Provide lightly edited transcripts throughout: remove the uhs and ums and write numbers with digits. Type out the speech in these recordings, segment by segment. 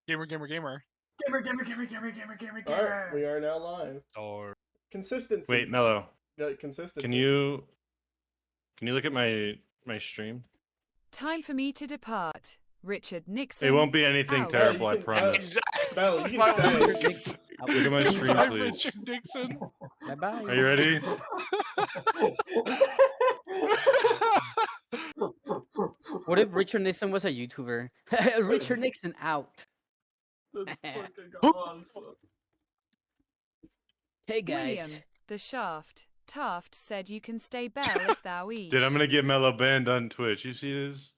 Gamer, gamer, gamer. Gamer. Alright, we are now live. Or Consistency. Wait, Mello. Consistency. Can you look at my stream? Time for me to depart. Richard Nixon. It won't be anything out. terrible, I you can- promise. Bell, you can stay. Look at my stream, Hi, please. Richard Nixon. Bye-bye. Are you ready? What if Richard Nixon was a YouTuber? Richard Nixon out. That's fucking awesome. Hey guys. William, the shaft. Taft said you can stay Bell if thou eat. Dude, I'm gonna get Mello banned on Twitch. You see this?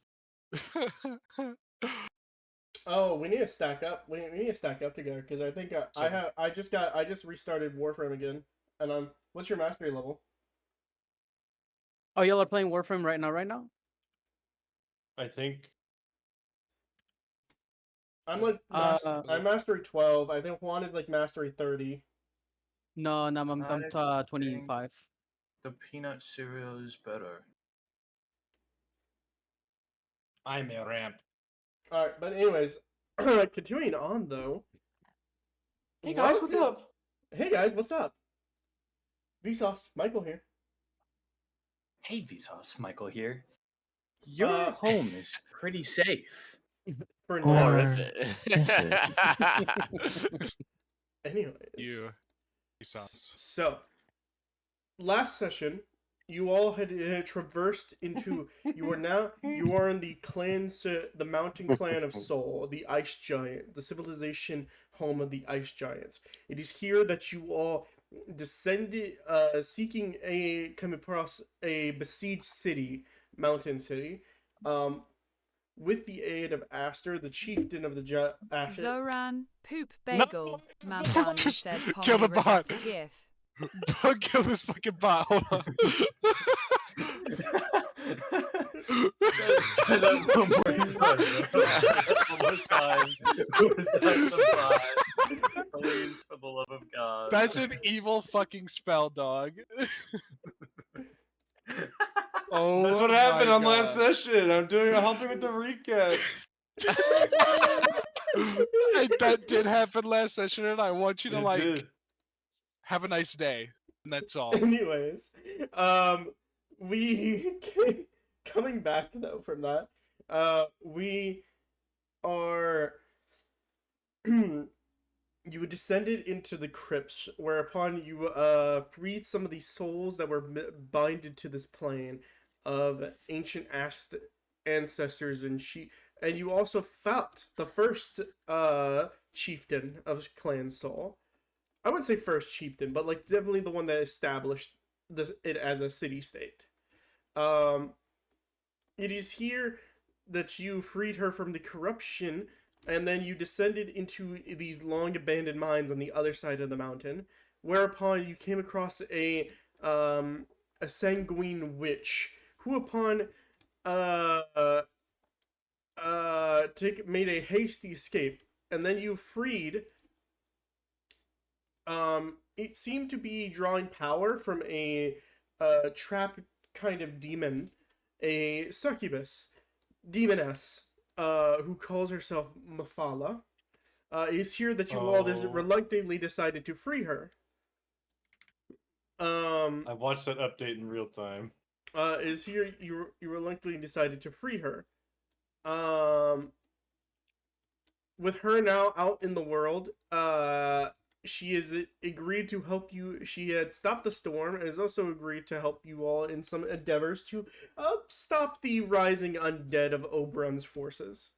Oh, we need to stack up. We need to stack up together because I think I just restarted Warframe again, and what's your mastery level? Oh, y'all are playing Warframe right now? I think. I'm like I'm mastery 12. I think Juan is like mastery 30. No, I'm 25. The peanut cereal is better. I'm a ramp. All right, but anyways, continuing on though. Hey guys, what's up? Hey guys, what's up? Vsauce, Michael here. Hey Vsauce, Michael here. Your home is pretty safe. For Or now. is it? Anyways. you sauce. So, last session, you all had traversed into. You are in the the mountain clan of Sol, the ice giant, the civilization home of the ice giants. It is here that you all descended, seeking come across a besieged city, mountain city, with the aid of Aster, the chieftain of the Zoran, poop bagel. Mamdani said Kill the Pommy bot. the gif. Don't kill this fucking bot. Hold on. Try that one more time. Without the bot. Please, for the love of God. That's an evil fucking spell, dog. Oh, That's what happened my on last God. session. I'm helping with the recap. That did happen last session, and I want you to It did. have a nice day. And that's all. Anyways, we coming back though from that, we are you descended into the crypts, whereupon you freed some of these souls that were binded to this plane of ancient ancestors, and you also fought the first chieftain of Clan Sol. I wouldn't say first chieftain, but like definitely the one that established it as a city-state. It is here that you freed her from the corruption, and then you descended into these long abandoned mines on the other side of the mountain, whereupon you came across a sanguine witch, who upon made a hasty escape, and then you freed. It seemed to be drawing power from a trap kind of demon, a succubus, demoness, who calls herself Mafala. It is here that you all reluctantly decided to free her. I watched that update in real time. Is here you reluctantly decided to free her. With her now out in the world, she has agreed to help you. She had stopped the storm and has also agreed to help you all in some endeavors to stop the rising undead of Oberon's forces.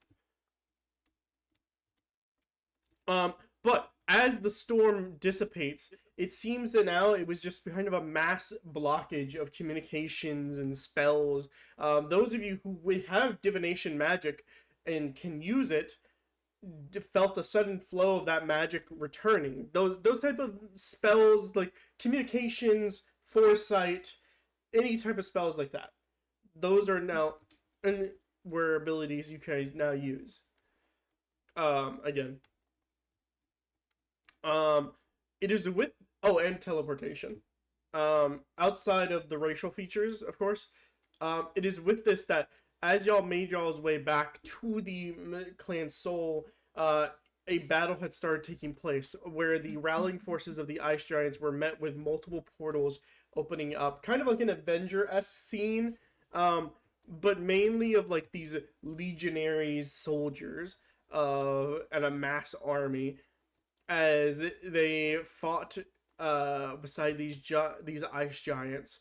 But as the storm dissipates, it seems that now it was just kind of a mass blockage of communications and spells. Those of you who have divination magic and can use it felt a sudden flow of that magic returning. Those type of spells, like communications, foresight, any type of spells like that, those are now were abilities you can now use. Again, it is with and teleportation. Outside of the racial features, of course, it is with this that as y'all made y'all's way back to the Clan Sol, a battle had started taking place where the rallying forces of the ice giants were met with multiple portals opening up, kind of like an Avenger-esque scene, but mainly of like these legionaries, soldiers, and a mass army as they fought beside these ice giants.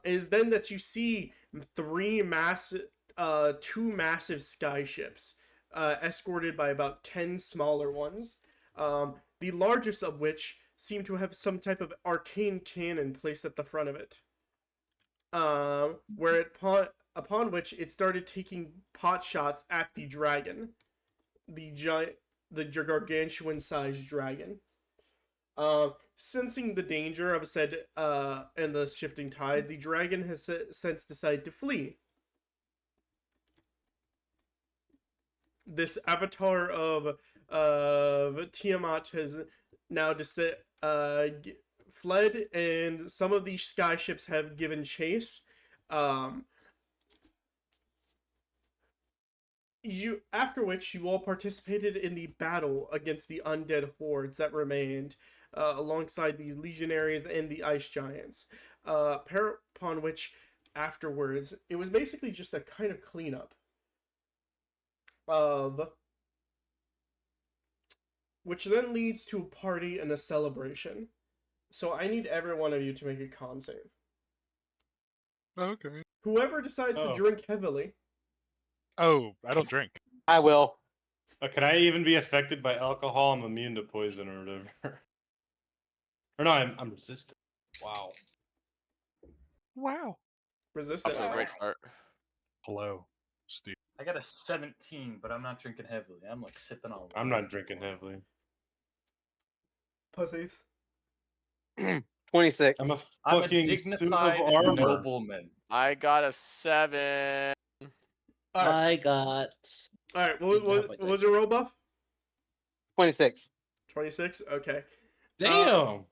Is then that you see two massive skyships, escorted by about 10 smaller ones. The largest of which seem to have some type of arcane cannon placed at the front of it. Upon which it started taking pot shots at the dragon, the gargantuan-sized dragon. Sensing the danger of said and the shifting tide, the dragon has since decided to flee. This avatar of Tiamat has now fled, and some of these skyships have given chase. After which you all participated in the battle against the undead hordes that remained, alongside these legionaries and the ice giants. Upon which, afterwards, it was basically just a kind of cleanup of, which then leads to a party and a celebration. So I need every one of you to make a con save. Okay. Whoever decides to Oh. drink heavily. Oh, I don't drink. I will. Can I even be affected by alcohol? I'm immune to poison or whatever. Or no, I'm resistant. Wow. Wow. Resistant. Off to a great start. Hello, Steve. I got a 17, but I'm not drinking heavily. I'm like sipping on. I'm not drinking heavily. Pussies. 26. I'm a I'm a fucking suit of dignified armor. nobleman. I got a 7. Alright, I got. alright. Good job, What my was your roll buff? 26. 26? Okay. Damn.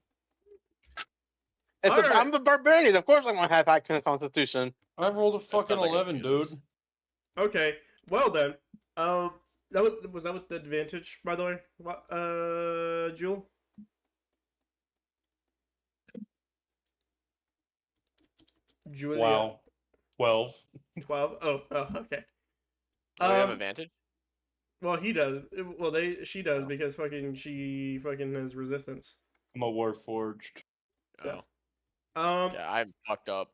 Alright. I'm a barbarian. Of course I'm going to have high constitution. I rolled a fucking not like 11, excuses. dude. Okay. Well then. Was that with the advantage, by the way? What, Jewel? Julia. Wow. 12. 12? Oh, okay. Do I have Um, advantage? Well, he does. Well, she does because she fucking has resistance. I'm a warforged. Yeah. Oh. Yeah, I'm fucked up.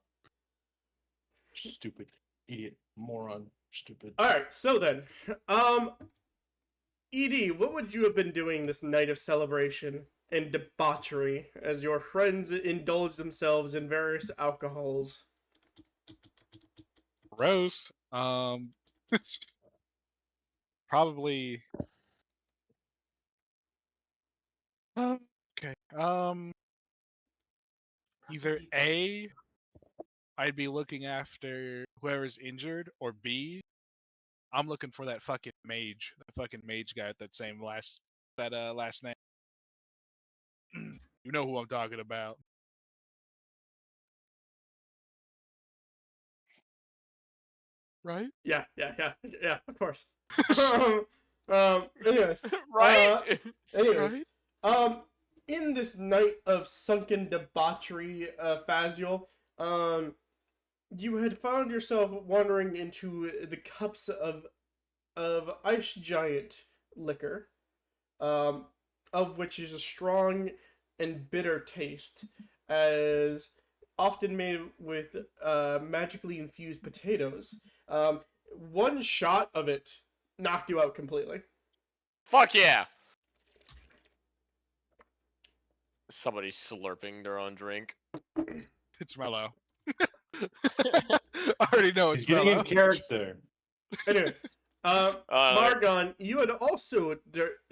Stupid. Idiot. Moron. Stupid. Alright, so then. Edie, what would you have been doing this night of celebration and debauchery as your friends indulge themselves in various alcohols? Gross. Probably. Okay. Either A, I'd be looking after whoever's injured, or B, I'm looking for that fucking mage, guy with that same last name. You know who I'm talking about. Right? Yeah, of course. Anyways. Right? Anyways. Right? In this night of sunken debauchery, Phasial, you had found yourself wandering into the cups of ice giant liquor, of which is a strong and bitter taste, as often made with magically infused potatoes. One shot of it knocked you out completely. Fuck yeah! Somebody's slurping their own drink. It's mellow. I already know it's He's getting mellow. in character. Anyway, Baragon, you had also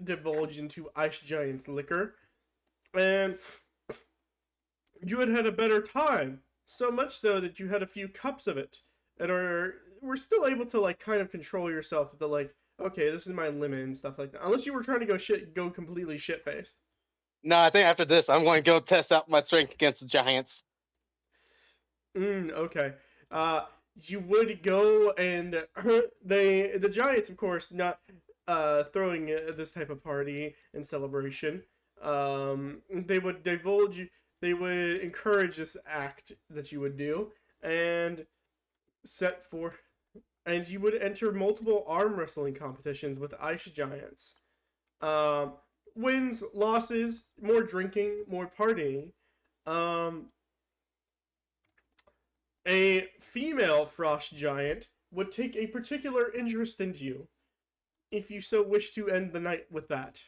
divulged into Ice Giant's liquor, and you had had a better time. So much so that you had a few cups of it, and were still able to like kind of control yourself to like, okay, this is my limit and stuff like that. Unless you were trying to go completely shit faced. No, I think after this, I'm going to go test out my strength against the giants. Okay. You would go and the giants, of course, not throwing this type of party and celebration. They would they would encourage this act that you would do, and and you would enter multiple arm wrestling competitions with ice giants. Wins, losses, more drinking, more partying. A female frost giant would take a particular interest in you, if you so wish to end the night with that.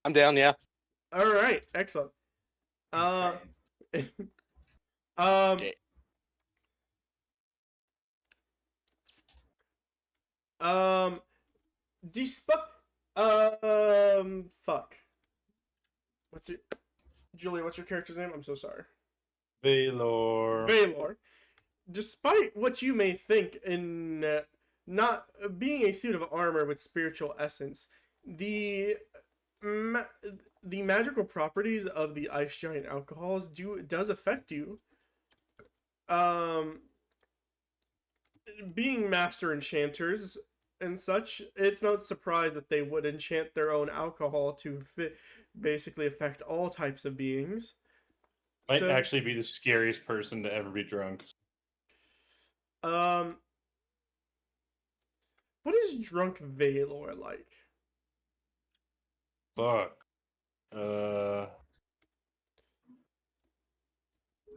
I'm down, yeah. All right, excellent. Insane. Um, fuck. What's your Julia? What's your character's name? I'm so sorry. Valor. Valor. Despite what you may think in not being a suit of armor with spiritual essence, the magical properties of the ice giant alcohols does affect you. Being master enchanters and such, it's not surprised that they would enchant their own alcohol to basically affect all types of beings. Might actually be the scariest person to ever be drunk. What is drunk Valor like? Fuck. I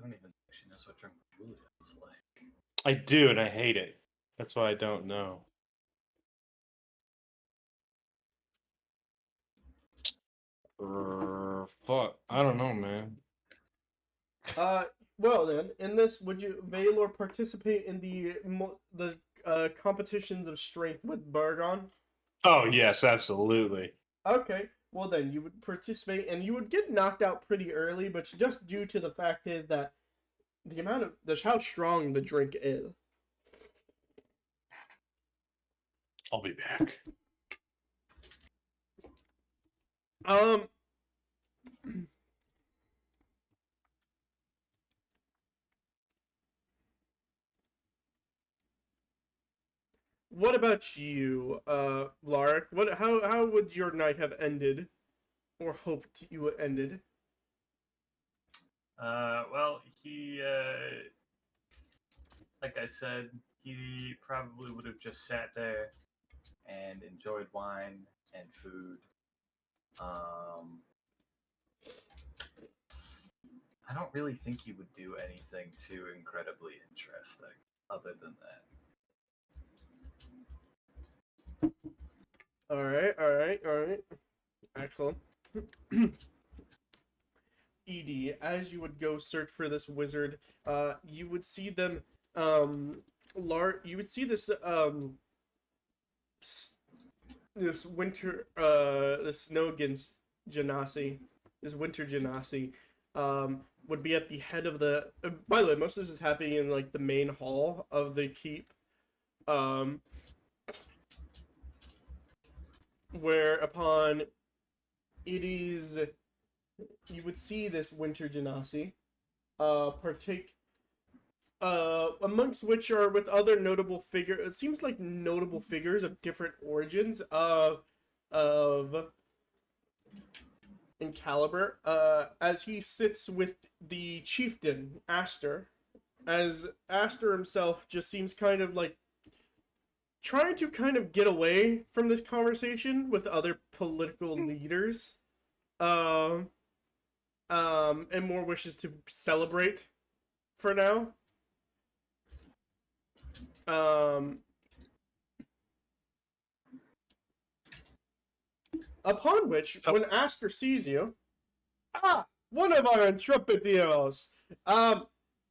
don't even think she knows what drunk Julia is like. I do, and I hate it. That's why I don't know. Fuck. I don't know, man. Well then, in this, would you Valor participate in the competitions of strength with Baragon? Oh, yes, absolutely. Okay, well then you would participate, and you would get knocked out pretty early, but just due to the fact is that the amount of how strong the drink is. I'll be back. What about you, Vlarik? How would your night have ended, or hoped you would ended? Well, he, like I said, he probably would have just sat there and enjoyed wine and food. I don't really think he would do anything too incredibly interesting other than that. All right. Excellent. Edie, as you would go search for this wizard, you would see them, you would see this, this winter, this Snowgins Genasi, this winter Genasi, would be at the head of the, by the way, most of this is happening in, like, the main hall of the keep, whereupon it is, you would see this winter Genasi partake, amongst which are with other notable figures. It seems like notable figures of different origins in caliber, as he sits with the chieftain Aster, as Aster himself just seems kind of like trying to kind of get away from this conversation with other political leaders, and more wishes to celebrate for now. Upon which, when Aster sees you, one of our intrepid heroes.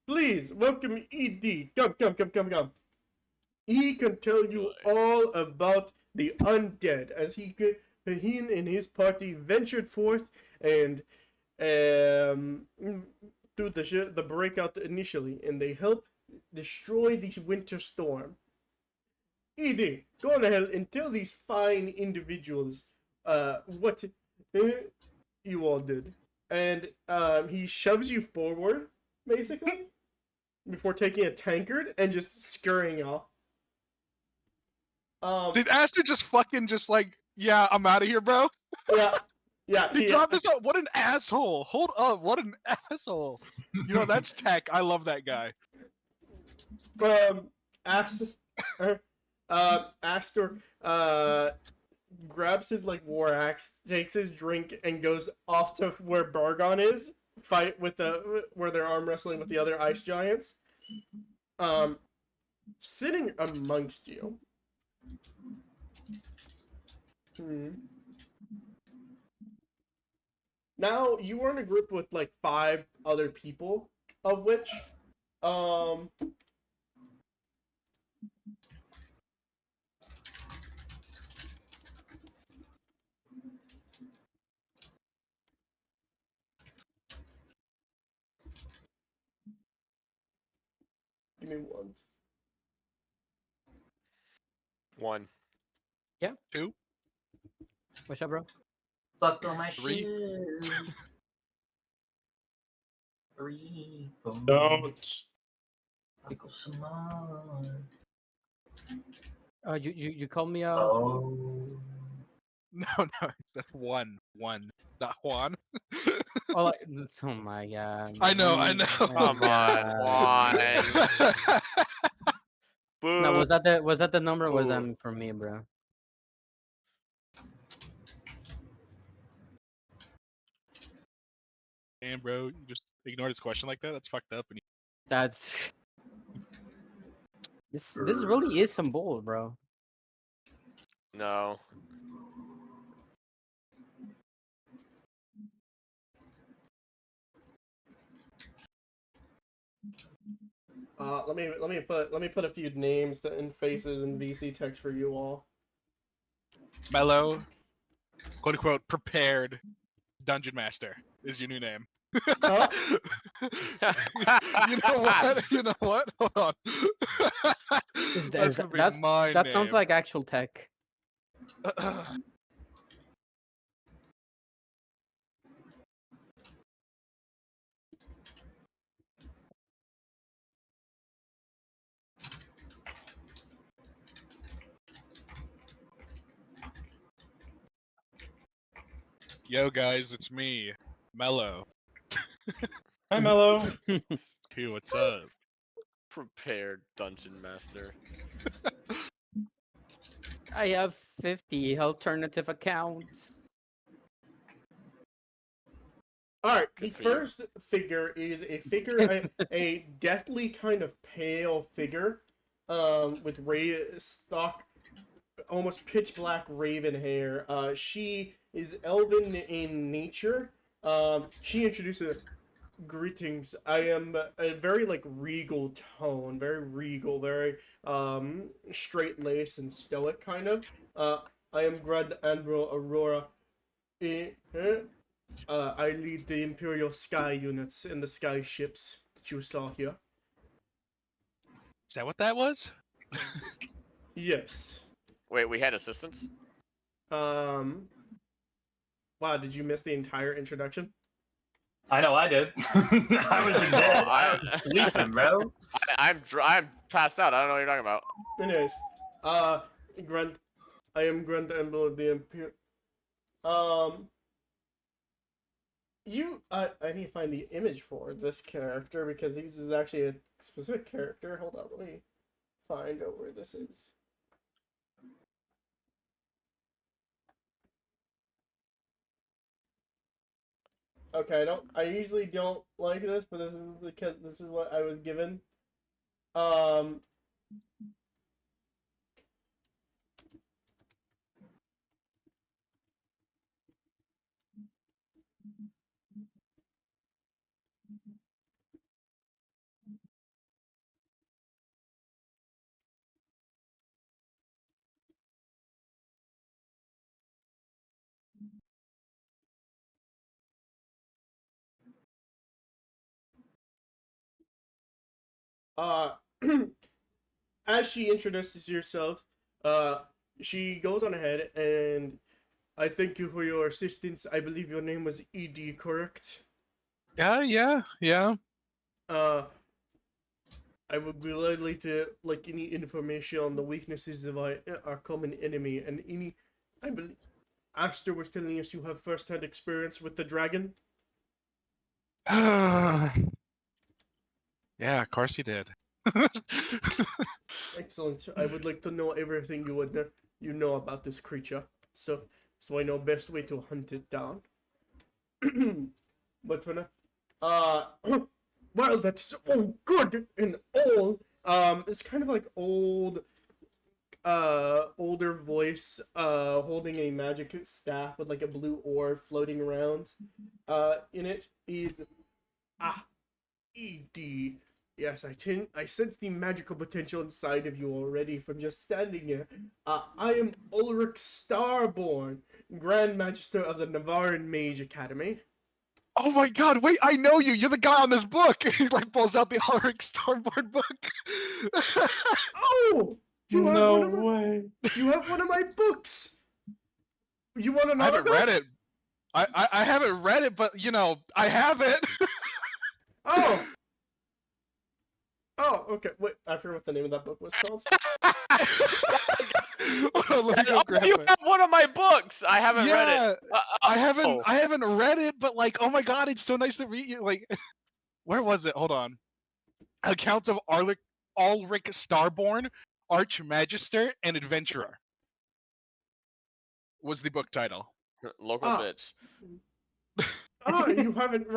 Please welcome ED. Come. He can tell you all about the undead, as he and his party ventured forth and do the breakout initially, and they help destroy the winter storm. ED, go on ahead and tell these fine individuals what you all did. And he shoves you forward, basically, before taking a tankard and just scurrying off. Did Aster just fucking just like, yeah, I'm out of here, bro? Yeah. He dropped this out. What an asshole. Hold up. What an asshole. You know, that's tech. I love that guy. Aster grabs his like war axe, takes his drink, and goes off to where Baragon is, fight with where they're arm wrestling with the other ice giants. Sitting amongst you. Now you were in a group with like 5 other people, of which give me one. 1. 2. What's up, bro? Buckle my 3. shoes. 3, 4. Don't. Buckle some more. You called me Oh. No, it's that 1. Not Juan. oh, like, oh my god. I know. Come on, Boo. No, was that the number? Or was that for me, bro? Damn, bro, you just ignored his question like that? That's fucked up. And That's this really is some bull, bro. No. Let me put a few names and faces in VC text for you all. Mellow, quote unquote, prepared Dungeon Master is your new name. Huh? You know what? You know what? Hold on. That's gonna be my that name. sounds like actual tech. Yo, guys, it's me, Mellow. Hi, Mello. Hey, what's up? Prepared Dungeon Master. I have 50 alternative accounts. Alright, the Good for you. first figure is a deathly kind of pale figure, with stock, almost pitch black raven hair. She is elven in nature. She introduces greetings. I am a very like regal tone, very regal, very straight lace and stoic kind of. I am Grand Admiral Aurora. I lead the Imperial Sky units and the sky ships that you saw here. Is that what that was? Yes. Wait, we had assistants? Wow, did you miss the entire introduction? I know I did. I was in bed. I was sleeping, bro. I'm passed out. I don't know what you're talking about. Anyways, I am Grand Admiral of the Imperial. I need to find the image for this character because this is actually a specific character. Hold on, let me find out where this is. Okay, I usually don't like this, but this is because this is what I was given. As she introduces herself, she goes on ahead and I thank you for your assistance. I believe your name was ED, correct? Yeah. I would be gladly to like any information on the weaknesses of our common enemy and any. I believe Aster was telling us you have first-hand experience with the dragon. Yeah, of course he did. Excellent. I would like to know everything you know about this creature, so I know best way to hunt it down. But for now, well, that's all good and all. It's kind of like older voice, holding a magic staff with like a blue orb floating around. In it is Ed. Yes, I sense the magical potential inside of you already from just standing here. I am Ulrich Starborn, Grand Magister of the Navarran Mage Academy. Oh my god, wait, I know you! You're the guy on this book! He like pulls out the Ulrich Starboard book. Oh! You have No one of my, way. You have one of my books! You want an I haven't autograph? read it. I haven't read it, but you know, I have it. Oh! Oh, okay. Wait, I forgot what the name of that book was called. Hold on, let me go grab You it. have one of my books. I haven't read it. I haven't oh. I haven't read it, but like, oh my god, it's so nice to read you. Like, where was it? Hold on. Account of Ulrich Starborn, Archmagister and Adventurer was the book title. Local bitch. You haven't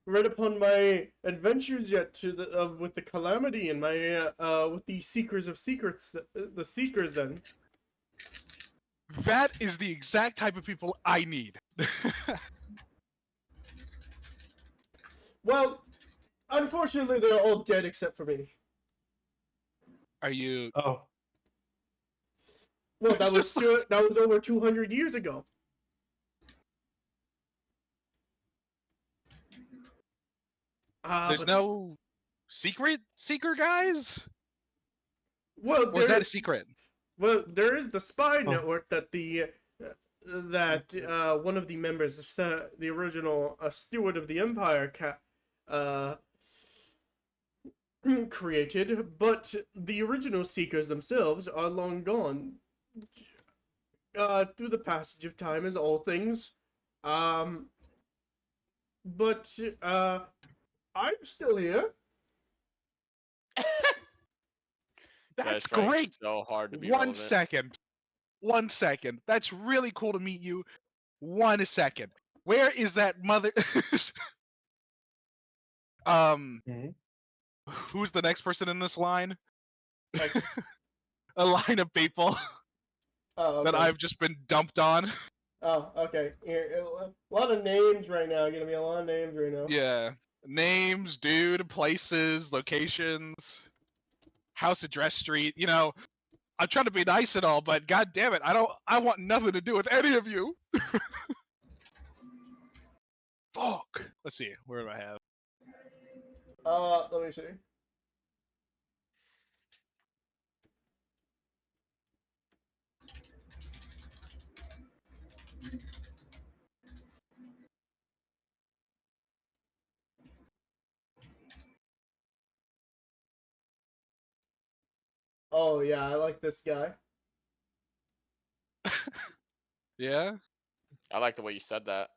read upon my adventures yet with the Calamity and my with the Seekers of Secrets, the Seekers then. That is the exact type of people I need. Well, unfortunately, they're all dead except for me. Are you? Oh. Well, that was over 200 years ago. There's no secret seeker guys? Well, Or is that a secret? Well, there is the spy network that one of the members, the original steward of the Empire, created, but the original Seekers themselves are long gone. Through the passage of time, as all things. But I'm still here. That's Guys, trying great. So hard to be One relevant. second. 1 second. That's really cool to meet you. 1 second. Where is that mother? Who's the next person in this line? A line of people that I've just been dumped on. Oh, okay. A lot of names right now. Gonna be a lot of names right now. Yeah. Names, dude, places, locations, house address street. You know, I'm trying to be nice and all, but god damn it, I want nothing to do with any of you. Fuck. Let's see, where do I have? Let me see. Oh yeah, I like this guy. Yeah? I like the way you said that.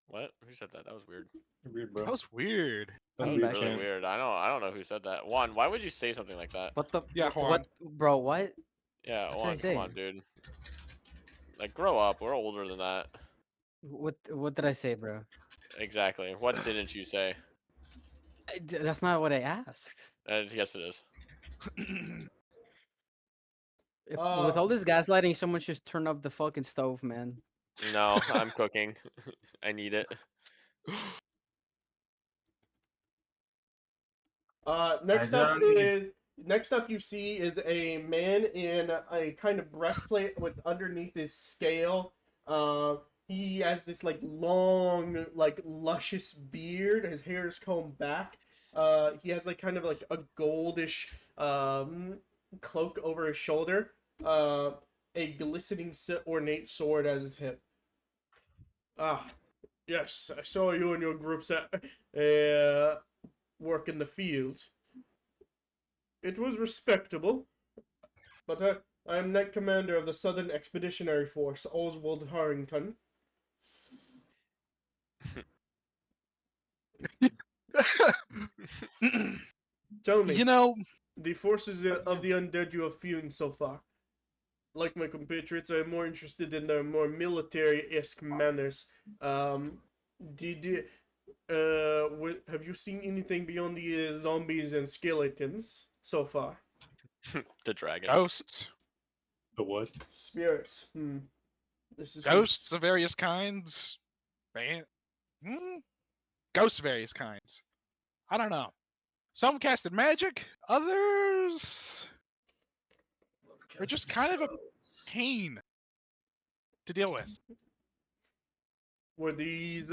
What? Who said that? That was weird. Weird, bro. That was weird. That I'm was back. really weird. I don't know who said that. Juan, why would you say something like that? What the? Yeah, Juan. What, bro? What? Yeah, What did I Juan, say? come on, dude. Like, grow up. We're older than that. What did I say, bro? Exactly. What didn't you say? That's not what I asked. Yes, it is. With all this gaslighting, someone should turn off the fucking stove, man. No, I'm cooking. I need it. Next up you see is a man in a kind of breastplate with underneath his scale. He has this like long, like luscious beard. His hair is combed back. He has like kind of like a goldish cloak over his shoulder. A glistening ornate sword as his hip. Ah, yes, I saw you and your groups at work in the field. It was respectable, but I am Knight Commander of the Southern Expeditionary Force, Oswald Harrington. Tell me, You know, the forces of the undead you have fumed so far. Like my compatriots, I am more interested in their more military-esque manners. Have you seen anything beyond the zombies and skeletons so far? The dragon. ghosts. The what? Spirits. This is Ghosts of various kinds. Ghosts of various kinds. I don't know. Some casted magic, others are just kind of a pain to deal with. Were these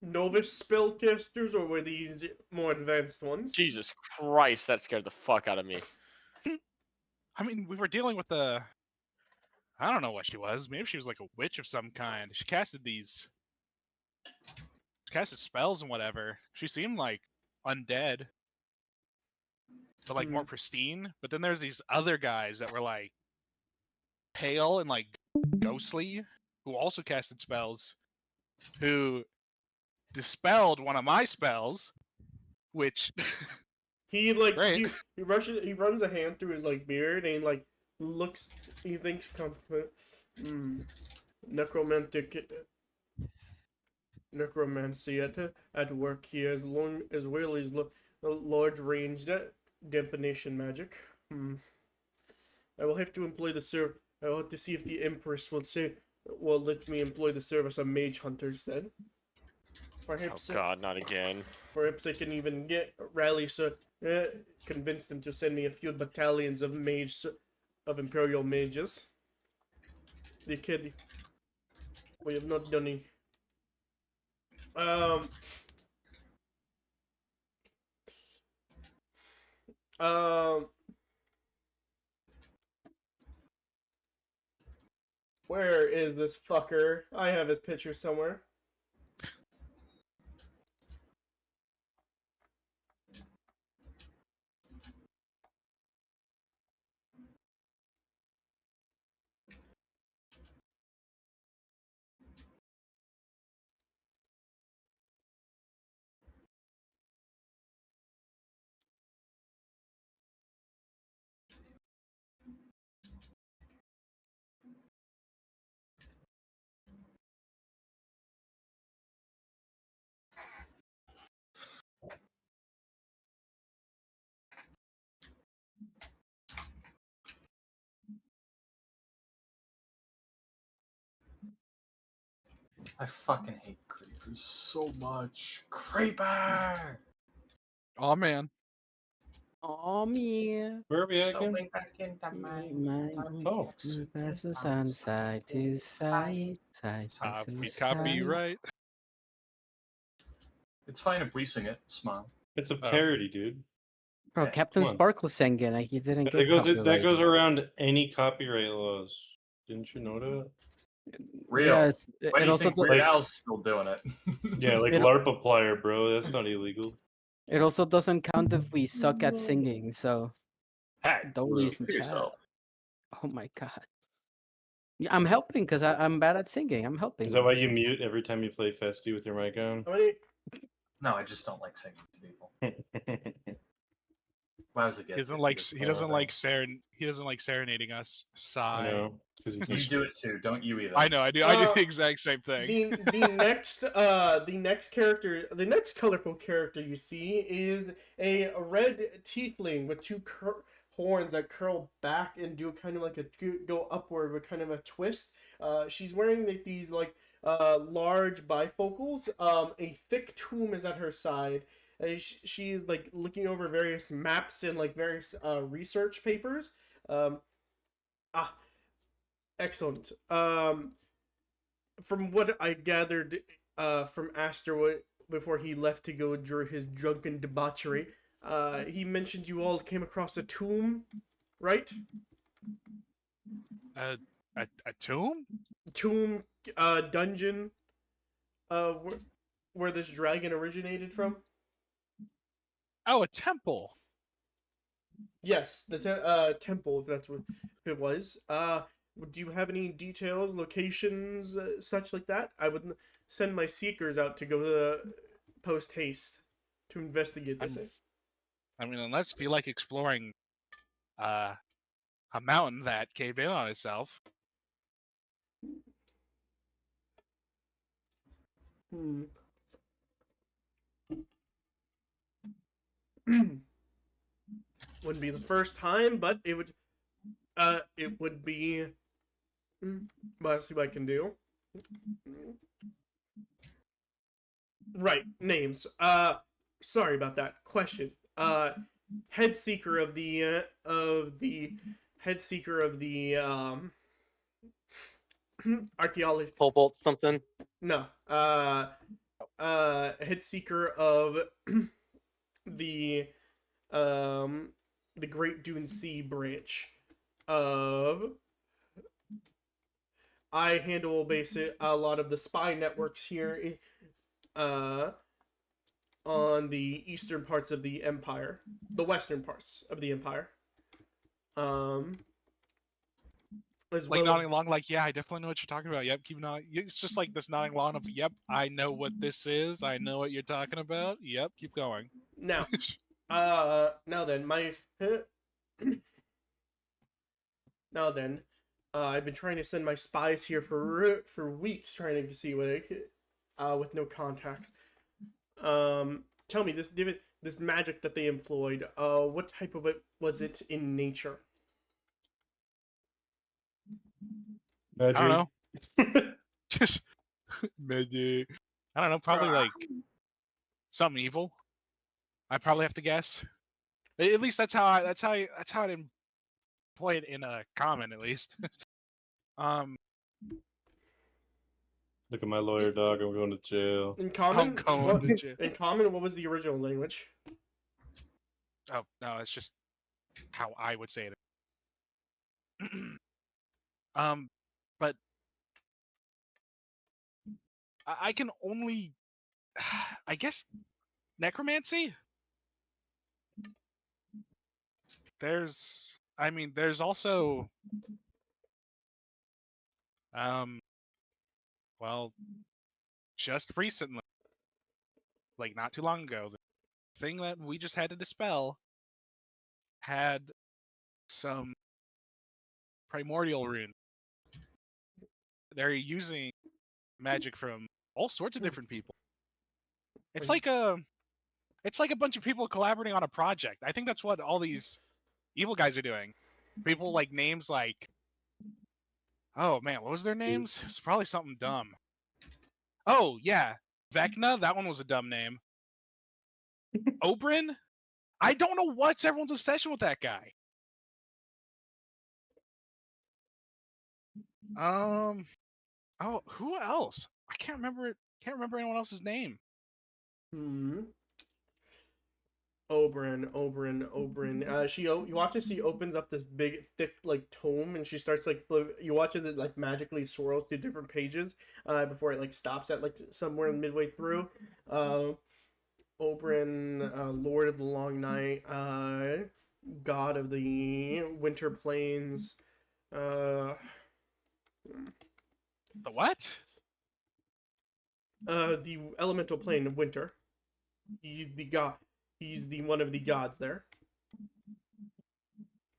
novice spellcasters or were these more advanced ones? Jesus Christ, that scared the fuck out of me. I mean, we were dealing with the. I don't know what she was. Maybe she was like a witch of some kind. She casted spells and whatever. She seemed like undead, but like more pristine. But then there's these other guys that were like pale and like ghostly, who also casted spells, who dispelled one of my spells, which He like Great. he runs a hand through his like beard and like looks. He thinks necromancy at work here, as well as large range dampenation magic. I will have to employ the I will have to see if the Empress will let me employ the service of mage hunters then. Perhaps, Oh god, not again. perhaps I can even convince them to send me a few battalions of Imperial mages. We have not done any. Where is this fucker? I have his picture somewhere. I fucking hate creepers so much. Creeper! oh man, Oh man. Where are we at So again? bring back into my Oh. Passes on side to side, side to side. copyright. It's fine if we sing it. Smile. It's a parody, dude. Bro, Yeah, Captain come on. Sparkle sang it. Like he didn't get That goes copyrighted. around any copyright laws. Didn't you know that? Real. Yeah, Why do it you also think Weird Al's still doing it? Yeah, like It- LARP plier, bro. That's not illegal. it also doesn't count if we suck at singing. So Hey, don't speak listen for to yourself. oh my god. Yeah, I'm helping because I'm bad at singing. I'm helping. Is that why you mute every time you play Festy with your mic on? How many? No, I just don't like singing to people. Wowza gets He doesn't it. like gets he doesn't it. like he doesn't like serenading us. I Sigh. know. Because You do it too, don't you either? I know. I do. I do Uh, the exact same thing. The next colorful character you see is a red tiefling with two horns that curl back and do kind of like go upward with kind of a twist. She's wearing these large bifocals. A thick tome is at her side. She's like looking over various maps and like various research papers. Excellent. From what I gathered from Aster before he left to go during his drunken debauchery, he mentioned you all came across a tomb, right? A tomb? Tomb, dungeon. where this dragon originated from? Oh, a temple. Yes, the temple, if that's what it was. Do you have any details, locations, such like that? I would send my seekers out to go post haste to investigate this. I mean, unless you like exploring a mountain that caved in on itself. Hmm. Wouldn't be the first time, but it would be. Let's see what I can do. Right, names. Sorry about that. Question. Head seeker of the archaeology. Cobalt something. No. Head seeker of the Great Dune Sea branch of. I handle a lot of the spy networks here on the eastern parts of the empire, the western parts of the empire. As Like well nodding along, like, yeah, I definitely know what you're talking about. Yep, keep nodding. It's just like this nodding along of, yep, I know what this is. I know what you're talking about. Yep, keep going. now, now then, I've been trying to send my spies here for weeks, trying to see what with no contacts. Tell me this magic that they employed. What type of it was it in nature? Magic. I don't know. Just magic. I don't know. Probably like something evil. I probably have to guess. At least that's how I employ it in a common, at least. Look at my lawyer, dog. I'm going to jail. In common, In common, what was the original language? Oh no, it's just how I would say it. But I can only, I guess, necromancy. There's also, well, just recently, like not too long ago, the thing that we just had to dispel had some primordial rune. They're using magic from all sorts of different people. It's like a bunch of people collaborating on a project. I think that's what all these evil guys are doing. People like names like, oh man, what was their names? It's probably something dumb. Oh yeah, Vecna. That one was a dumb name. Oberyn. I don't know what's everyone's obsession with that guy. Oh, who else? I can't remember it. Can't remember anyone else's name. Oberyn. You watch as she opens up this big, thick, like tome, and she starts like you watch as it like magically swirls to different pages, before it like stops at like somewhere midway through. Oberyn, Lord of the Long Night, God of the Winter Plains. The what? The elemental plane of winter. He's the god. He's the one of the gods there.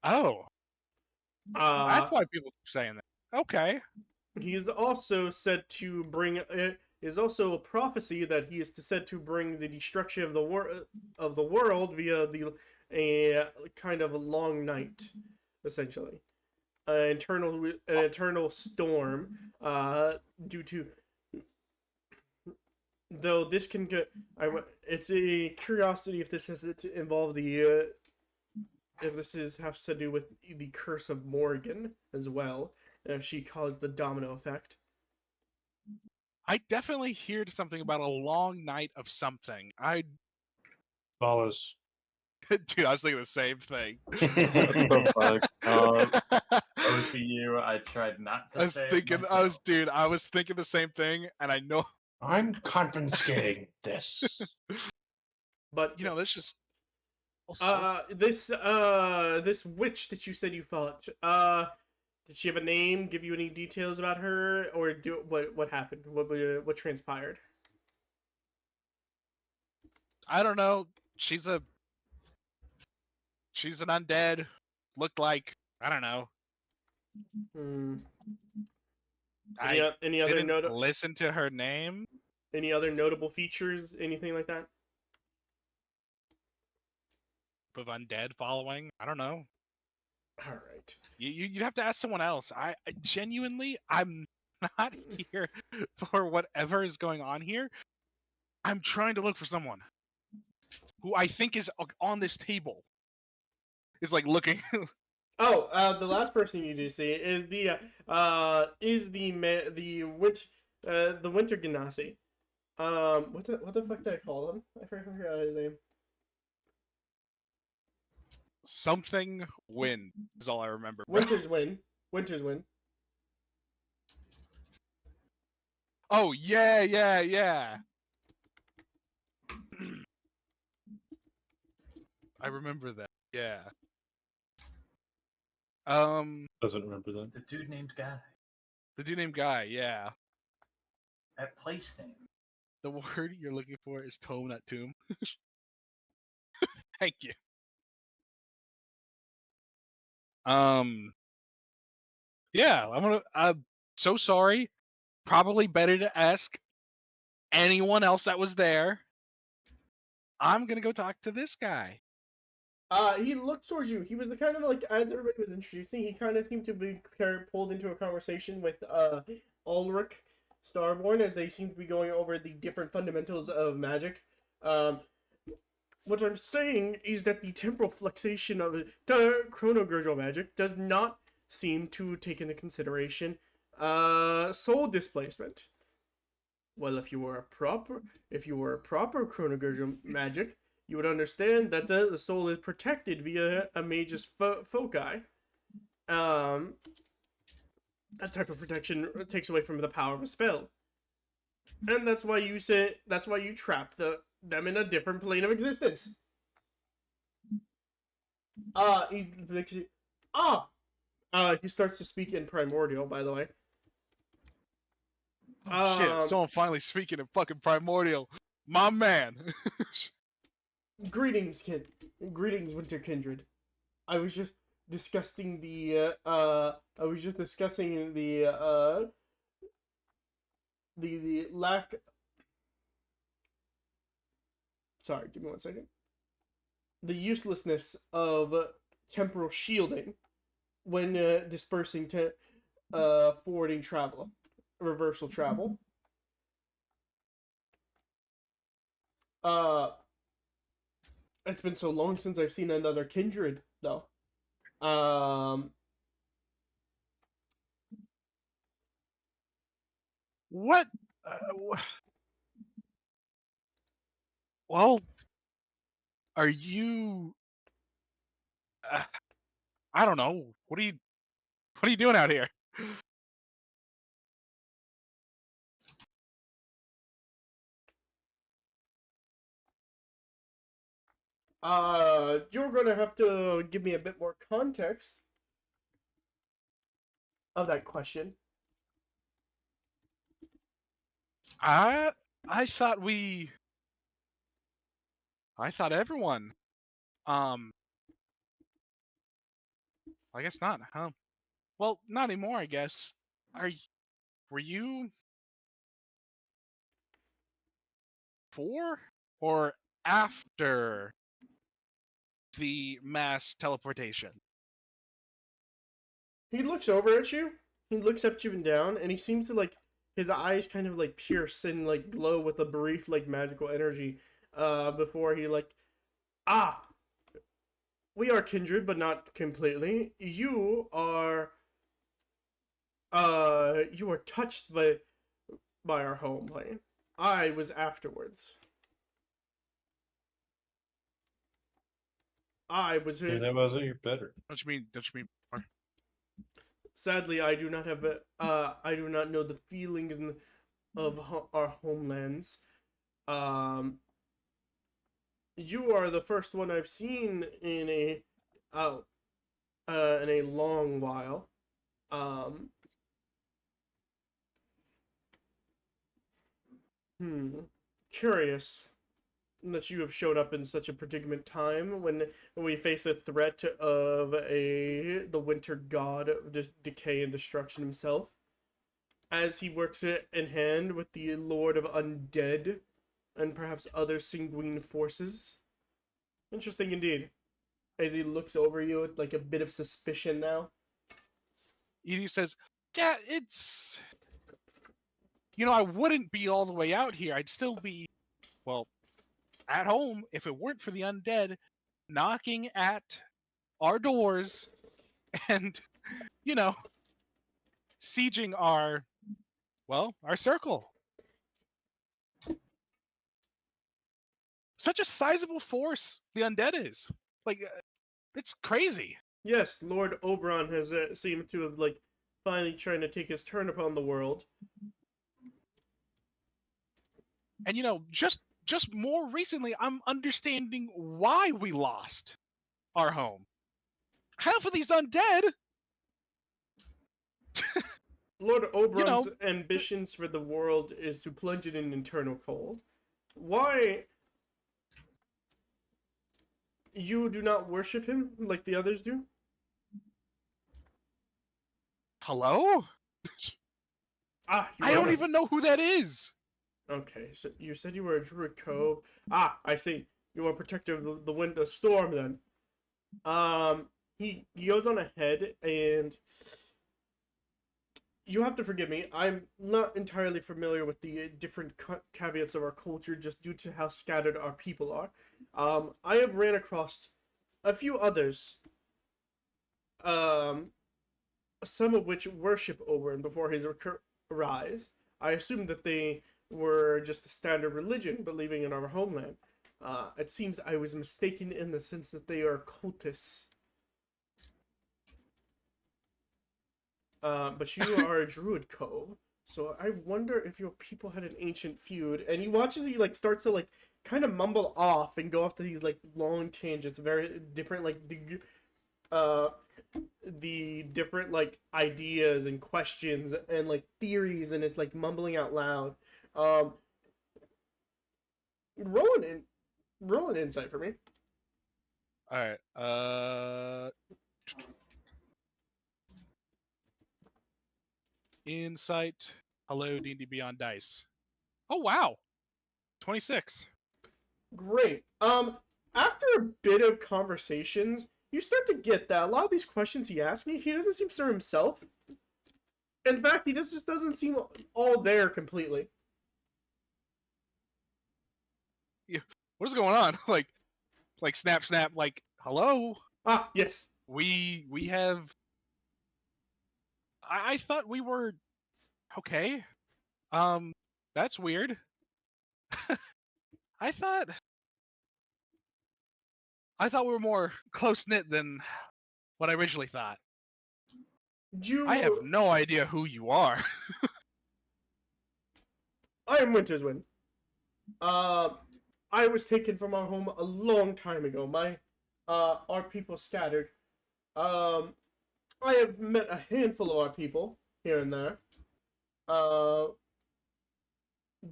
Oh. That's why people keep saying that. Okay. He is also said to bring. Is also a prophecy that he is said to bring the destruction of the world via a kind of a long night, essentially, an eternal storm. Due to. Though this can get, it's a curiosity if this has to involve the, if this has to do with the curse of Morgan as well, if she caused the domino effect. I definitely heard something about a long night of something. Soulis. Dude, I was thinking the same thing. Over you, I tried not to say it I was myself. thinking the same thing, and I know I'm confiscating this. But There's just all sorts. this witch that you said you fought, did she have a name? Give you any details about her, or what happened? What transpired? I don't know. She's an undead. Looked like, I don't know. Hmm. I Any other didn't listen to her name. any other notable features? Anything like that? Of undead following. I don't know. All right. You'd have to ask someone else. I genuinely, I'm not here for whatever is going on here. I'm trying to look for someone who I think is on this table. Is like looking. Oh, the last person you do see is the winter Genasi. What the fuck did I call him? I forgot his name. Something Wind is all I remember. Bro. Winter's Win. Oh yeah. I remember that. Yeah. Doesn't remember that. The dude named Guy. The dude named Guy. Yeah. That place name. The word you're looking for is tome, not tomb. Thank you. Yeah, I'm so sorry. Probably better to ask anyone else that was there. I'm gonna go talk to this guy. He looked towards you. He was the kind of like, as everybody was introducing, he kind of seemed to be pulled into a conversation with Ulrich Starborn as they seem to be going over the different fundamentals of magic. What I'm saying is that the temporal fluxation of chronogurgel magic does not seem to take into consideration soul displacement. Well, if you were a proper chronogurgel magic, you would understand that the soul is protected via a mage's foci. That type of protection takes away from the power of a spell, and that's why you trap them in a different plane of existence. He starts to speak in primordial, by the way. Oh, shit! Someone finally speaking in fucking primordial. My man. Greetings, Winter Kindred. I was just discussing the lack. Sorry, give me 1 second. The uselessness of temporal shielding when dispersing to forwarding travel, reversal travel. It's been so long since I've seen another kindred, though. What? Well, are you? I don't know. What are you doing out here? You're gonna have to give me a bit more context of that question. I thought everyone. I guess not, huh? Well, not anymore, I guess. Were you before or after the mass teleportation? He looks over at you. He looks up you and down, and he seems to like his eyes kind of like pierce and like glow with a brief like magical energy. Before he like, we are kindred, but not completely. You are touched by our home plane. I was afterwards. I was. Yeah, that wasn't your better. Don't you mean more? Sadly, I do not have I do not know the feelings and of our homelands. You are the first one I've seen in a long while. Curious that you have showed up in such a predicament time when we face a threat of the winter god of decay and destruction himself, as he works it in hand with the Lord of Undead and perhaps other sanguine forces. Interesting indeed. As he looks over you with like a bit of suspicion now. Edie says, yeah, it's... You know, I wouldn't be all the way out here. I'd still be, well, at home if it weren't for the undead knocking at our doors and, you know, sieging our circle. Such a sizable force the undead is. Like, it's crazy. Yes, Lord Oberon has seemed to have, like, finally trying to take his turn upon the world. And, you know, just more recently, I'm understanding why we lost our home. Half of these undead... Lord Oberon's ambitions for the world is to plunge it in internal cold. Why... You do not worship him like the others do? Hello? I don't even know who that is. Okay, so you said you were a Druid Cove. I see. You are protector of the winter storm then. He goes on ahead, and you have to forgive me. I'm not entirely familiar with the different caveats of our culture just due to how scattered our people are. I have ran across a few others, some of which worship Oberon before his rise. I assume that they were just a standard religion, believing in our homeland. It seems I was mistaken in the sense that they are cultists. But you are a Druid Cove, so I wonder if your people had an ancient feud. And he watches you, like, starts to, like, kind of mumble off and go off to these, like, long tangents, very different, like, the different, like, ideas and questions and, like, theories, and it's, like, mumbling out loud. Roll an insight for me. Alright, Insight. Hello, D&D Beyond Dice. Oh, wow. 26. Great. After a bit of conversations, you start to get that a lot of these questions he asks you, he doesn't seem sure himself. In fact, he just doesn't seem all there completely. Yeah. What is going on? Like snap, like, hello? Yes. We have... I thought we were... Okay. That's weird. I thought we were more close-knit than what I originally thought. I have no idea who you are. I am Winterswind. I was taken from our home a long time ago. Our people scattered. I have met a handful of our people here and there.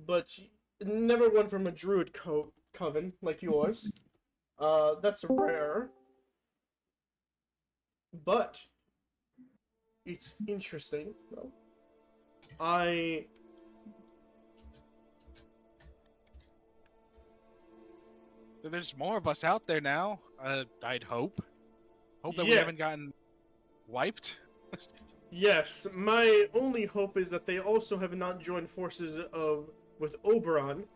But never one from a Druid coven like yours. That's rare. But it's interesting, though. There's more of us out there now. I'd hope. Hope that we Yeah. haven't gotten wiped. Yes, my only hope is that they also have not joined forces with Oberon.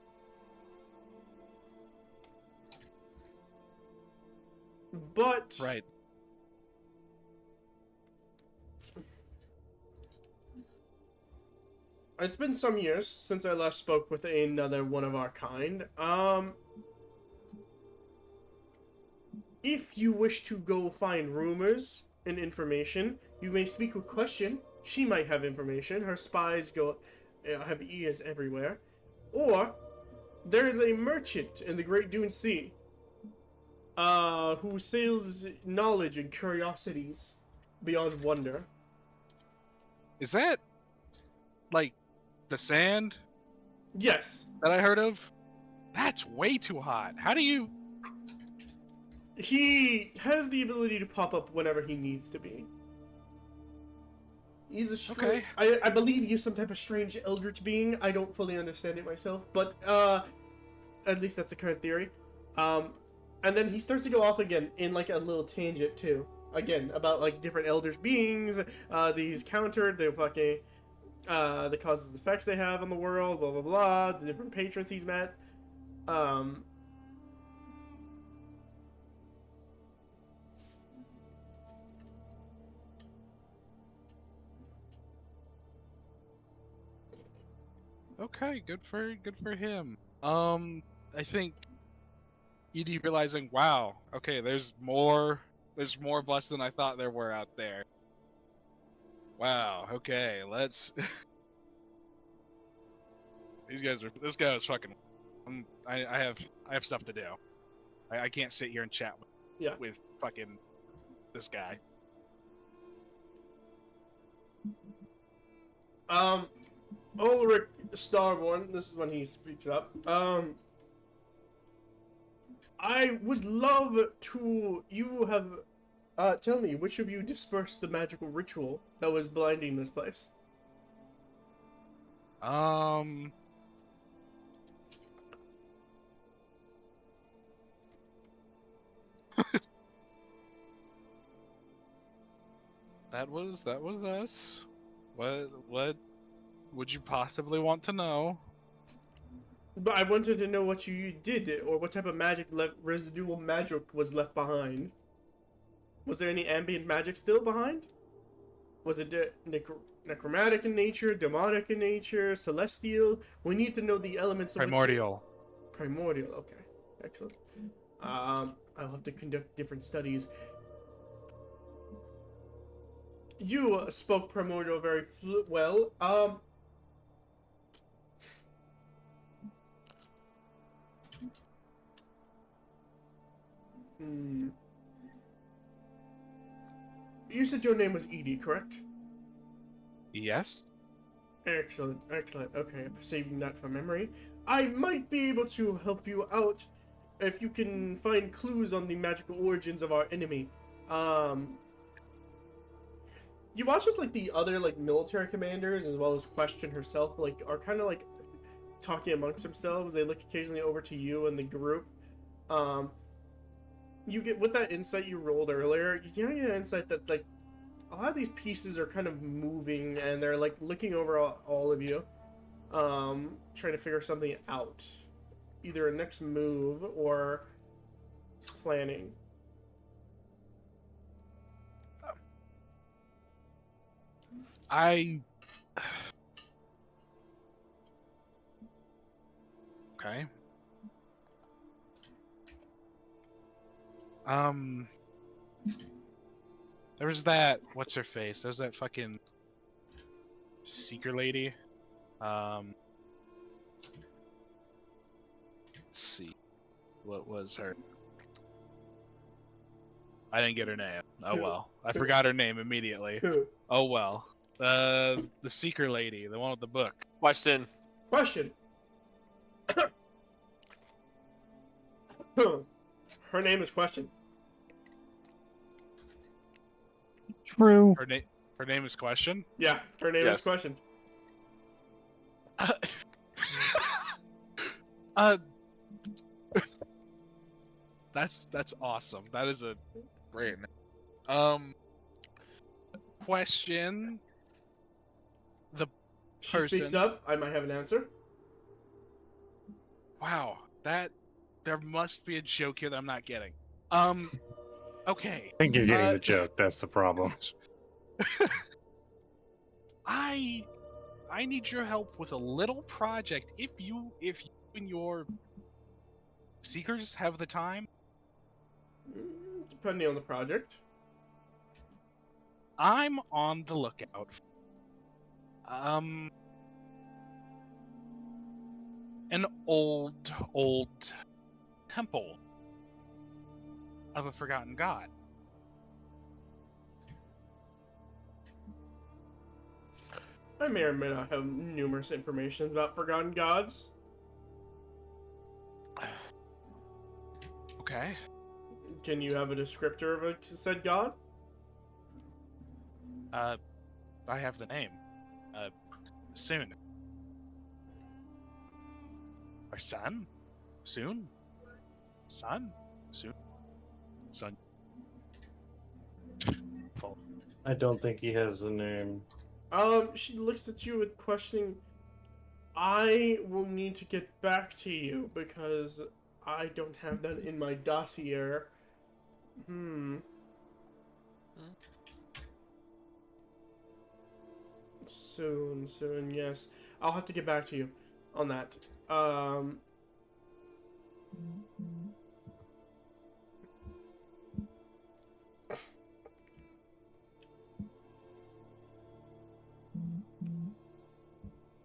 But Right. It's been some years since I last spoke with another one of our kind. If you wish to go find rumors and information, you may speak with Question. She might have information. Her spies go have ears everywhere, or there is a merchant in the Great Dune Sea who sails knowledge and curiosities beyond wonder. Is that like the sand Yes, that I heard of? That's way too hot. How do you? he has the ability to pop up whenever he needs to be. He's a Okay. I believe he's some type of strange eldritch being. I don't fully understand it myself, but at least that's the current theory. And then he starts to go off again in like a little tangent too. Again, about like different eldritch beings, these countered, the fucking the causes and effects they have on the world, blah blah blah, the different patrons he's met. Okay, good for him. I think ED realizing, wow, okay, there's more of us than I thought there were out there. Wow, okay, let's. This guy is fucking. I have stuff to do. I can't sit here and chat with fucking this guy. Ulrich Starborn, this is when he speaks up. I would love to. You have. Tell me, which of you dispersed the magical ritual that was blinding this place? That was us. What would you possibly want to know? But I wanted to know what you did, or what type of residual magic was left behind. Was there any ambient magic still behind? Was it necromantic in nature, demonic in nature, celestial? We need to know the elements of Primordial. Primordial, okay. Excellent. I'll have to conduct different studies. You spoke primordial very well. You said your name was Edie, correct? Yes. Excellent, excellent. Okay, I'm saving that from memory. I might be able to help you out if you can find clues on the magical origins of our enemy. You watch as like the other like military commanders as well as Question herself like are kind of like talking amongst themselves. They look occasionally over to you and the group. You get with that insight you rolled earlier. You get an insight that like a lot of these pieces are kind of moving and they're like looking over all of you, trying to figure something out, either a next move or planning. Okay. There was that. What's her face? There's that fucking seeker lady. Let's see. What was her? I didn't get her name. Oh well. I forgot her name immediately. Oh well. The seeker lady, the one with the book. Question. Her name is Question. True. Her name is Question. Yeah, her name Yes. is Question. That's awesome. That is a great name. Question. She speaks up. I might have an answer. Wow, there must be a joke here that I'm not getting. Okay. I think you're getting the joke. That's the problem. I need your help with a little project. If you and your seekers have the time. Depending on the project. I'm on the lookout. an old temple of a forgotten god. I may or may not have numerous informations about forgotten gods. Okay. Can you have a descriptor of a said god? I have the name. Soon. Or son? Soon? Son? Soon? Son. Full. I don't think he has a name. She looks at you with questioning. I will need to get back to you because I don't have that in my dossier. Soon, yes. I'll have to get back to you on that.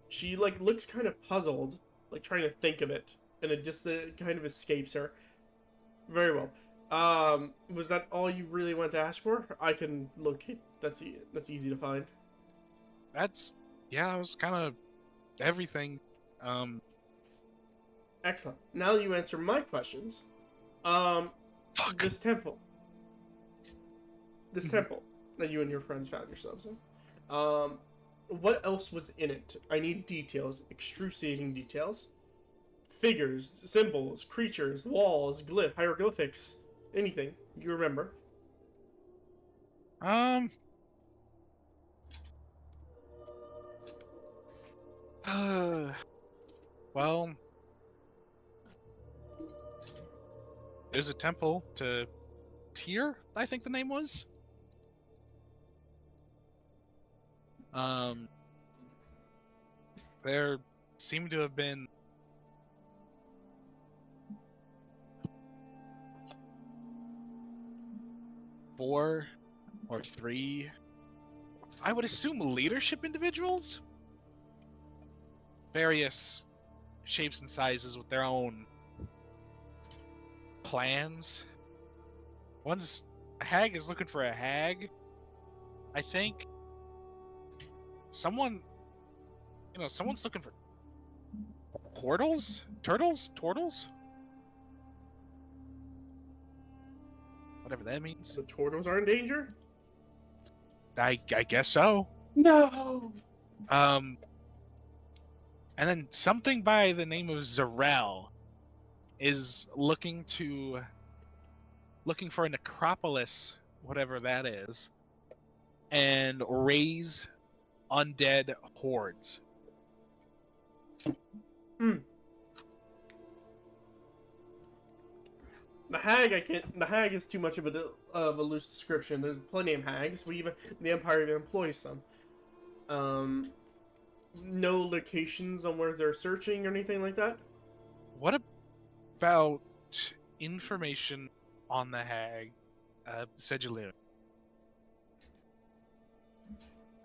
She looks kind of puzzled, trying to think of it, and it just kind of escapes her. Very well. Was that all you really wanted to ask for? I can locate. That's easy to find. Yeah, it was kind of everything. Excellent. Now you answer my questions. Fuck. This temple that you and your friends found yourselves in. What else was in it? I need details, excruciating details. Figures, symbols, creatures, walls, hieroglyphics, anything you remember. Well, there's a temple to Tyr, I think the name was. There seemed to have been four or three, I would assume, leadership individuals? Various shapes and sizes with their own plans. A hag is looking for a hag. I think someone's looking for turtles? Whatever that means. The turtles are in danger? I guess so. No! And then something by the name of Zarel is looking for a necropolis, whatever that is, and raise undead hordes. The hag is too much of a loose description. There's plenty of hags. The Empire even employs some. No locations on where they're searching or anything like that? What about information on the hag, Sedgaloon?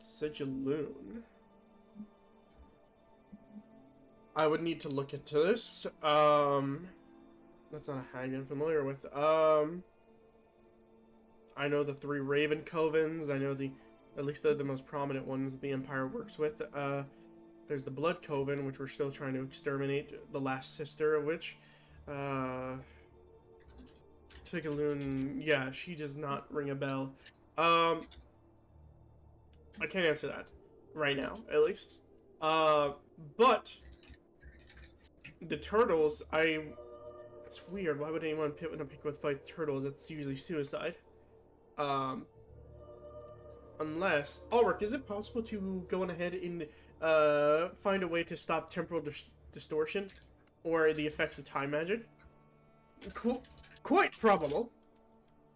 Sedgaloon? I would need to look into this. That's not a hag I'm familiar with. I know the three Raven Covens. I know at least they're the most prominent ones that the Empire works with. There's the Blood Coven, which we're still trying to exterminate, the last sister of which. Sedgaloon, yeah, she does not ring a bell. I can't answer that right now, at least. But the turtles, it's weird. Why would anyone pick with fight turtles? It's usually suicide. Unless Ulrich, is it possible to go on ahead and find a way to stop temporal distortion or the effects of time magic? Quite probable.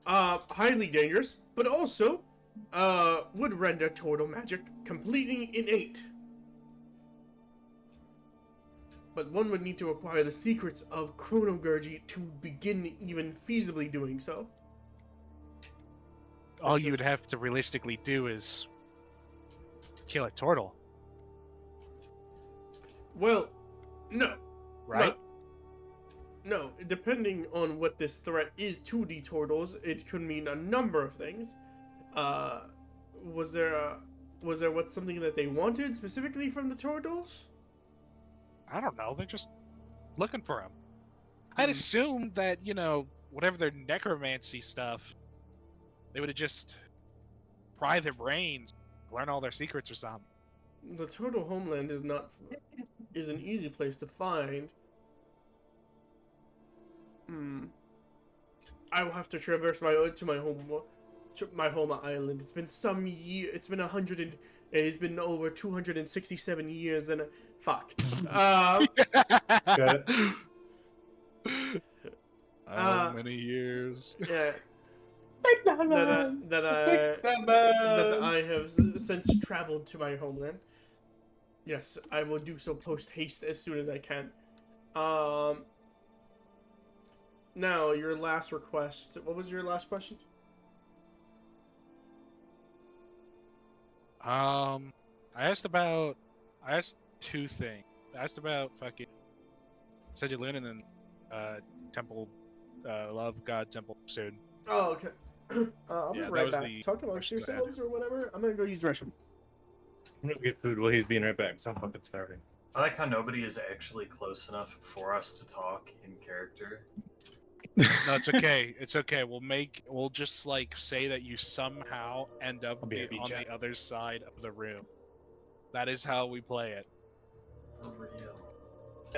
Highly dangerous, but also would render turtle magic completely innate. But one would need to acquire the secrets of Chronogurgy to begin even feasibly doing so. All you would have to realistically do is kill a turtle. Well, no. right? No, depending on what this threat is to the turtles, it could mean a number of things. Was there something that they wanted specifically from the turtles? I don't know. They're just looking for him. I'd assume that, whatever their necromancy stuff, they would have just pry their brains, learn all their secrets or something. The turtle homeland is an easy place to find. I will have to traverse my home island. It's been some year. It's been over 267 years and fuck. Got it. How many years? Yeah. that I have since traveled to my homeland. Yes, I will do so post haste as soon as I can. Now, your last request. What was your last question? I asked two things. I asked about fucking Sedulin and then Temple, Love God Temple soon. Oh, okay. I'll be Yeah, that right was back. the Talk amongst questions I had. yourselves or whatever. I'm gonna go use the restroom. I'm gonna get food while he's being right back. 'Cause I'm fucking starving. I like how nobody is actually close enough for us to talk in character. No, it's okay. It's okay. We'll just like say that you somehow end up I'll be on happy, Jack. the other side of the room. That is how we play it. For real.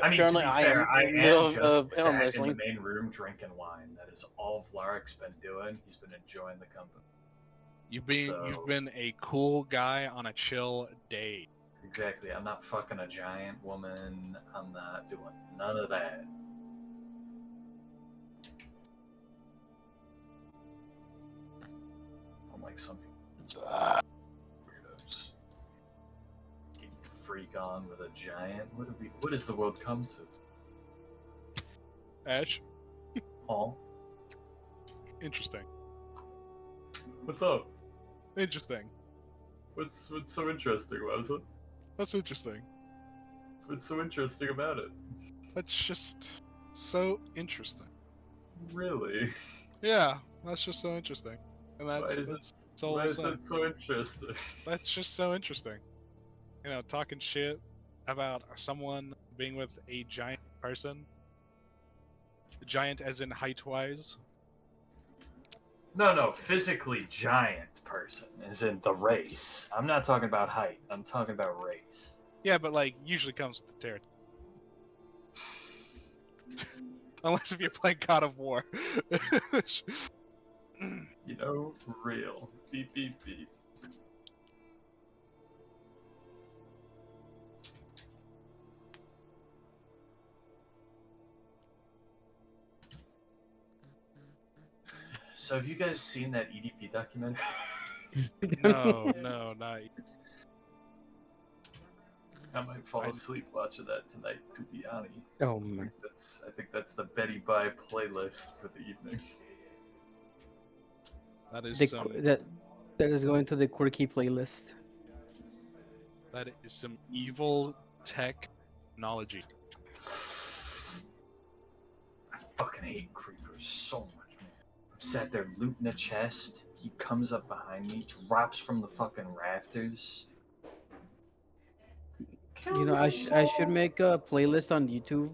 I mean, Currently, to be I fair, am I in the middle am of just arm sat in wrestling. the main room drinking wine. That is all Vlarik's been doing. He's been enjoying the company. You've So- been a cool guy on a chill day. Exactly. I'm not fucking a giant woman. I'm not doing none of that. Unlike some people. Weirdos. Getting freak on with a giant. What does the world come to? Ash, Paul? interesting. What's up? Interesting. What's so interesting, Wowza? That's interesting. What's so interesting about it? That's just so interesting. Really? Yeah, that's just so interesting. And Why that's is that's all why I'll is say. that so interesting? That's just so interesting. Talking shit about someone being with a giant person. Giant as in height-wise. No, physically giant person, as in the race. I'm not talking about height. I'm talking about race. Yeah, but like usually comes with the territory. Unless if you're playing God of War. Real. Beep beep beep. So have you guys seen that EDP documentary? no, not. I might fall asleep watching that tonight, to be honest. Oh man. I think that's the Betty Bye playlist for the evening. That is That is going to the quirky playlist. That is some evil technology. I fucking hate creepers so much, man. I'm sat there looting a chest. He comes up behind me, drops from the fucking rafters. I should make a playlist on YouTube.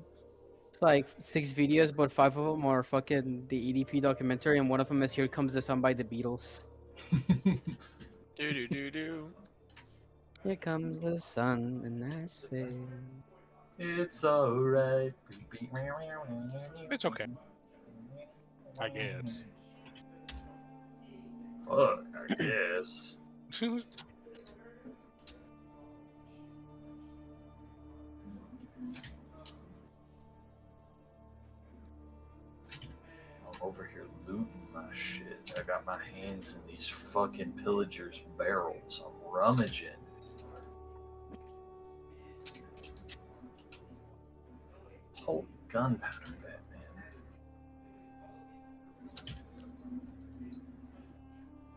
It's like 6 videos, but 5 of them are fucking the EDP documentary, and one of them is "Here Comes the Sun" by the Beatles. Do do do do. Here comes the sun, and I say, It's alright. It's okay, I guess. Fuck, I guess. I'm over here looting my shit. I got my hands in these fucking pillagers' barrels. I'm rummaging. Holy gunpowder, Batman.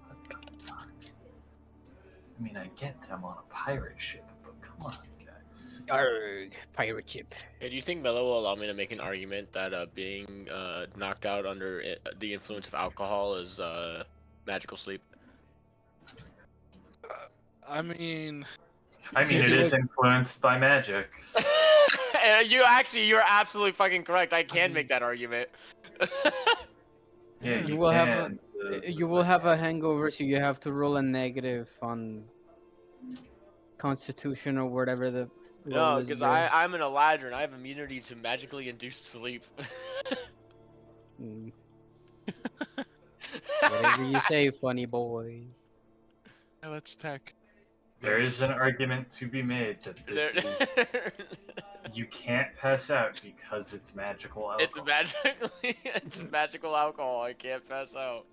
What the fuck? I mean, I get that I'm on a pirate ship, but come on, guys. Arrgh, pirate ship. Hey, do you think Mello will allow me to make an argument that being knocked out under the influence of alcohol is magical sleep? I mean, it is influenced by magic. So. You're absolutely fucking correct. I can make that argument. Yeah, You will have a hangover, so you have to roll a negative on Constitution or whatever the. No, because I'm an Eladrin. I have immunity to magically induced sleep. Whatever you say, funny boy. yeah, that's tech. There is an argument to be made that this is, you can't pass out because it's magical alcohol. It's magical alcohol. I can't pass out.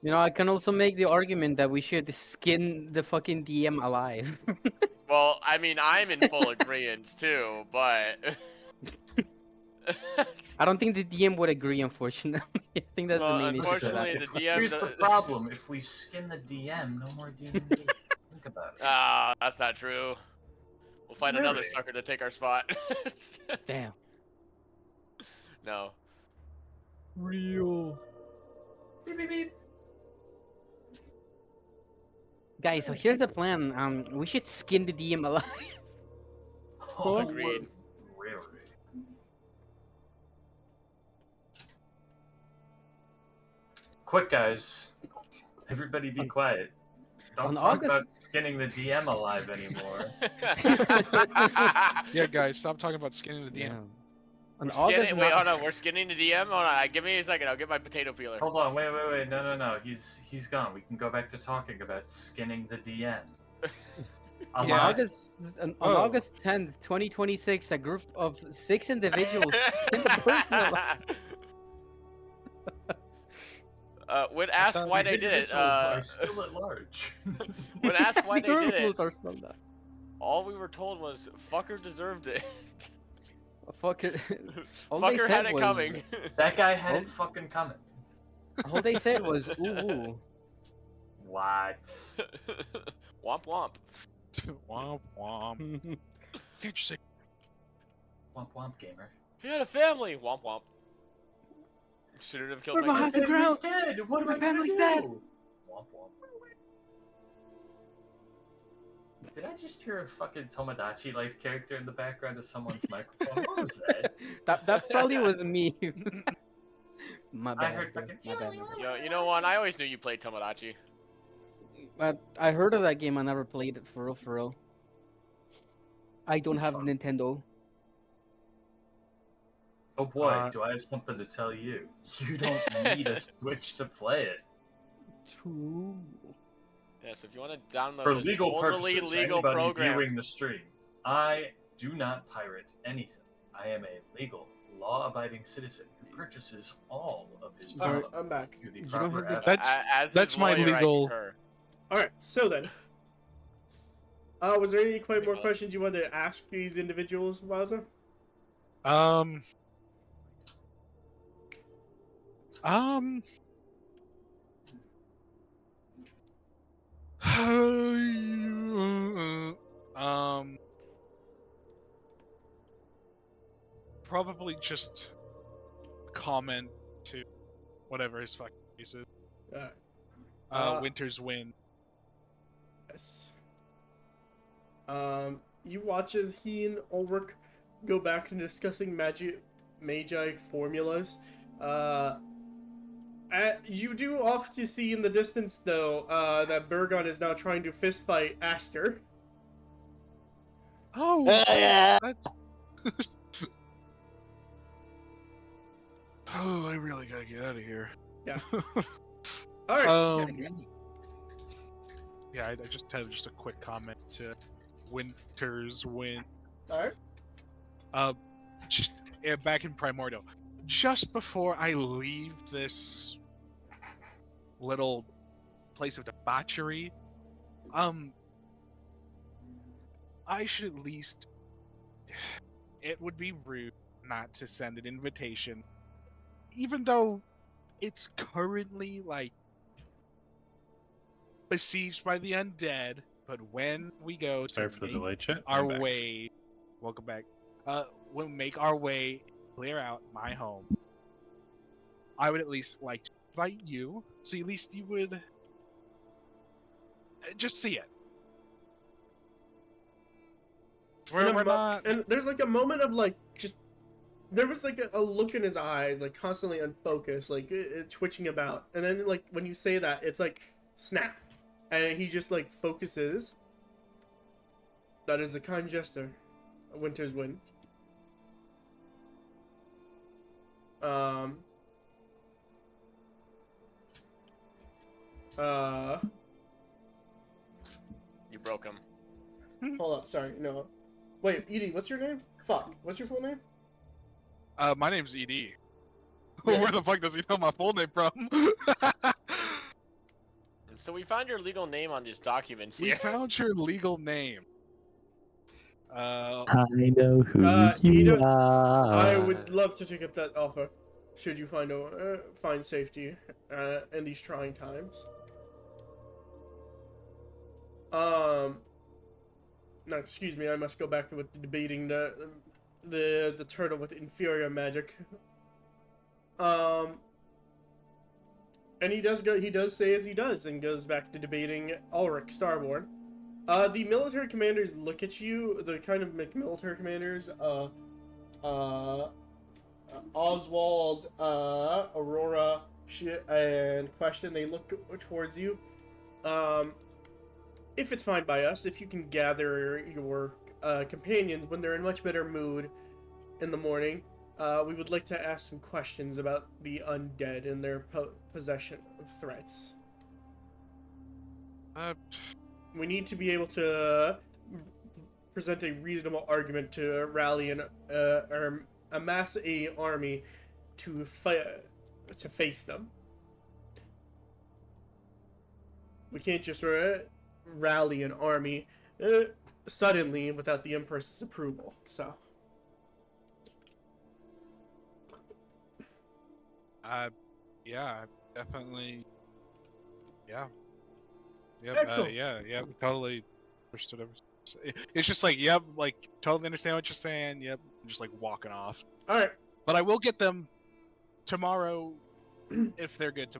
You know, I can also make the argument that we should skin the fucking DM alive. Well, I mean, I'm in full agreement too, but I don't think the DM would agree, unfortunately. I think that's the main issue. Unfortunately, the DM. Here's the problem: if we skin the DM, no more D&D. Think about it. Ah, that's not true. We'll find another sucker to take our spot. Damn. No. Real. Beep, beep, beep. Guys, so here's the plan. We should skin the DM alive. Oh, Agreed. Really? Quick, guys. Everybody be quiet. Don't talk about skinning the DM alive anymore. Yeah, guys, stop talking about skinning the DM. Yeah. Wait, hold on. We're skinning the DM? Hold on. Give me a second. I'll get my potato peeler. Hold on. Wait. No. He's gone. We can go back to talking about skinning the DM. On August 10th, 2026, a group of 6 individuals skinned the person alive. When asked why they did it, are still at large. When asked why they did it, are still there. all we were told was "fucker deserved it." Fucker, Fucker had it coming. That guy had it fucking coming. All they said was ooh. What? Womp womp. Womp womp. Can't you say Womp womp, gamer. He had a family. Womp womp. Shouldn't have killed Where my house of ground? Dead. What am My I family's do? dead. Womp womp. Did I just hear a fucking Tomodachi Life character in the background of someone's microphone? What was that? that probably was me. My bad. I heard fucking. My bad. You know what? I always knew you played Tomodachi. I heard of that game. I never played it for real. I don't have Nintendo. Oh boy, do I have something to tell you. You don't need a Switch to play it. True. Yes, if you want to download For this legal totally purposes, legal anybody program. viewing the stream, I do not pirate anything. I am a legal, law-abiding citizen who purchases all of his Alright, products I'm back. through the You don't proper have the- app. That's my legal. Alright, so then. Was there any more questions you wanted to ask these individuals, Wowza? Probably just comment to whatever his fucking piece is. Winter's Wind. Yes. You watch as he and Ulrich go back and discussing magi formulas. You do often see in the distance, though, that Baragon is now trying to fistfight Aster. Oh, Yeah. that's... Oh, I really gotta get out of here. Yeah. Alright. Yeah, I just have just a quick comment to Winter's Wind. Alright. Just back in Primordial, just before I leave this little place of debauchery, I should at least. It would be rude not to send an invitation, even though it's currently like besieged by the undead. But when we go to Sorry for the delay, chat. our I'm back. way welcome back. We'll make our way, clear out my home. I would at least like to invite you, so at least you would just see it. We're not. And there's like a moment of like just. There was like a look in his eyes, like constantly unfocused, like twitching about. And then like when you say that, it's like snap, and he just like focuses. That is a kind gesture, a winter's wind. You broke him. Hold up, sorry, no. Wait, Edie, what's your name? Fuck, what's your full name? My name's Ed. Yeah. Where the fuck does he know my full name from? So we found your legal name on these documents We here. found your legal name. I know who Ida, you are. I would love to take up that offer, should you find safety in these trying times. No, excuse me. I must go back with debating the turtle with inferior magic. And he does say as he does, and goes back to debating Ulrich Starborn. The military commanders look at you. The kind of military commanders, Oswald, Aurora, and Question. They look towards you. If it's fine by us, if you can gather your companions when they're in much better mood in the morning, we would like to ask some questions about the undead and their possession of threats. We need to be able to present a reasonable argument to rally and amass a army to face them. We can't just rally an army suddenly without the Empress's approval. So. Yeah, definitely. Yeah. Yep, Excellent. yeah, totally understood everything. It's just like, yep, like, totally understand what you're saying, yep, just like walking off. Alright. But I will get them tomorrow if they're good to.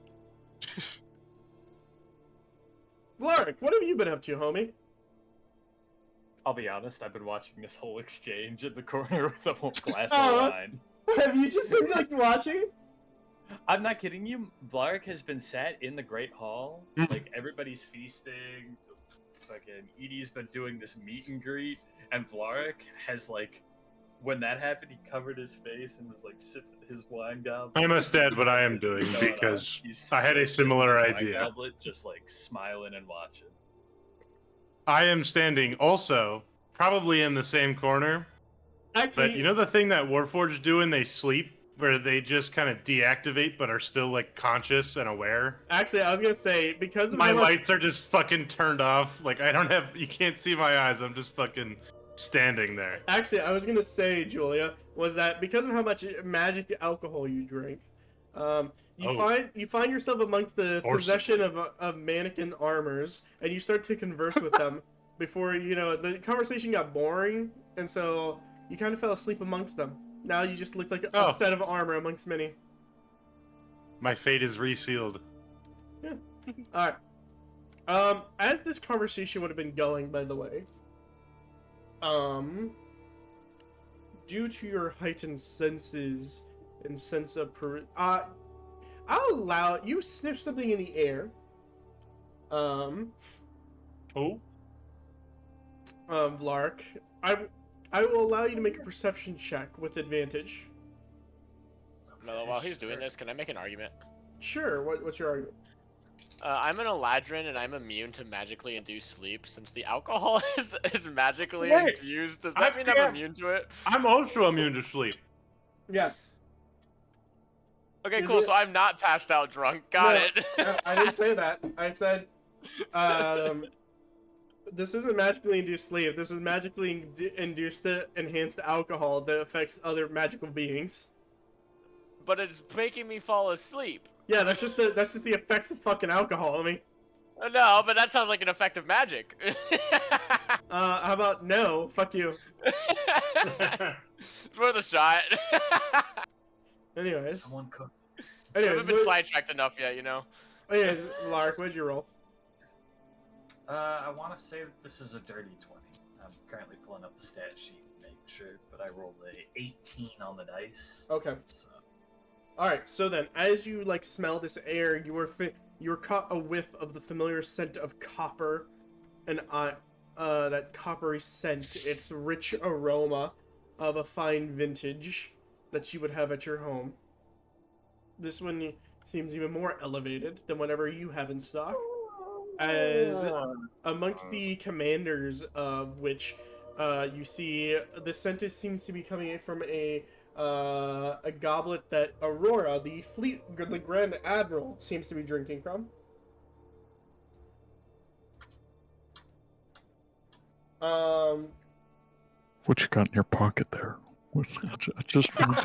Vlarik, what have you been up to, homie? I'll be honest, I've been watching this whole exchange in the corner with a whole glass Oh. of wine. Have you just been like watching? I'm not kidding you. Vlarik has been sat in the Great Hall. Like, everybody's feasting. Fucking Edie's been doing this meet and greet. And Vlarik has, like, when that happened, he covered his face and was, like, sipping his wine goblet. I must add what I am doing because He's I had a sipping similar his wine idea. goblet, just, like, smiling and watching. I am standing also, probably in the same corner. Actually, But you know the thing that Warforged do when they sleep? Where they just kind of deactivate but are still, like, conscious and aware? Actually, I was gonna say, because of My how much- lights are just fucking turned off. Like, I don't have... You can't see my eyes. I'm just fucking standing there. Actually, I was gonna say, Julia, was that because of how much magic alcohol you drink, you find yourself amongst the possession of mannequin armors, and you start to converse with them before, you know, the conversation got boring, and so you kind of fell asleep amongst them. Now you just look like a set of armor amongst many. My fate is resealed. Yeah. Alright. As this conversation would have been going, by the way, due to your heightened senses and sense of I'll allow you sniff something in the air. Vlarik, I will allow you to make a perception check with advantage. No, while he's doing this, can I make an argument? Sure. What's your argument? I'm an Eladrin and I'm immune to magically induced sleep. Since the alcohol is magically Wait, infused, does that mean I'm immune to it? I'm also immune to sleep. Yeah. Okay, cool. So I'm not passed out drunk. Got it. I didn't say that. I said, this isn't magically induced sleep. This is magically induced enhanced alcohol that affects other magical beings. But it's making me fall asleep. Yeah, that's just the effects of fucking alcohol. I mean, no, but that sounds like an effect of magic. how about no? Fuck you. It's worth a shot. Anyways, Someone cooked. I anyways, haven't been sidetracked enough yet, you know. anyways, Lark, what'd you roll? I want to say that this is a dirty 20. I'm currently pulling up the stat sheet to make sure, but I rolled a 18 on the dice. Okay. So. All right. So then, as you like smell this air, you were caught a whiff of the familiar scent of copper, and that coppery scent. Its rich aroma of a fine vintage that you would have at your home. This one seems even more elevated than whatever you have in stock. As amongst the commanders of which you see the scent seems to be coming from a goblet that Aurora, the Grand Admiral, seems to be drinking from. What you got in your pocket there? I just wanted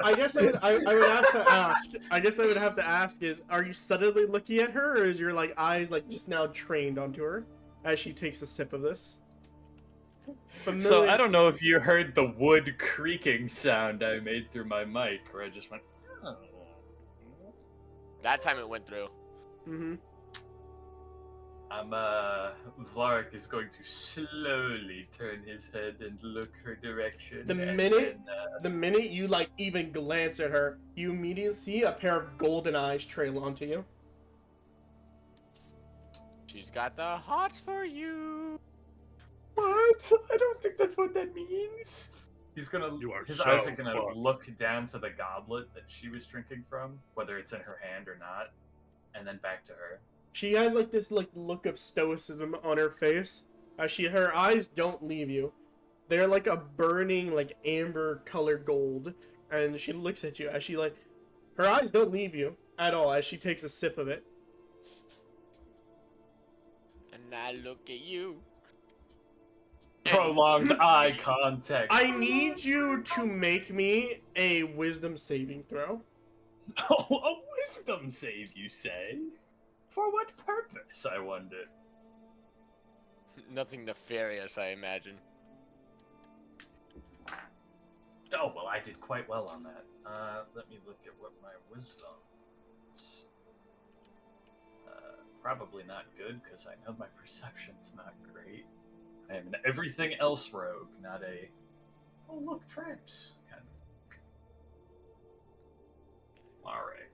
I guess I would have to ask. I guess I would have to ask is, are you suddenly looking at her, or is your like eyes like just now trained onto her as she takes a sip of this? So I don't know if you heard the wood creaking sound I made through my mic, where I just went. Oh. That time it went through. Mm-hmm. Vlarik is going to slowly turn his head and look her direction. The minute you like even glance at her, you immediately see a pair of golden eyes trail onto you. She's got the hots for you. What? I don't think that's what that means. His eyes are gonna look down to the goblet that she was drinking from, whether it's in her hand or not, and then back to her. She has like this like look of stoicism on her face as her eyes don't leave you. They're like a burning like amber color gold, and she looks at you as her eyes don't leave you at all as she takes a sip of it. And I look at you. Prolonged eye contact. I need you to make me a wisdom saving throw. Oh, a wisdom save, you say? For what purpose, I wonder? Nothing nefarious, I imagine. Oh, well, I did quite well on that. Let me look at what my wisdom is. Probably not good, because I know my perception's not great. I am an everything else rogue, not a, oh look, traps kind of. Vlarik.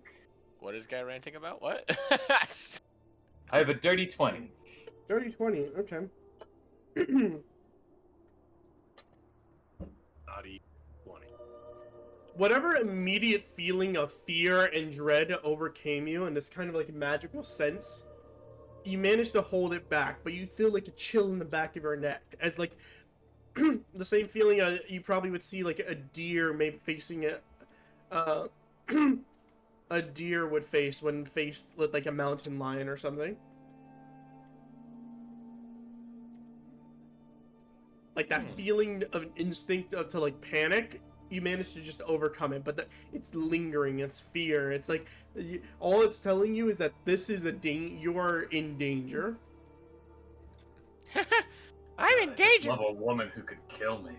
What is guy ranting about? What? I have a dirty 20. Dirty 20, okay. Naughty 20. Whatever immediate feeling of fear and dread overcame you in this kind of like magical sense, you manage to hold it back, but you feel like a chill in the back of your neck, as like the same feeling you probably would see like a deer maybe facing a deer would face when faced with like a mountain lion or something. Like that feeling of an instinct to like panic, you manage to just overcome it, but it's lingering, it's fear. It's like all it's telling you is that this is you're in danger. I'm in I just danger. love a woman who could kill me.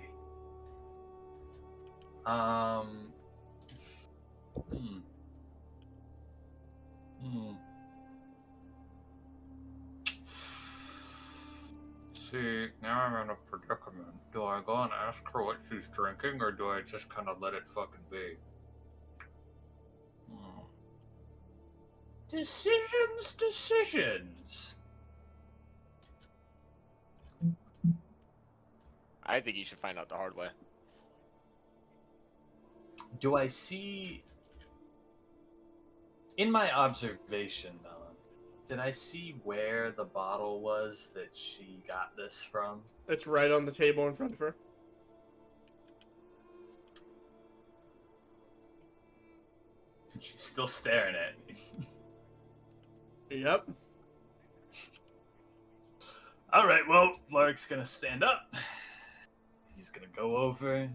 See, now I'm in a predicament. Do I go and ask her what she's drinking, or do I just kind of let it fucking be? Decisions. I think you should find out the hard way. Do I see... In my observation, did I see where the bottle was that she got this from? It's right on the table in front of her. And she's still staring at me. Yep. Alright, well, Vlarik's gonna stand up. He's gonna go over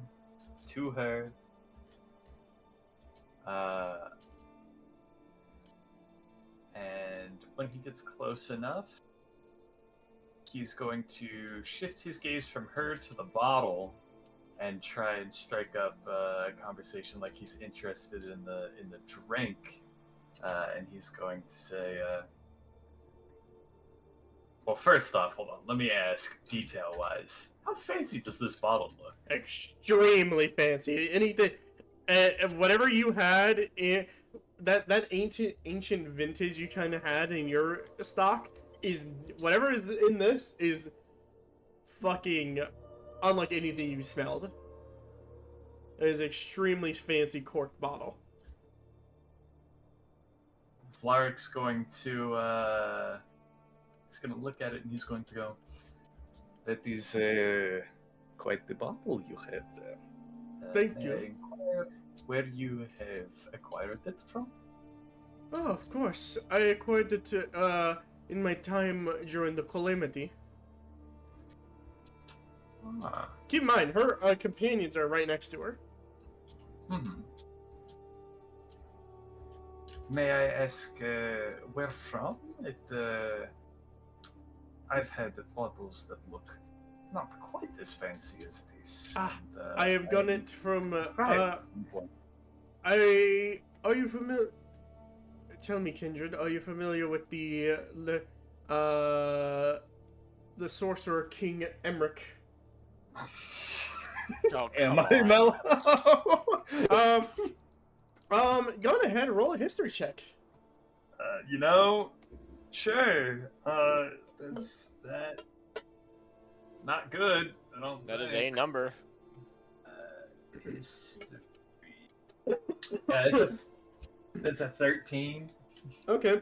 to her. And when he gets close enough, he's going to shift his gaze from her to the bottle and try and strike up a conversation like he's interested in the drink. And he's going to say, well, first off, hold on. Let me ask, detail-wise, how fancy does this bottle look? Extremely fancy. Anything, whatever you had in that ancient vintage you kind of had in your stock is whatever is in this is fucking unlike anything you smelled. It is an extremely fancy corked bottle. Vlarik's going to he's going to look at it and he's going to go, that is quite the bottle you have there. Thank may you. I inquire where you have acquired it from? Oh, of course. I acquired it in my time during the calamity. Ah. Keep in mind, her companions are right next to her. May I ask where from? I've had bottles that look not quite as fancy as this. I have gotten it from. Are you familiar? Tell me, Kindred, are you familiar with the sorcerer King Emmerich? Am I mellow? Go on ahead and roll a history check. Sure. That's that. Not good. I don't. That is a number. Yeah, it's a 13. Okay.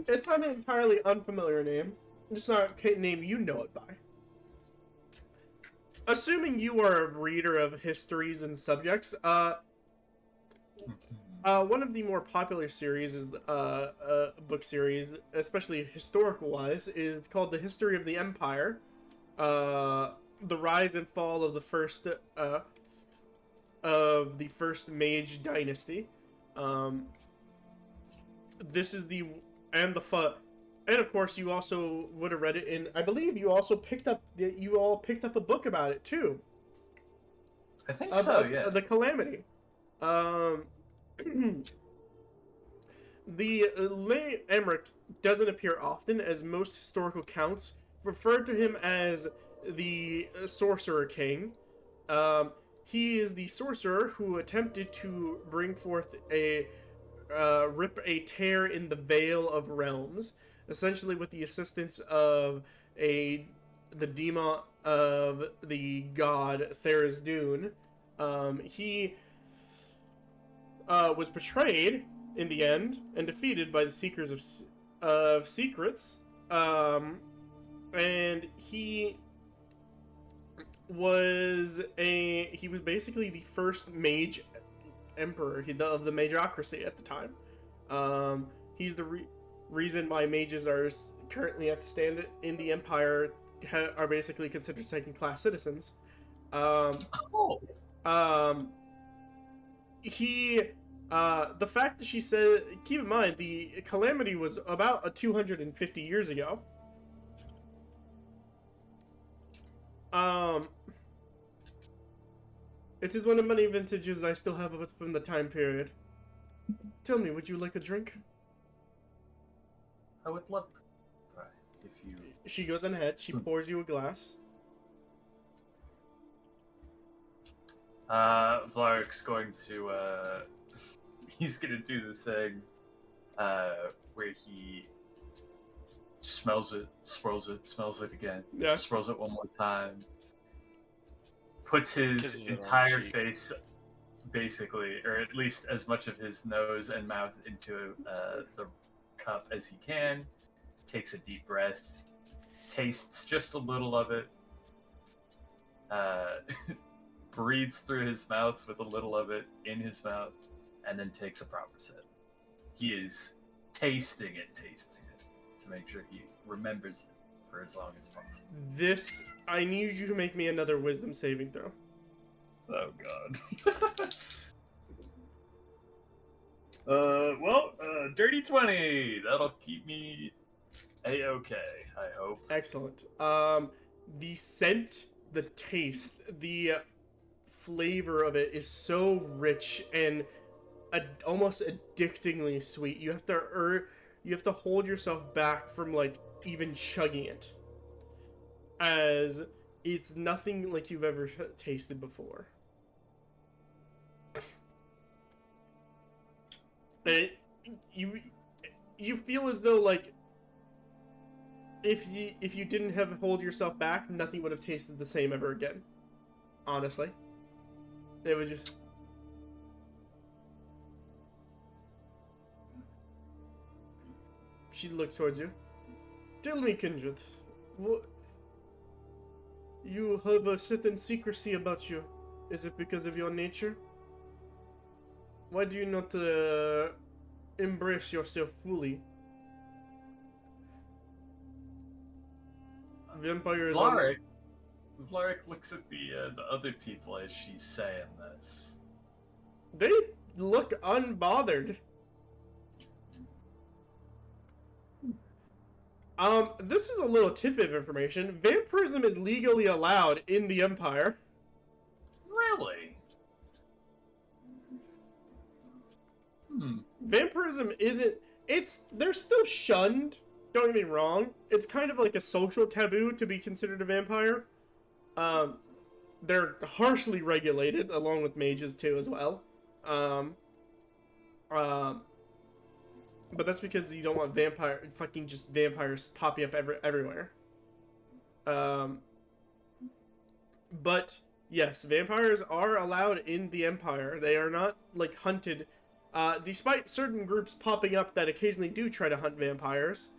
It's not an entirely unfamiliar name. It's not a name you know it by. Assuming you are a reader of histories and subjects, one of the more popular series is book series, especially historical-wise, is called The History of the Empire. The rise and fall of the first Mage Dynasty. This is and of course you also would have read it in. I believe you also picked up a book about it too. I think so. Yeah. The Calamity. The Lay Emmerich doesn't appear often, as most historical accounts refer to him as the Sorcerer King. He is the sorcerer who attempted to bring forth rip a tear in the Veil of Realms, essentially with the assistance of the demon of the god Theris Dune. He was betrayed in the end and defeated by the Seekers of Secrets, and he was basically the first mage emperor of the Magocracy at the time. He's the reason why mages are currently at the stand in the Empire are basically considered second-class citizens. The fact that she said, keep in mind, the Calamity was about 250 years ago. It is one of many vintages I still have from the time period. Tell me, would you like a drink? I would love to try if you. She goes ahead. She pours you a glass. Vlarik's going to. He's gonna do the thing where he smells it, swirls it, smells it again, swirls it one more time, puts his entire face, basically, or at least as much of his nose and mouth into the cup as he can, takes a deep breath, tastes just a little of it, breathes through his mouth with a little of it in his mouth, and then takes a proper sip. He is tasting it to make sure he remembers it for as long as possible. I need you to make me another wisdom saving throw. Oh god. Dirty 20. That'll keep me A-okay, I hope. Excellent. The scent, the taste, the flavor of it is so rich and almost addictingly sweet. You have to hold yourself back from like even chugging it, as it's nothing like you've ever tasted before. And you feel as though like if you didn't have hold yourself back, nothing would have tasted the same ever again. Honestly, it was just. She looked towards you. Tell me, Kindred, you have a certain secrecy about you. Is it because of your nature? Why do you not embrace yourself fully? Vampires. Vlarik looks at the other people as she's saying this. They look unbothered. This is a little tidbit of information. Vampirism is legally allowed in the Empire. Really? Vampirism isn't... They're still shunned. Don't get me wrong. It's kind of like a social taboo to be considered a vampire. They're harshly regulated, along with mages too as well. But that's because you don't want vampires popping up everywhere. But yes, vampires are allowed in the Empire. They are not like hunted, despite certain groups popping up that occasionally do try to hunt vampires,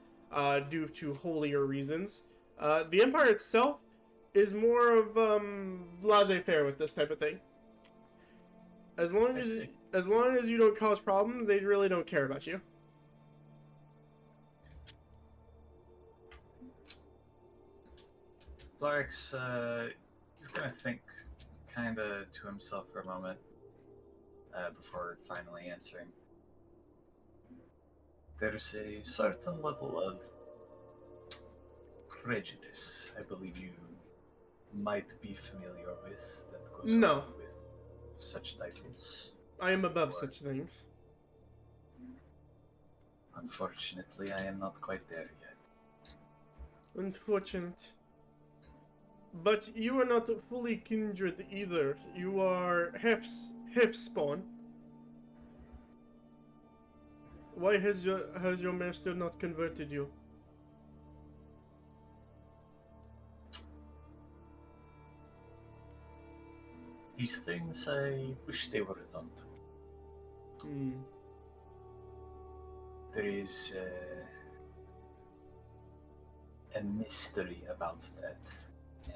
due to holier reasons. The Empire itself is more of laissez-faire with this type of thing. As long as you don't cause problems, they really don't care about you. Vlarik's, he's gonna think kinda to himself for a moment, before finally answering. There's a certain level of prejudice I believe you might be familiar with that goes along with such titles. I am above such things. Unfortunately, I am not quite there yet. Unfortunate. But you are not fully kindred either. You are half spawn. Why has your master not converted you? These things I wish they were not. There is a mystery about that,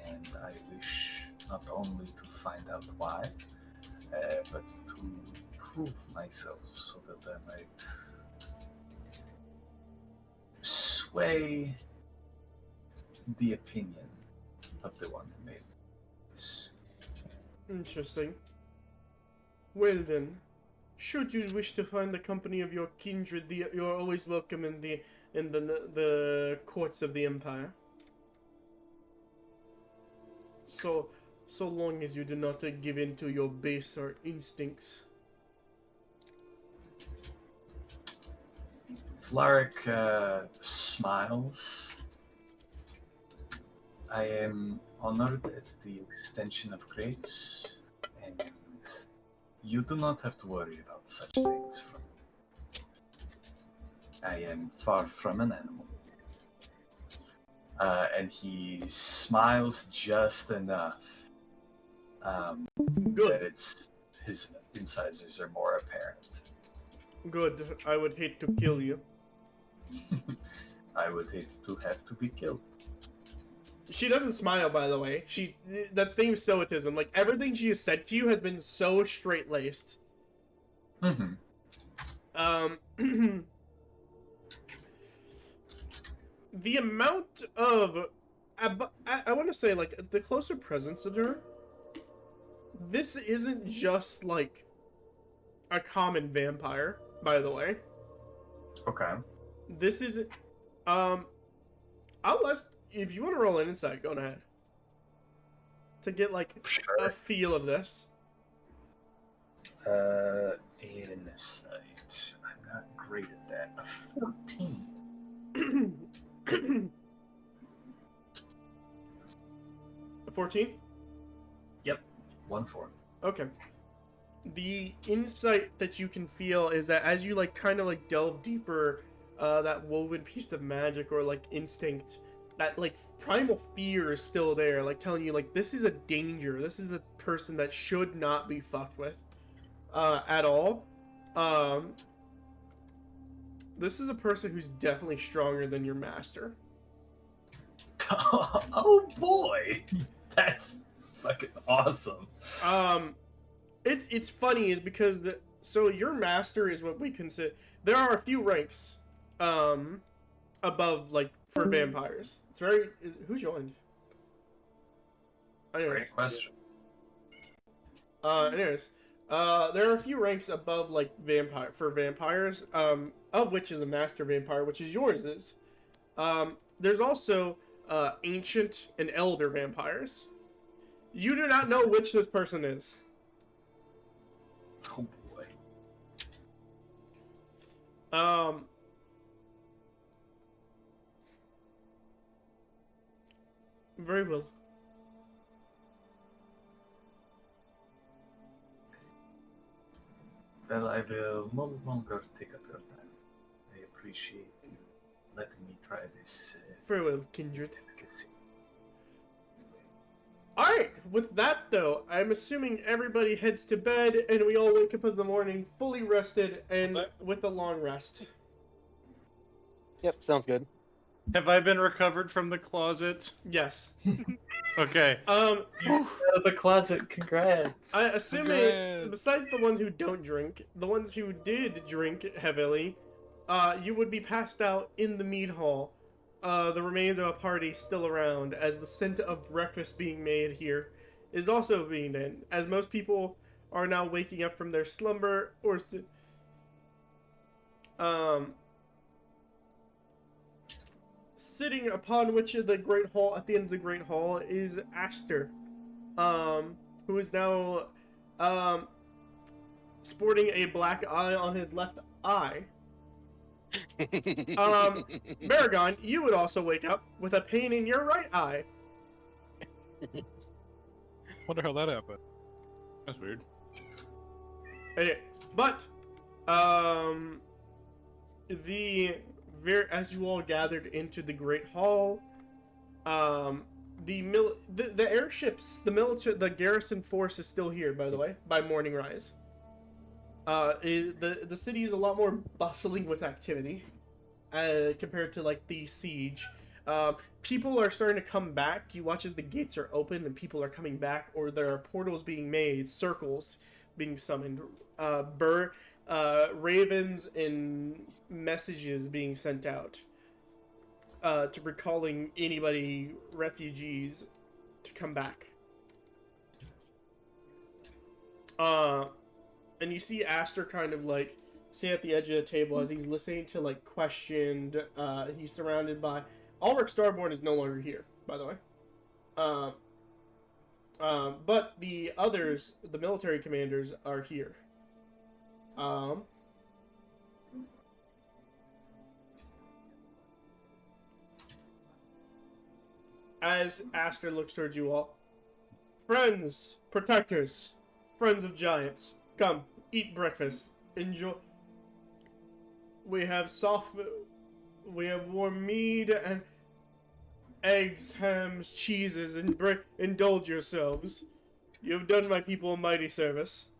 and I wish not only to find out why, but to prove myself so that I might sway the opinion of the one who made this. Interesting. Well then, should you wish to find the company of your kindred, you are always welcome in the courts of the Empire. So long as you do not give in to your baser instincts. Vlarik smiles. I am honored at the extension of grace, and you do not have to worry about such things from me. I am far from an animal. And he smiles just enough that his incisors are more apparent. Good. I would hate to kill you. I would hate to have to be killed. She doesn't smile, by the way. That same stoicism, like everything she has said to you has been so straight-laced. The amount of, I want to say, like, the closer presence of her, this isn't just, like, a common vampire, by the way. Okay. This isn't, I'll let if you want to roll an insight. Go ahead. To get like a feel of this. Insight. I'm not great at that. A 14. 14? Yep. 1-4. Okay. The insight that you can feel is that as you like kind of like delve deeper, that woven piece of magic or like instinct, that like primal fear is still there, like telling you like this is a danger. This is a person that should not be fucked with, at all. This is a person who's definitely stronger than your master. Oh boy, that's fucking awesome. It's funny is because so your master is what we consider. There are a few ranks, above like for vampires. It's very who joined. Anyways. Great question. Anyways, there are a few ranks above like vampires. Of which is a master vampire, which is yours is. There's also ancient and elder vampires. You do not know which this person is. Oh boy. Very well. Well, I will no longer take up your time. I appreciate you letting me try this. Very well, kindred. Delicacy. Alright, with that though, I'm assuming everybody heads to bed and we all wake up in the morning fully rested and with a long rest. Yep, sounds good. Have I been recovered from the closet? Yes. Okay. Out of the closet, congrats. I assuming besides the ones who don't drink, the ones who did drink heavily, you would be passed out in the mead hall. The remains of a party still around, as the scent of breakfast being made here is also being in, as most people are now waking up from their slumber or sitting upon which of the great hall at the end of the great hall is Aster, who is now sporting a black eye on his left eye. Baragon, you would also wake up with a pain in your right eye. Wonder how that happened. That's weird. Okay, but as you all gathered into the Great Hall, the airships, the garrison force is still here. By the way, by morning rise, the city is a lot more bustling with activity, compared to like the siege. People are starting to come back. You watch as the gates are open and people are coming back, or there are portals being made, circles being summoned, ravens and messages being sent out to recalling anybody, refugees, to come back. And you see Aster kind of like sitting at the edge of the table as he's listening to like questioned. He's surrounded by Ulrich Starborn is no longer here, by the way. But the others, the military commanders, are here. As Aster looks towards you all, friends, protectors, friends of giants, come, eat breakfast, enjoy. We have warm mead and eggs, hams, cheeses, and indulge yourselves. You have done my people a mighty service.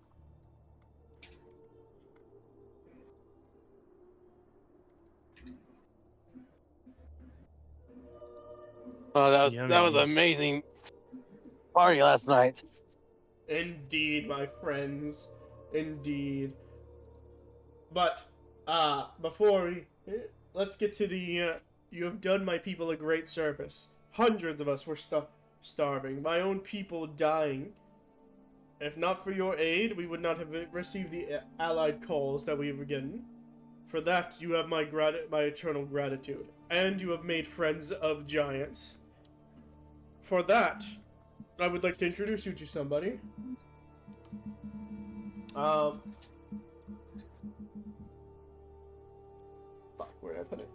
Oh, that was amazing party last night. Indeed, my friends. Indeed. But, before let's get to the, you have done my people a great service. Hundreds of us were starving, my own people dying. If not for your aid, we would not have received the allied calls that we were getting. For that, you have my eternal gratitude, and you have made friends of giants. For that, I would like to introduce you to somebody. Fuck, where did I put it?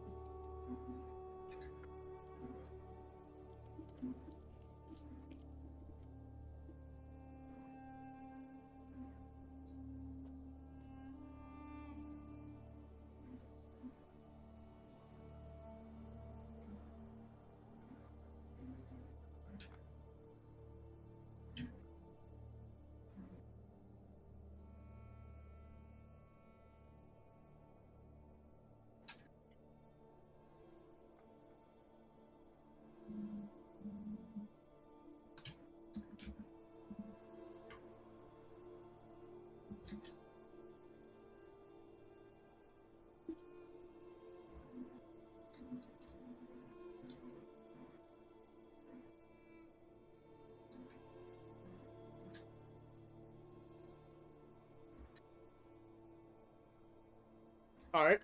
Alright.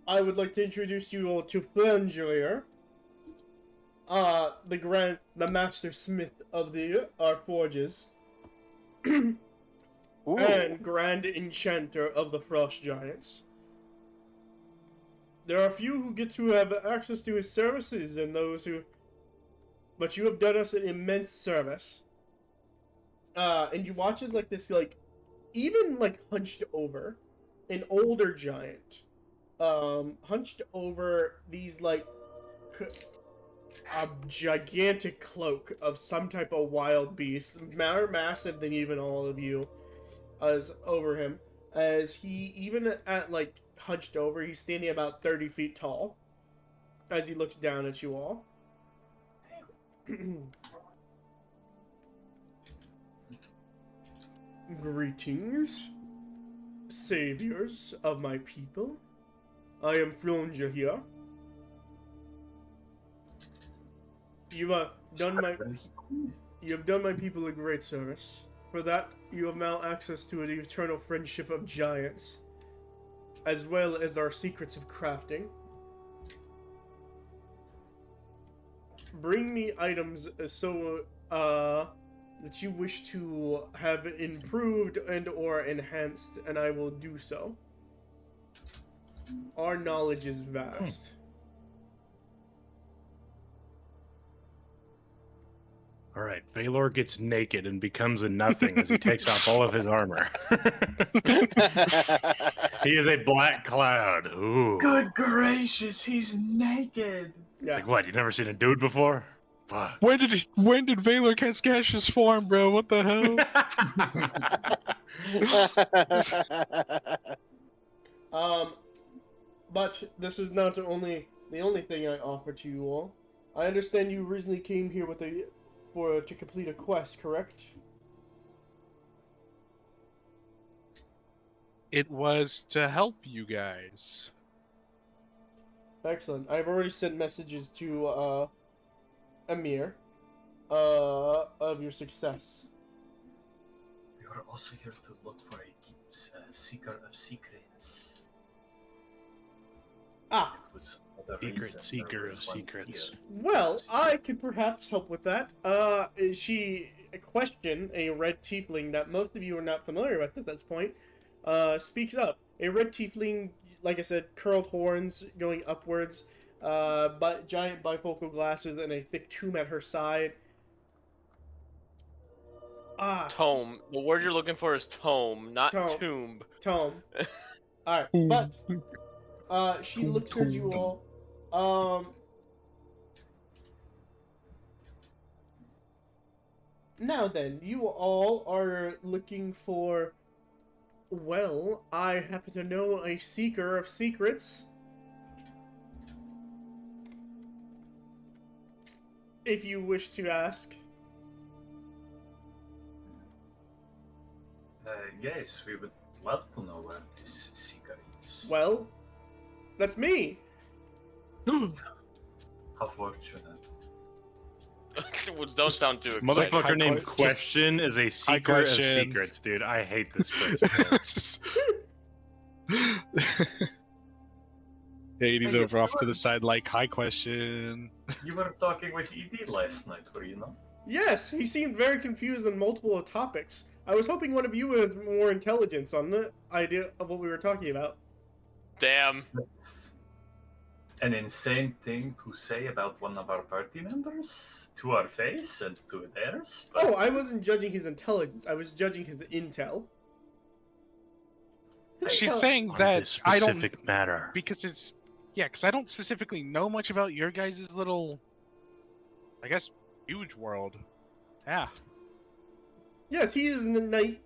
I would like to introduce you all to Phasial, the master smith of our forges, and grand enchanter of the frost giants. There are few who get to have access to his services, and those who... But you have done us an immense service. And you watch as, like, this, like, even, like, hunched over, an older giant, hunched over these, like, a gigantic cloak of some type of wild beast, more massive than even all of you, is over him. As he, even at, like, hunched over, he's standing about 30 feet tall, as he looks down at you all. Greetings, saviors of my people. I am Flonja here. You have done my people a great service. For that, you have now access to the eternal friendship of giants, as well as our secrets of crafting. Bring me items that you wish to have improved and or enhanced, and I will do so. Our knowledge is vast. All right, Valor gets naked and becomes a nothing as he takes off all of his armor. He is a black cloud. Ooh. Good gracious, he's naked. Yeah. Like what? You never seen a dude before? Fuck. When did Valor cast Gaseous form, bro? What the hell? But this is not the only thing I offer to you all. I understand you originally came here to complete a quest, correct? It was to help you guys. Excellent. I've already sent messages to Amir of your success. We are also here to look for a seeker of secrets. Ah! It was other Secret reason seeker there of was one secrets. here. Well, I could perhaps help with that. She questioned a red tiefling that most of you are not familiar with at this point. Speaks up. A red tiefling, like I said, curled horns going upwards, but giant bifocal glasses and a thick tomb at her side. Tome. The word you're looking for is tome, not Tome. tomb. Tome. Alright, but she looks at you all. Now then, you all are looking for... Well, I happen to know a seeker of secrets. If you wish to ask. Yes, we would love to know where this seeker is. Well, that's me. How fortunate. Don't sound too excited. Motherfucker named Just- Question is a secret of question. secrets, dude. I hate this question. Just- Yeah, he's over off to the side like, hi, question. You were talking with ED last night, were you not? Yes, he seemed very confused on multiple topics. I was hoping one of you with more intelligence on the idea of what we were talking about. Damn. That's an insane thing to say about one of our party members to our face and to theirs. But... Oh, I wasn't judging his intelligence. I was judging his intel. She's saying On that this I don't specific matter. because it's because I don't specifically know much about your guys' little, I guess, huge world. Yeah. Yes, he is naive.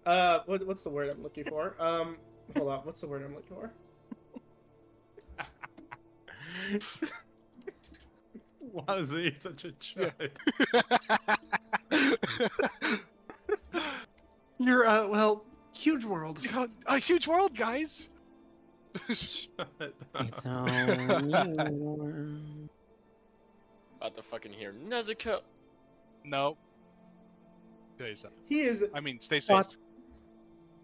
What's the word I'm looking for? Hold on. What's the word I'm looking for? Wowza, you're such a chud. You're well, huge world. A huge world, guys. It's all About to fucking hear Nezuko. No. Tell you something. He is. I mean, stay safe.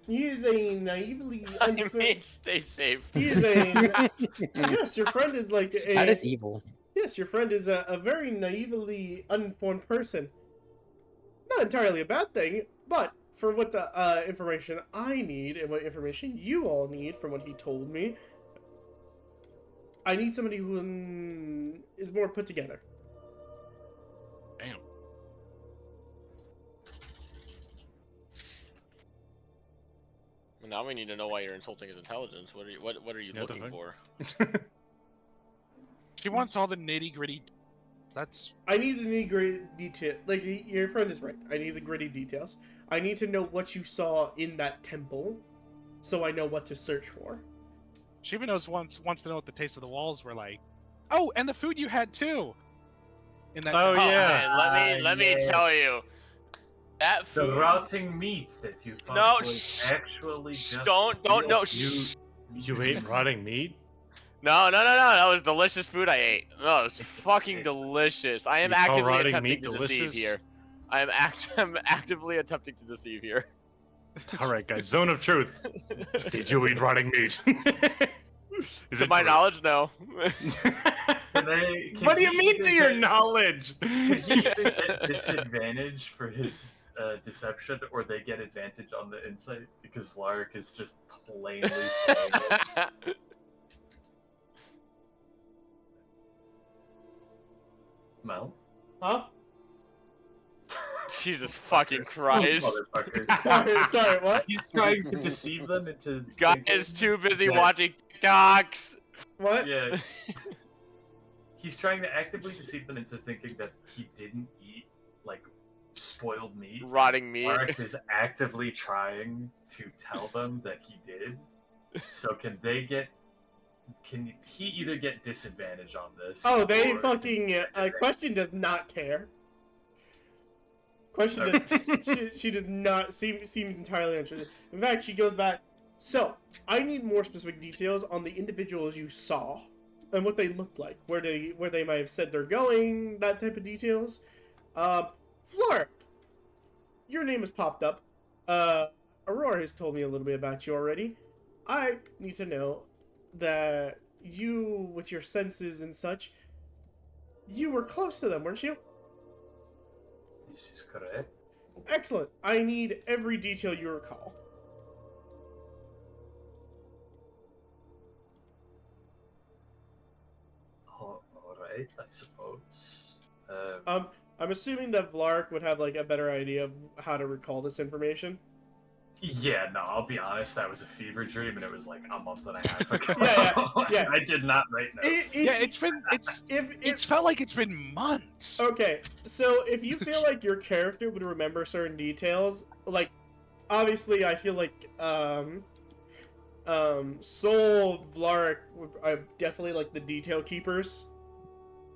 He is a naively. I mean, stay safe. He is a. Yes, your friend is like a. That is evil. Yes, your friend is a very naively uninformed person. Not entirely a bad thing, but for what the information I need and what information you all need from what he told me, I need somebody who is more put together. Damn. Well, now we need to know why you're insulting his intelligence. What are you Yeah, what the looking fuck? for? She wants all the nitty gritty. That's I need the nitty gritty detail. Like your friend is right. I need the gritty details. I need to know what you saw in that temple, so I know what to search for. she even wants to know what the taste of the walls were like. Oh, and the food you had too. In that. Oh, temple. yeah. Man, let me tell you. That The food. rotting meat that you found No, was actually just don't real. no. You ate rotting meat? No. That was delicious food I ate. No, it was fucking delicious. I am You call actively rotting attempting meat to deceive delicious? here. I'm actively attempting to deceive here. All right, guys. Zone of truth. Did you eat rotting meat? Is To it my true? knowledge, no. What do you mean to your knowledge? Can he get disadvantage for his deception, or they get advantage on the insight because Vlarik is just plainly saying it? Mel? Huh? Jesus fucking Christ. Motherfucker. Sorry, what? He's trying to deceive them into. Guy thinking is too busy that- watching TikToks. What? Yeah. He's trying to actively deceive them into thinking that he didn't eat, like, spoiled meat. Rotting meat. Mark is actively trying to tell them that he did. So can he either get disadvantage on this? Oh, they or- fucking. Question does not care. Question does. she does not seems entirely interested. In fact, she goes back. So I need more specific details on the individuals you saw and what they looked like, where they might have said they're going, that type of details. Vlarik, your name has popped up. Aurora has told me a little bit about you already. I need to know that you, with your senses and such, you were close to them, weren't you? This is correct. Excellent. I need every detail you recall. Alright, I suppose. I'm assuming that Vlarik would have like a better idea of how to recall this information. Yeah, no, I'll be honest, that was a fever dream and it was like a month and a half ago. Yeah. I did not write notes. It's felt like it's been months. Okay, so if you feel like your character would remember certain details, like obviously I feel like Soul, Vlarik are definitely like the detail keepers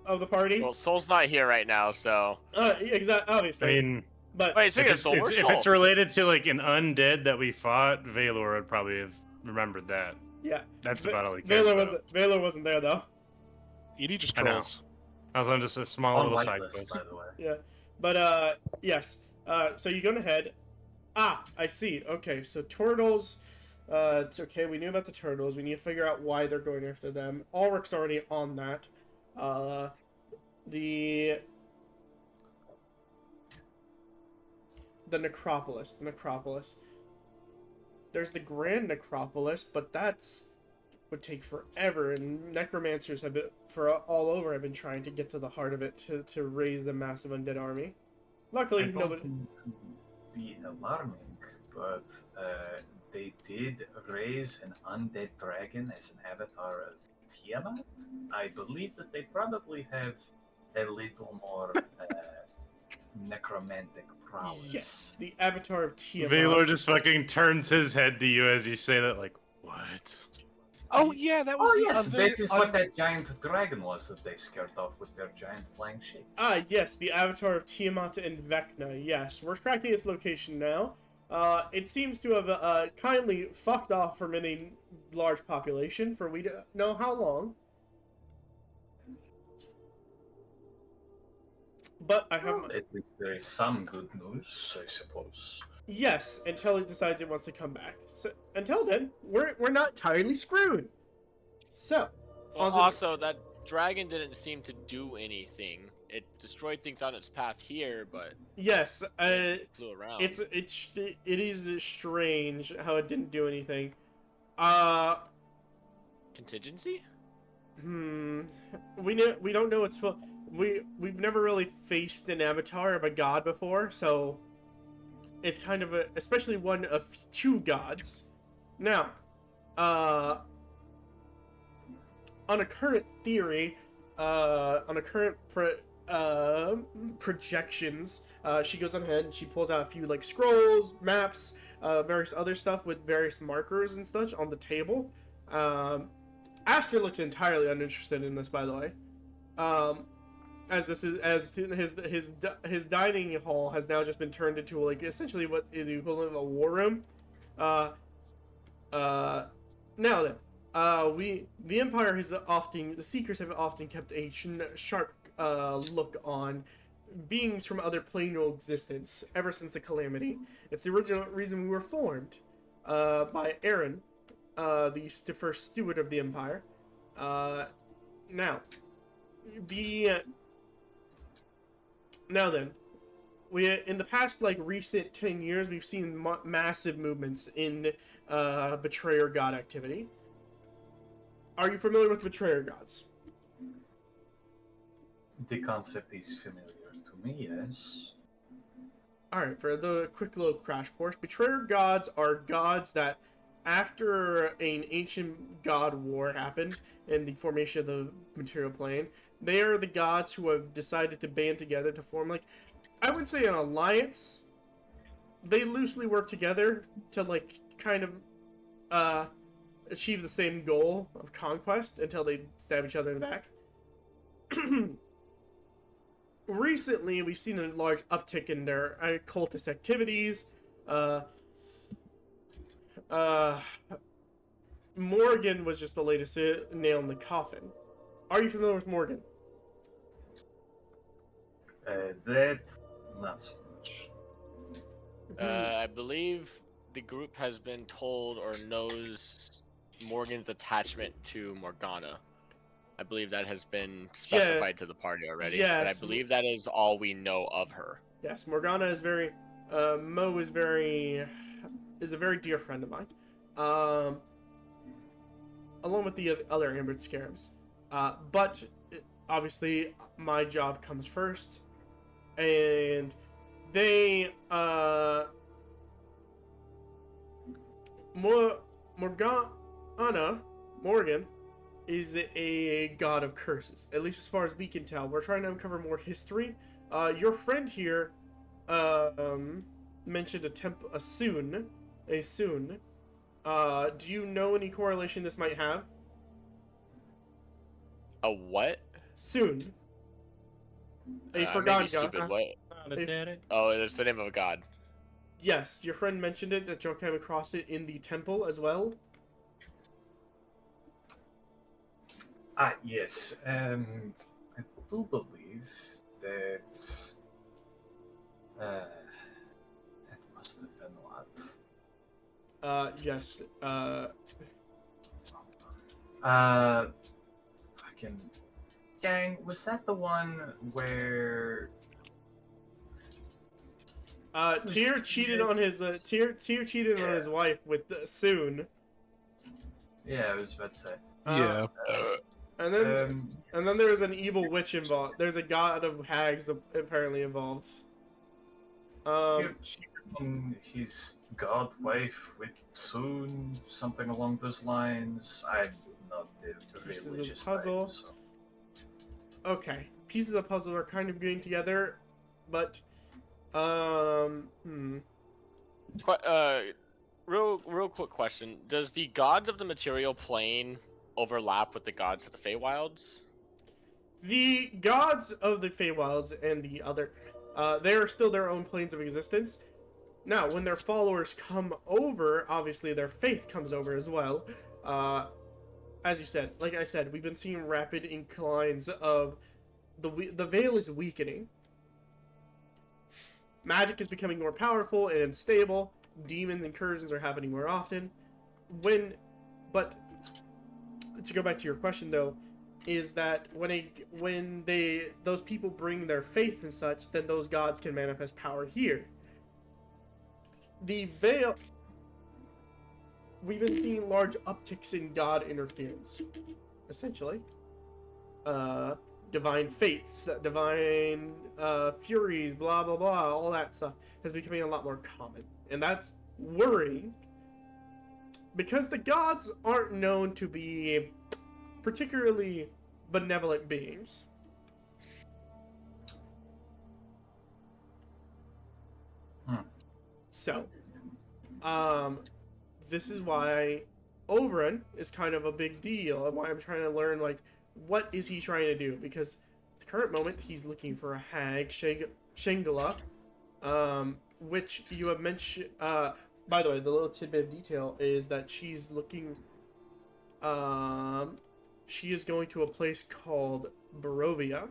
of the party. Well, Soul's not here right now, so. Exactly. Obviously. I mean, but wait, speaking of Soul, where's if Soul? it's related to like an undead that we fought, Valor would probably have remembered that. Yeah. That's about all he cares about. Valor wasn't there though. Edie just I know. trolls. I was on just a small On little side whitelist, quest. by the way. Yeah, but yes. So you go ahead. Ah, I see. Okay, so turtles. It's okay. We knew about the turtles. We need to figure out why they're going after them. Ulrich's already on that. The necropolis. The necropolis. There's the Grand Necropolis, but that's would take forever, and necromancers have been all over have been trying to get to the heart of it to raise the massive undead army. Luckily, I don't nobody. mean to be alarming, but they did raise an undead dragon as an avatar of Tiamat. I believe that they probably have a little more necromantic prowess. Yes, the avatar of Tiamat. Valor just fucking turns his head to you as you say that, like, what? Oh yeah, that was Oh the yes, other. that is what that giant dragon was that they scared off with their giant flying shape. Ah, yes, the avatar of Tiamat and Vecna. Yes, we're tracking its location now. It seems to have kindly fucked off from any large population for we don't know how long. But I have... At least there is some good news, I suppose. Yes, until it decides it wants to come back. So, until then, we're not entirely screwed. So, Well, also, that dragon didn't seem to do anything. It destroyed things on its path here, but yes, it flew around. it is strange how it didn't do anything. Contingency? We don't know what's we've never really faced an avatar of a god before, so it's kind of especially one of two gods. Now, on a current theory, on a current projections, she goes on ahead and she pulls out a few like scrolls, maps, various other stuff with various markers and such on the table. Aster looks entirely uninterested in this, by the way. As this is his dining hall has now just been turned into like essentially what is the equivalent of a war room. Now then, the Empire the Seekers have often kept a sharp look on beings from other planar existence ever since the Calamity. It's the original reason we were formed by Aaron, the first steward of the Empire. Now then, in the past like recent 10 years, we've seen massive movements in Betrayer God activity. Are you familiar with Betrayer Gods? The concept is familiar to me, yes. Alright, for the quick little crash course, Betrayer Gods are gods that, after an ancient god war happened and the formation of the material plane, they are the gods who have decided to band together to form, like, I would say an alliance. They loosely work together to, like, kind of, achieve the same goal of conquest until they stab each other in the back. Recently, we've seen a large uptick in their cultist activities. Morgan was just the latest nail in the coffin. Are you familiar with Morgan? That, not so much. I believe the group has been told or knows Morgan's attachment to Morgana. I believe that has been specified to the party already. Yes. But I believe that is all we know of her. Yes, Morgana is very... Mo is a very dear friend of mine. Along with the other Ambered Scarabs. But, obviously, my job comes first. And they, Morgan, is a god of curses. At least as far as we can tell. We're trying to uncover more history. Your friend here, mentioned a Soon. Do you know any correlation this might have? A what? Soon. A forgotten maybe god. stupid, what? Oh, it's the name of a god. Yes, your friend mentioned it, that Joe came across it in the temple as well. Yes. I do believe that that must have been a lot. Yes. Fucking gang, was that the one where Tyr cheated on his Tyr cheated on his wife with Soon. Yeah, I was about to say. Yeah. And then there was an evil witch involved. There's a god of hags apparently involved. Tyr cheated on his god wife with Soon, something along those lines. I'm not the Pieces of religious puzzle. type, so. Okay, pieces of the puzzle are kind of getting together, but Real quick question: does the gods of the material plane overlap with the gods of the Feywilds? The gods of the Feywilds and the other, they are still their own planes of existence. Now, when their followers come over, obviously their faith comes over as well. As you said, like I said, we've been seeing rapid inclines of the veil is weakening. Magic is becoming more powerful and stable. Demon incursions are happening more often. But to go back to your question though, is that when those people bring their faith and such, then those gods can manifest power here. The veil, we've been seeing large upticks in god interference, essentially. Divine fates, divine furies, blah blah blah, all that stuff is becoming a lot more common, and that's worrying because the gods aren't known to be particularly benevolent beings. So, this is why Oberon is kind of a big deal, and why I'm trying to learn, like, what is he trying to do? Because at the current moment, he's looking for a hag, Shangela, which you have mentioned. By the way, the little tidbit of detail is that she's looking. She is going to a place called Barovia.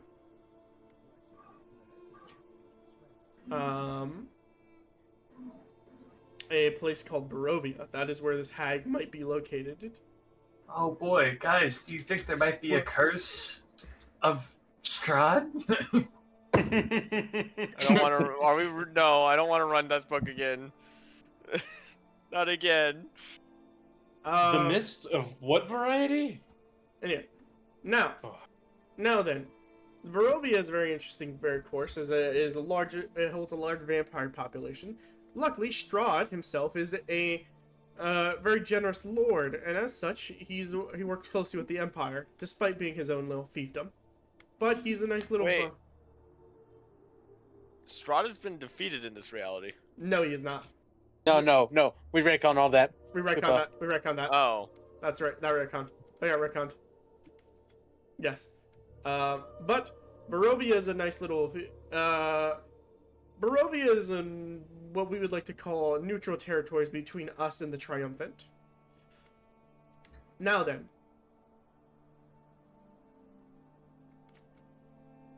A place called Barovia. That is where this hag might be located. Oh boy, guys, do you think there might be a curse of Strahd? I don't want to. No, I don't want to run that book again. Not again. The mist of what variety? Anyway, now then, Barovia is a very interesting, very course. It holds a large vampire population. Luckily, Strahd himself is a very generous lord, and as such, he works closely with the Empire, despite being his own little fiefdom. But he's a nice little. Wait. Strahd has been defeated in this reality. No, he is not. No. We retcon all that. We retcon that. Oh. That's right. That retconned. They got retconned. Yes. But Barovia is a nice little. Barovia is what we would like to call neutral territories between us and the Triumphant. Now then.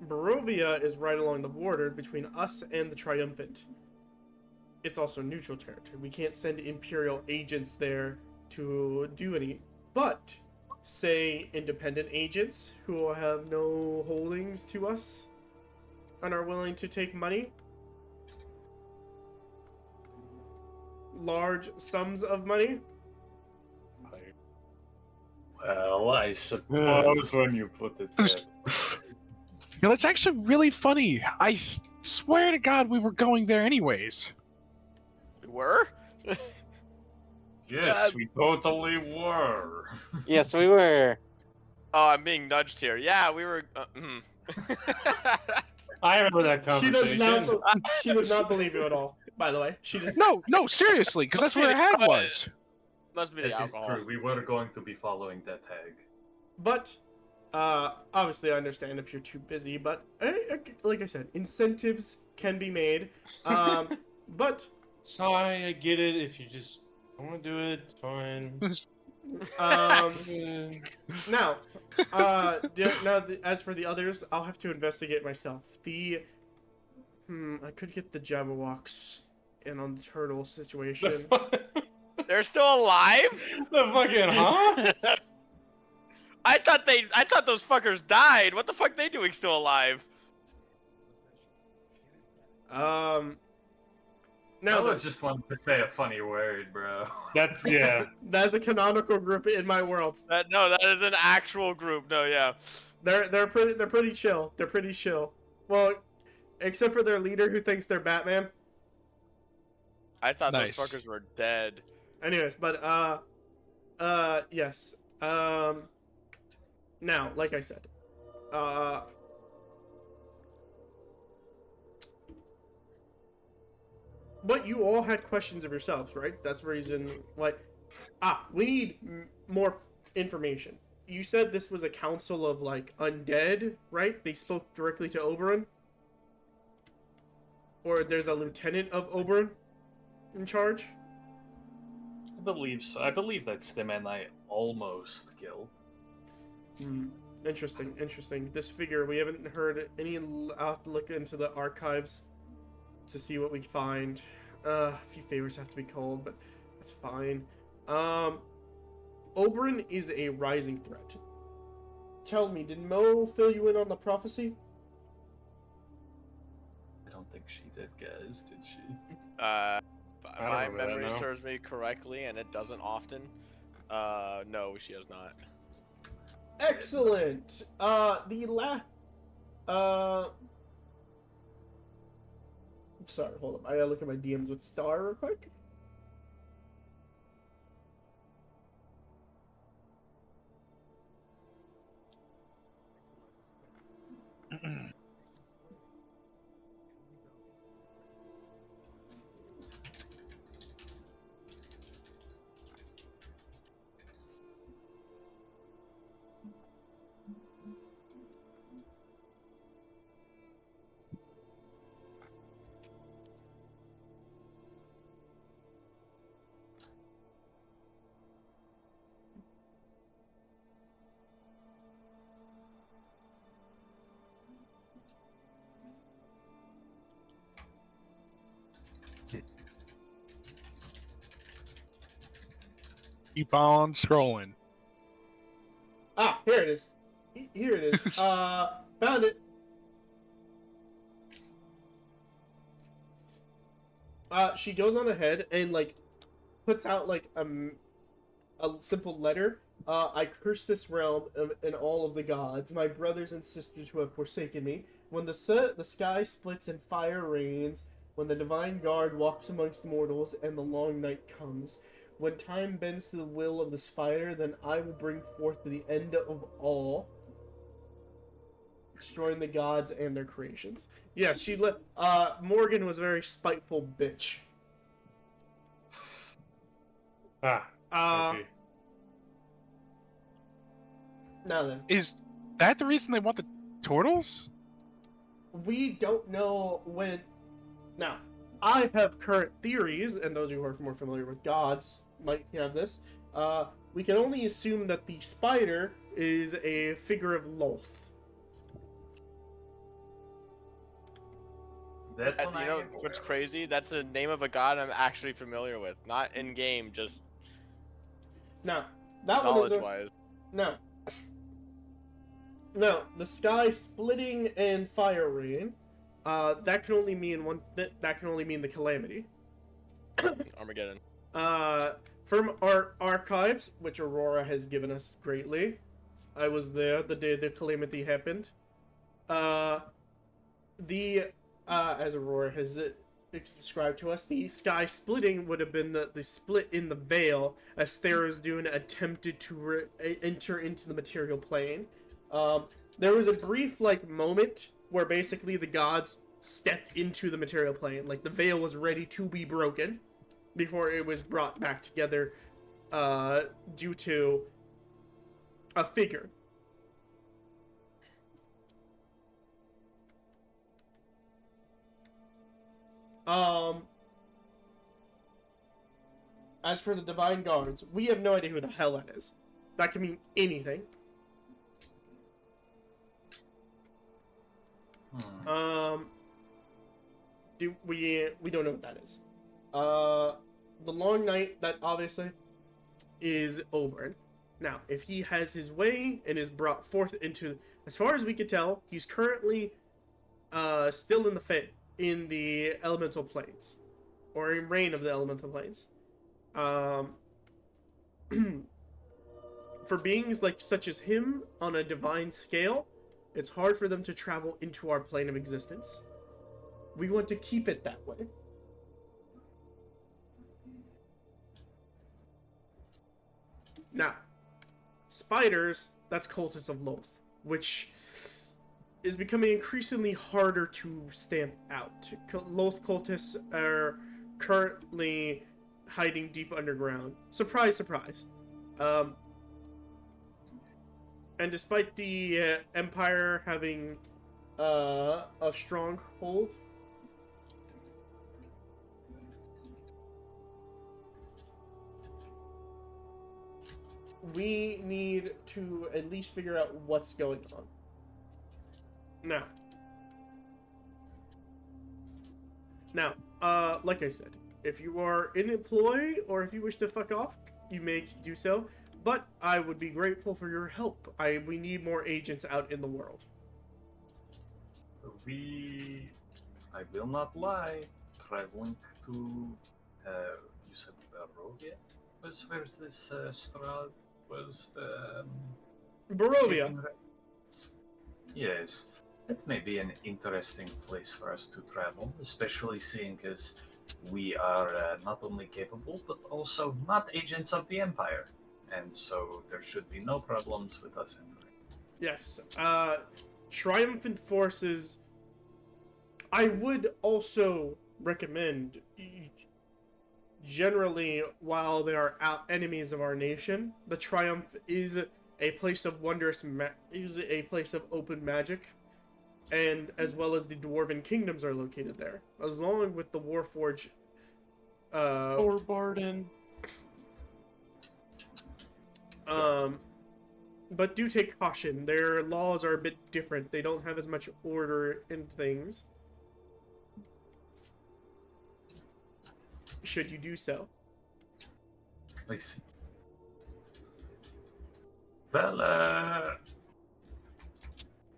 Barovia is right along the border between us and the Triumphant. It's also neutral territory. We can't send Imperial agents there to do any. But, say, independent agents who will have no holdings to us and are willing to take money. Large sums of money. Well, I suppose when you put it there. Yeah, that's actually really funny. I swear to God we were going there anyways. We were? Yes, we totally were. Yes, we were. Oh, I'm being nudged here. Yeah, we were. I remember that conversation. She does not believe you at all. By the way, she just No, seriously, because that's where her head was. Must be the That is alcohol. true. We were going to be following that tag. But, obviously I understand if you're too busy, but, like I said, incentives can be made, but... Sorry, I get it. If you just don't want to do it, it's fine. Now, As for the others, I'll have to investigate myself. I could get the Jabberwocks in on the turtle situation. They're still alive? The fucking huh? I thought those fuckers died. What the fuck they doing still alive? No, I just wanted to say a funny word, bro. That's yeah. That's a canonical group in my world. That is an actual group. No, yeah. They're pretty chill. They're pretty chill. Well, except for their leader who thinks they're Batman. I thought Nice. those fuckers were dead. Anyways, but yes. Now, like I said, but you all had questions of yourselves, right? That's the reason why. We need more information. You said this was a council of like undead, right? They spoke directly to Oberon, or there's a lieutenant of Oberon in charge. I believe so. I believe that's the man I almost killed. Interesting. This figure, we haven't heard any. I'll have to look into the archives to see what we find. A few favors have to be called, but that's fine. Oberon is a rising threat. Tell me, did Mo fill you in on the prophecy? I don't think she did, guys. Did she? My remember that memory now. serves me correctly, and it doesn't often. No, she has not. Excellent. Sorry, hold up. I gotta look at my DMs with Star real quick. Keep on scrolling. Here it is. Here it is. Found it. She goes on ahead and like puts out like a simple letter. I curse this realm and all of the gods, my brothers and sisters who have forsaken me. When the sky splits and fire rains, when the divine guard walks amongst mortals and the long night comes, when time bends to the will of the spider, then I will bring forth the end of all, destroying the gods and their creations. Yeah, Morgan was a very spiteful bitch. I see. Now then, Is that the reason they want the turtles? we don't know when. Now, I have current theories, and those who are more familiar with gods might have this. We can only assume that the spider is a figure of Loth. That's You know what's crazy? That's the name of a god I'm actually familiar with. Not in game, just Now, that one is knowledge-wise. No, the sky splitting and fire rain. That can only mean that can only mean the calamity. Armageddon. From our archives, which Aurora has given us greatly, I was there the day the calamity happened. As Aurora has described to us, the sky splitting would have been the split in the veil as Tharizdun attempted to enter into the material plane. There was a brief moment where basically the gods stepped into the material plane, like the veil was ready to be broken before it was brought back together due to a figure. As for the Divine Guards, we have no idea who the hell that is. That can mean anything. We don't know what that is. The long night, that obviously is Oberon. Now, if he has his way and is brought forth into, as far as we can tell, he's currently still in the elemental planes, or in reign of the elemental planes. For beings like such as him on a divine scale, it's hard for them to travel into our plane of existence. We want to keep it that way. Now, spiders, that's cultists of Loth, which is becoming increasingly harder to stamp out. Loth cultists are currently hiding deep underground. Surprise, surprise. And despite the Empire having a stronghold, we need to at least figure out what's going on. Now, like I said, if you are in employ or if you wish to fuck off, you may do so. But I would be grateful for your help. We need more agents out in the world. I will not lie, traveling to, you said Barovia? Where's this Strahd was? Barovia. Yes, that may be an interesting place for us to travel, especially seeing as we are not only capable, but also not agents of the Empire. And so there should be no problems with us entering. Yes. Triumphant forces. I would also recommend, generally, while they are enemies of our nation, the Triumph is a place of is a place of open magic, and as well as the Dwarven kingdoms are located there, along with the Warforged. Or Barden. But do take caution. Their laws are a bit different. They don't have as much order in things. Should you do so? I see. Well,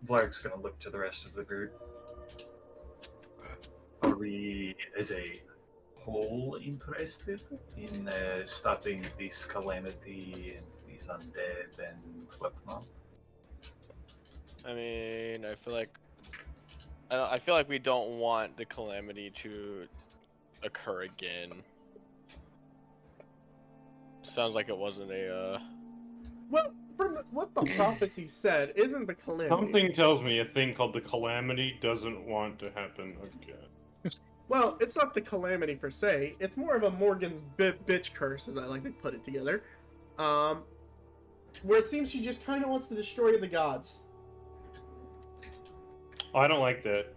Vlarik's gonna look to the rest of the group. Are we, as a whole, interested in stopping this calamity and these undead and whatnot? I mean, I feel like we don't want the calamity to occur again. Sounds like it wasn't a. Well, from what the prophecy said, isn't the calamity? Something tells me a thing called the calamity doesn't want to happen again. Well, it's not the calamity per se. It's more of a Morgan's bitch curse, as I like to put it together. Where it seems she just kind of wants to destroy the gods. Oh, I don't like that.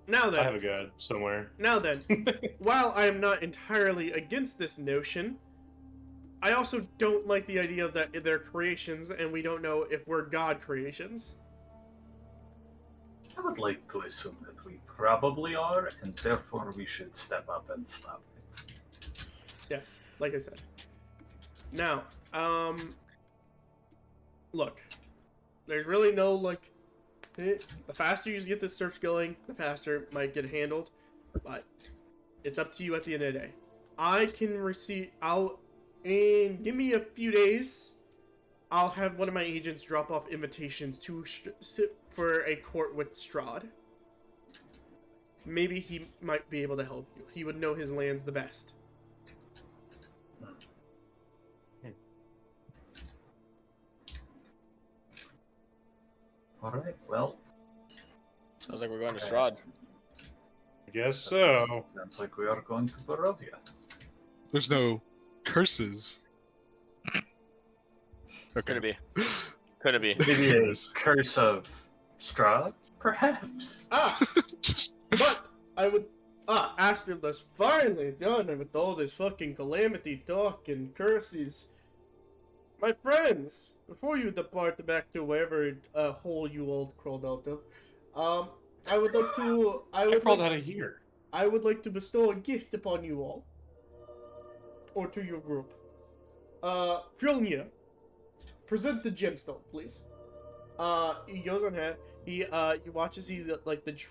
Now then, I have a god somewhere. Now then, while I am not entirely against this notion, I also don't like the idea that they're creations and we don't know if we're god creations. I would like to assume that we probably are, and therefore we should step up and stop it. Yes, like I said. Now, look, there's really no, like, the faster you get this search going, the faster it might get handled, but it's up to you at the end of the day. I can and give me a few days, I'll have one of my agents drop off invitations to sit for a court with Strahd. Maybe he might be able to help you. He would know his lands the best. Alright, well. Sounds like we're going to Strahd. I guess so. Sounds like we are going to Barovia. There's no curses. Okay. Could it be? Could it be? Maybe a curse of Strahd, perhaps? But I would... after this finally done with all this fucking calamity talk and curses, my friends, before you depart back to wherever hole you all crawled out of, I would like to. I crawled out of here. I would like to bestow a gift upon you all, or to your group. Fjolnir, present the gemstone, please. He goes on ahead. He watches the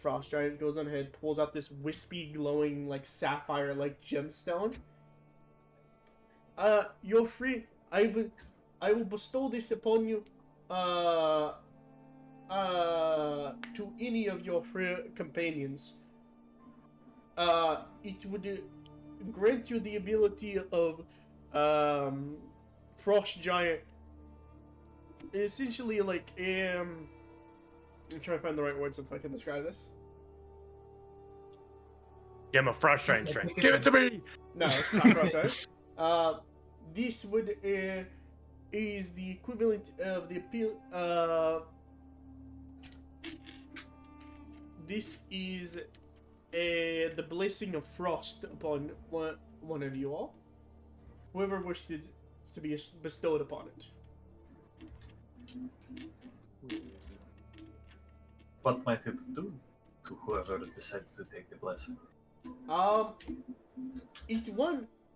frost giant goes on ahead, pulls out this wispy, glowing like sapphire like gemstone. You're free. I will bestow this upon you. To any of your free companions. It would grant you the ability of frost giant. Essentially, like I'm trying to find the right words if I can describe this. Yeah, I'm a frost giant strength. Give it to me. No, it's not frost giant. This would is the equivalent of the appeal. This is the blessing of frost upon one of you all. Whoever wished it to be bestowed upon it. What might it do to whoever decides to take the blessing?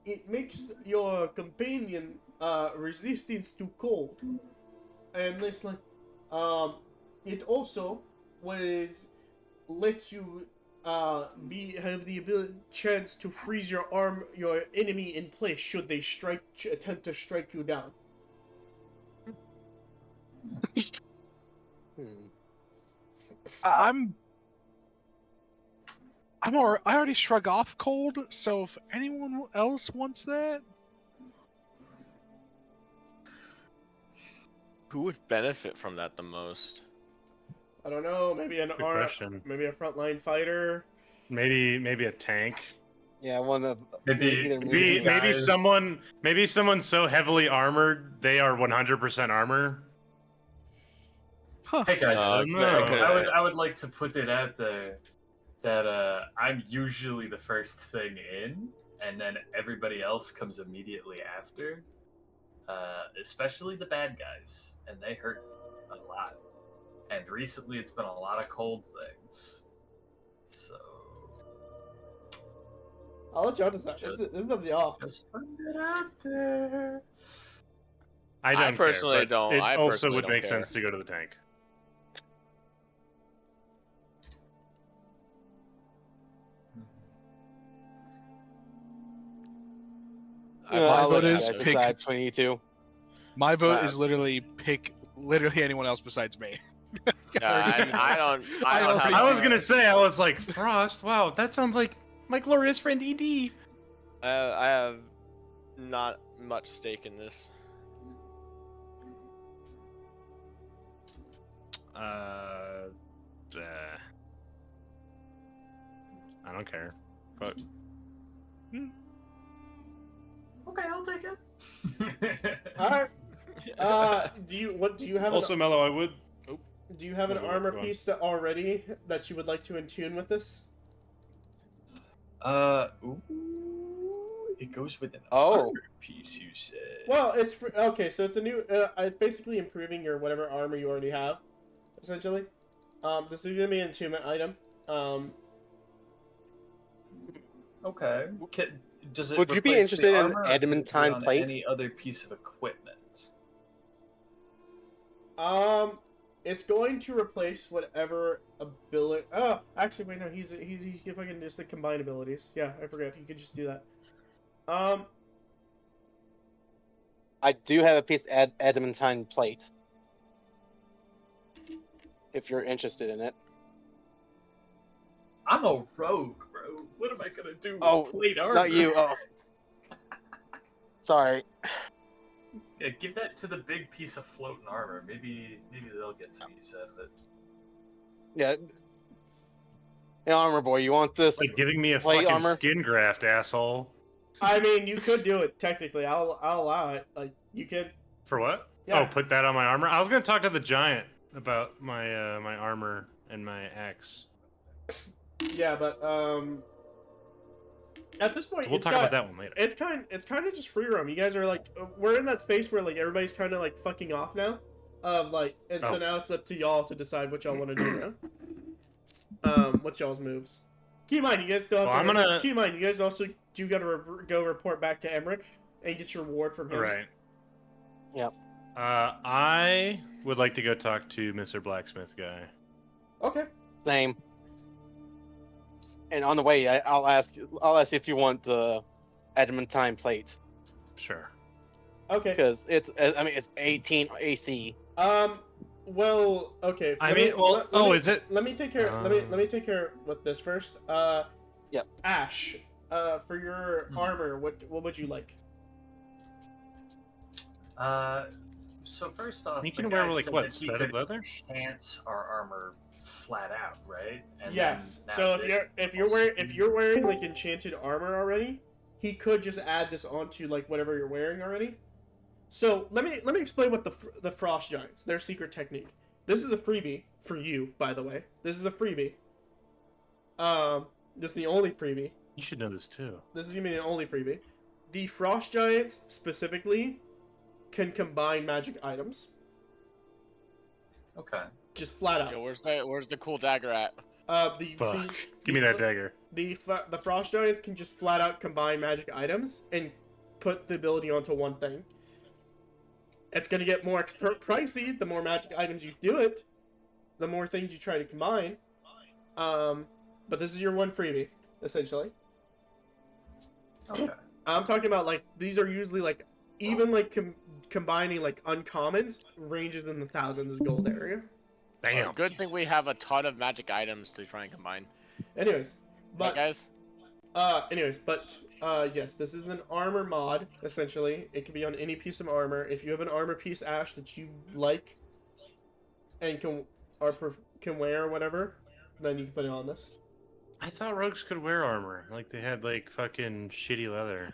It makes your companion resistance to cold, and it's like it also lets you have the chance to freeze your enemy in place should they attempt to strike you down. I already shrug off cold, so if anyone else wants that, Who would benefit from that the most? I don't know. Maybe maybe a frontline fighter. Maybe a tank. Yeah, one of Maybe someone so heavily armored they are 100% armor. Hey guys, no. I would like to put it out there that I'm usually the first thing in, and then everybody else comes immediately after. Especially the bad guys, and they hurt a lot. And recently, it's been a lot of cold things. So I'll let y'all decide. This is up to y'all. just put it out there. I personally care, but don't. It I also personally would don't make care. sense to go to the tank. I'll vote let you is guys pick- decide between you two. my vote is literally pick literally anyone else besides me. I don't have. I was gonna say, I was like, Frost. Wow, that sounds like my glorious friend ED. I have not much stake in this. I don't care. But Okay, I'll take it. All right. Do you have also, Mello, I would. do you have an Go armor on. piece already that you would like to attune with this? It goes with an Oh. armor piece, you said. Well, it's okay. So it's a new. It's basically improving your whatever armor you already have, essentially. This is gonna be an attunement item. Okay. Does it Would you be replace the interested in armor, or can it be adamantine on plate? Any other piece of equipment? It's going to replace whatever ability. Oh, actually, wait, no. He's if I can just combine abilities. Yeah, I forgot. He could just do that. I do have a piece of adamantine plate. If you're interested in it. I'm a rogue, bro. What am I gonna do with Oh, plate armor? not you. Oh. Sorry. Yeah, give that to the big piece of floating armor. Maybe they'll get some use out of it. Yeah. Hey, armor boy, you want this? Like giving me a plate fucking armor? skin graft, asshole. I mean, you could do it technically. I'll allow it. Like you can. For what? Yeah. Oh, put that on my armor. I was gonna talk to the giant about my my armor and my axe. Yeah, but at this point, So we'll it's talk about that one later. It's kind of just free roam. You guys are like, we're in that space where like everybody's kind of like fucking off now, and so Oh. now it's up to y'all to decide what y'all want to do now. What's y'all's moves? Keep in mind, you guys still have Well, to. I'm gonna- Keep in mind, you guys also do got to go report back to Emmerich and get your reward from him. Right. Yep. I would like to go talk to Mr. Blacksmith guy. Okay. Same. And on the way, I'll ask if you want the adamantine plate. Sure. Okay. Because it's 18 AC. Well, okay. I mean, well, is it? Let me take care. Let me take care with this first. Yep. Ash, for your armor, what would you like? So first off, You the can guy wear like said what? that he Studded could leather? enhance our armor flat out, right? And Yes. then So now if you're wearing like enchanted armor already, he could just add this onto like whatever you're wearing already. So let me explain what the Frost Giants, their secret technique. This is a freebie for you, by the way. This is a freebie. This is the only freebie. You should know this too. This is gonna be the only freebie. The Frost Giants specifically can combine magic items. Okay. Just flat out. Yo, where's the cool dagger at? Fuck. Give me that dagger. The Frost Giants can just flat out combine magic items and put the ability onto one thing. It's gonna get more pricey the more magic items you do it, the more things you try to combine. But this is your one freebie, essentially. Okay. I'm talking about like these are usually like even like combining like uncommons ranges in the thousands of gold area. Damn. Good thing we have a ton of magic items to try and combine. Anyways, but Right, guys? yes, this is an armor mod, essentially. It can be on any piece of armor. If you have an armor piece, Ash, that you like and can wear or whatever, then you can put it on this. I thought rogues could wear armor. Like they had like fucking shitty leather.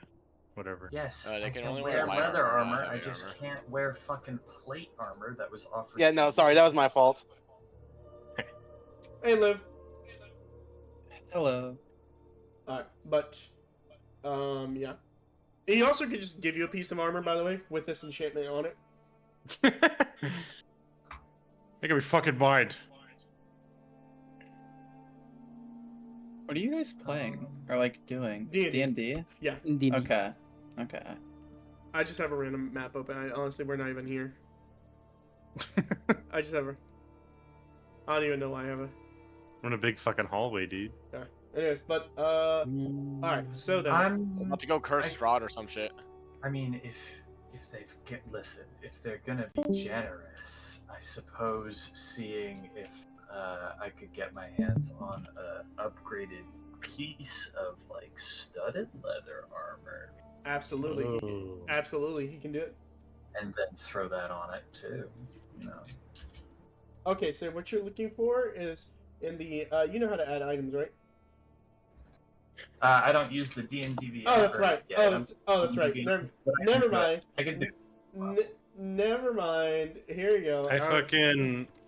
Whatever. Yes, They I can can only wear wear light leather armor, not armor. I heavy just armor. can't wear fucking plate armor that was offered. Yeah, to no, me. sorry, that was my fault. Hey, Liv. Hello. Alright, but yeah. He also could just give you a piece of armor, by the way, with this enchantment on it. Make up your fucking mind. What are you guys playing or like doing? D&D. D&D? Yeah. Indeed. Okay. Okay. I just have a random map open. Honestly, we're not even here. I just have a... I don't even know why I have a... We're in a big fucking hallway, dude. Yeah. Anyways, but, alright, so then... I'm about to go curse Strahd or some shit. I mean, if they're gonna be generous, I suppose seeing if I could get my hands on a upgraded piece of like studded leather armor. Absolutely. Oh. Absolutely, he can do it. And then throw that on it too. You know. Okay, so what you're looking for is in the, you know how to add items, right? I don't use the D&D. Oh, that's right. That's right. Never mind. I can do. Never mind. Here you go.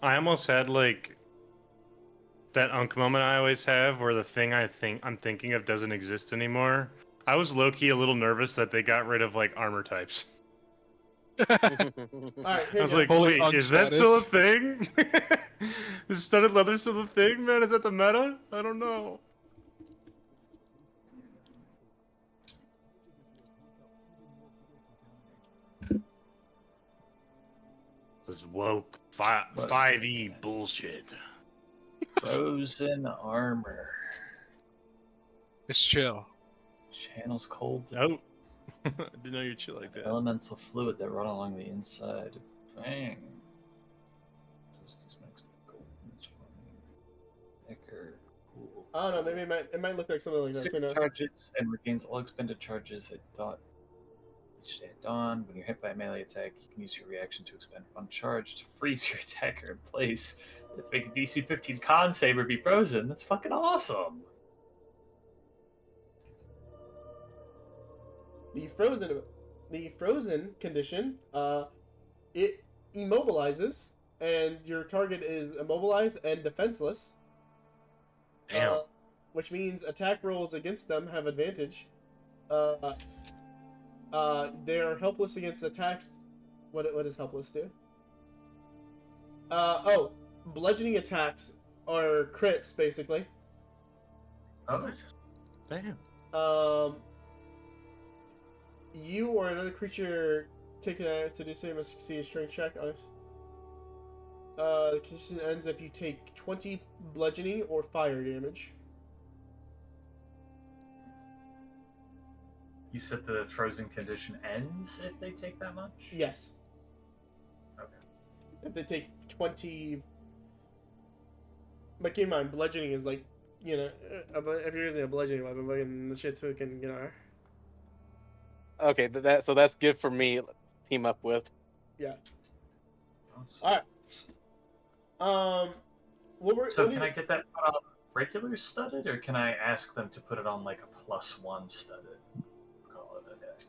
I almost had like that unk moment I always have where the thing I'm thinking of doesn't exist anymore. I was low-key a little nervous that they got rid of like armor types. Alright, I here was you like, go. Holy wait, unk is that status. still a thing? Is studded leather still a thing, man? Is that the meta? I don't know. This woke 5e bullshit. Frozen armor. It's chill. Channels cold. Oh. I didn't know you'd chill like that. Elemental fluid that run along the inside. Bang. Does this mix gold thicker? Cool. I don't know, maybe it might look like something like that. 6 you know? charges and regains all expended charges at dot each day at dawn. When you're hit by a melee attack, you can use your reaction to expend one charge to freeze your attacker in place. Let's make a DC 15 con save or be frozen. That's fucking awesome. The frozen condition, it immobilizes, and your target is immobilized and defenseless. Damn. Which means attack rolls against them have advantage. They are helpless against attacks. What does helpless do? Bludgeoning attacks or crits basically. Oh. Damn. You or another creature taking that to do so must succeed a strength check. The condition ends if you take 20 bludgeoning or fire damage. You said the frozen condition ends if they take that much? Yes. Okay. If they take 20... But keep in mind, bludgeoning is like, you know, if you're using a bludgeoning weapon, fucking the shit's fucking, you know... Okay, so that's good for me to team up with. Yeah. Awesome. Alright. Can I get that put on regular studded, or can I ask them to put it on like a +1 studded? Call it a day.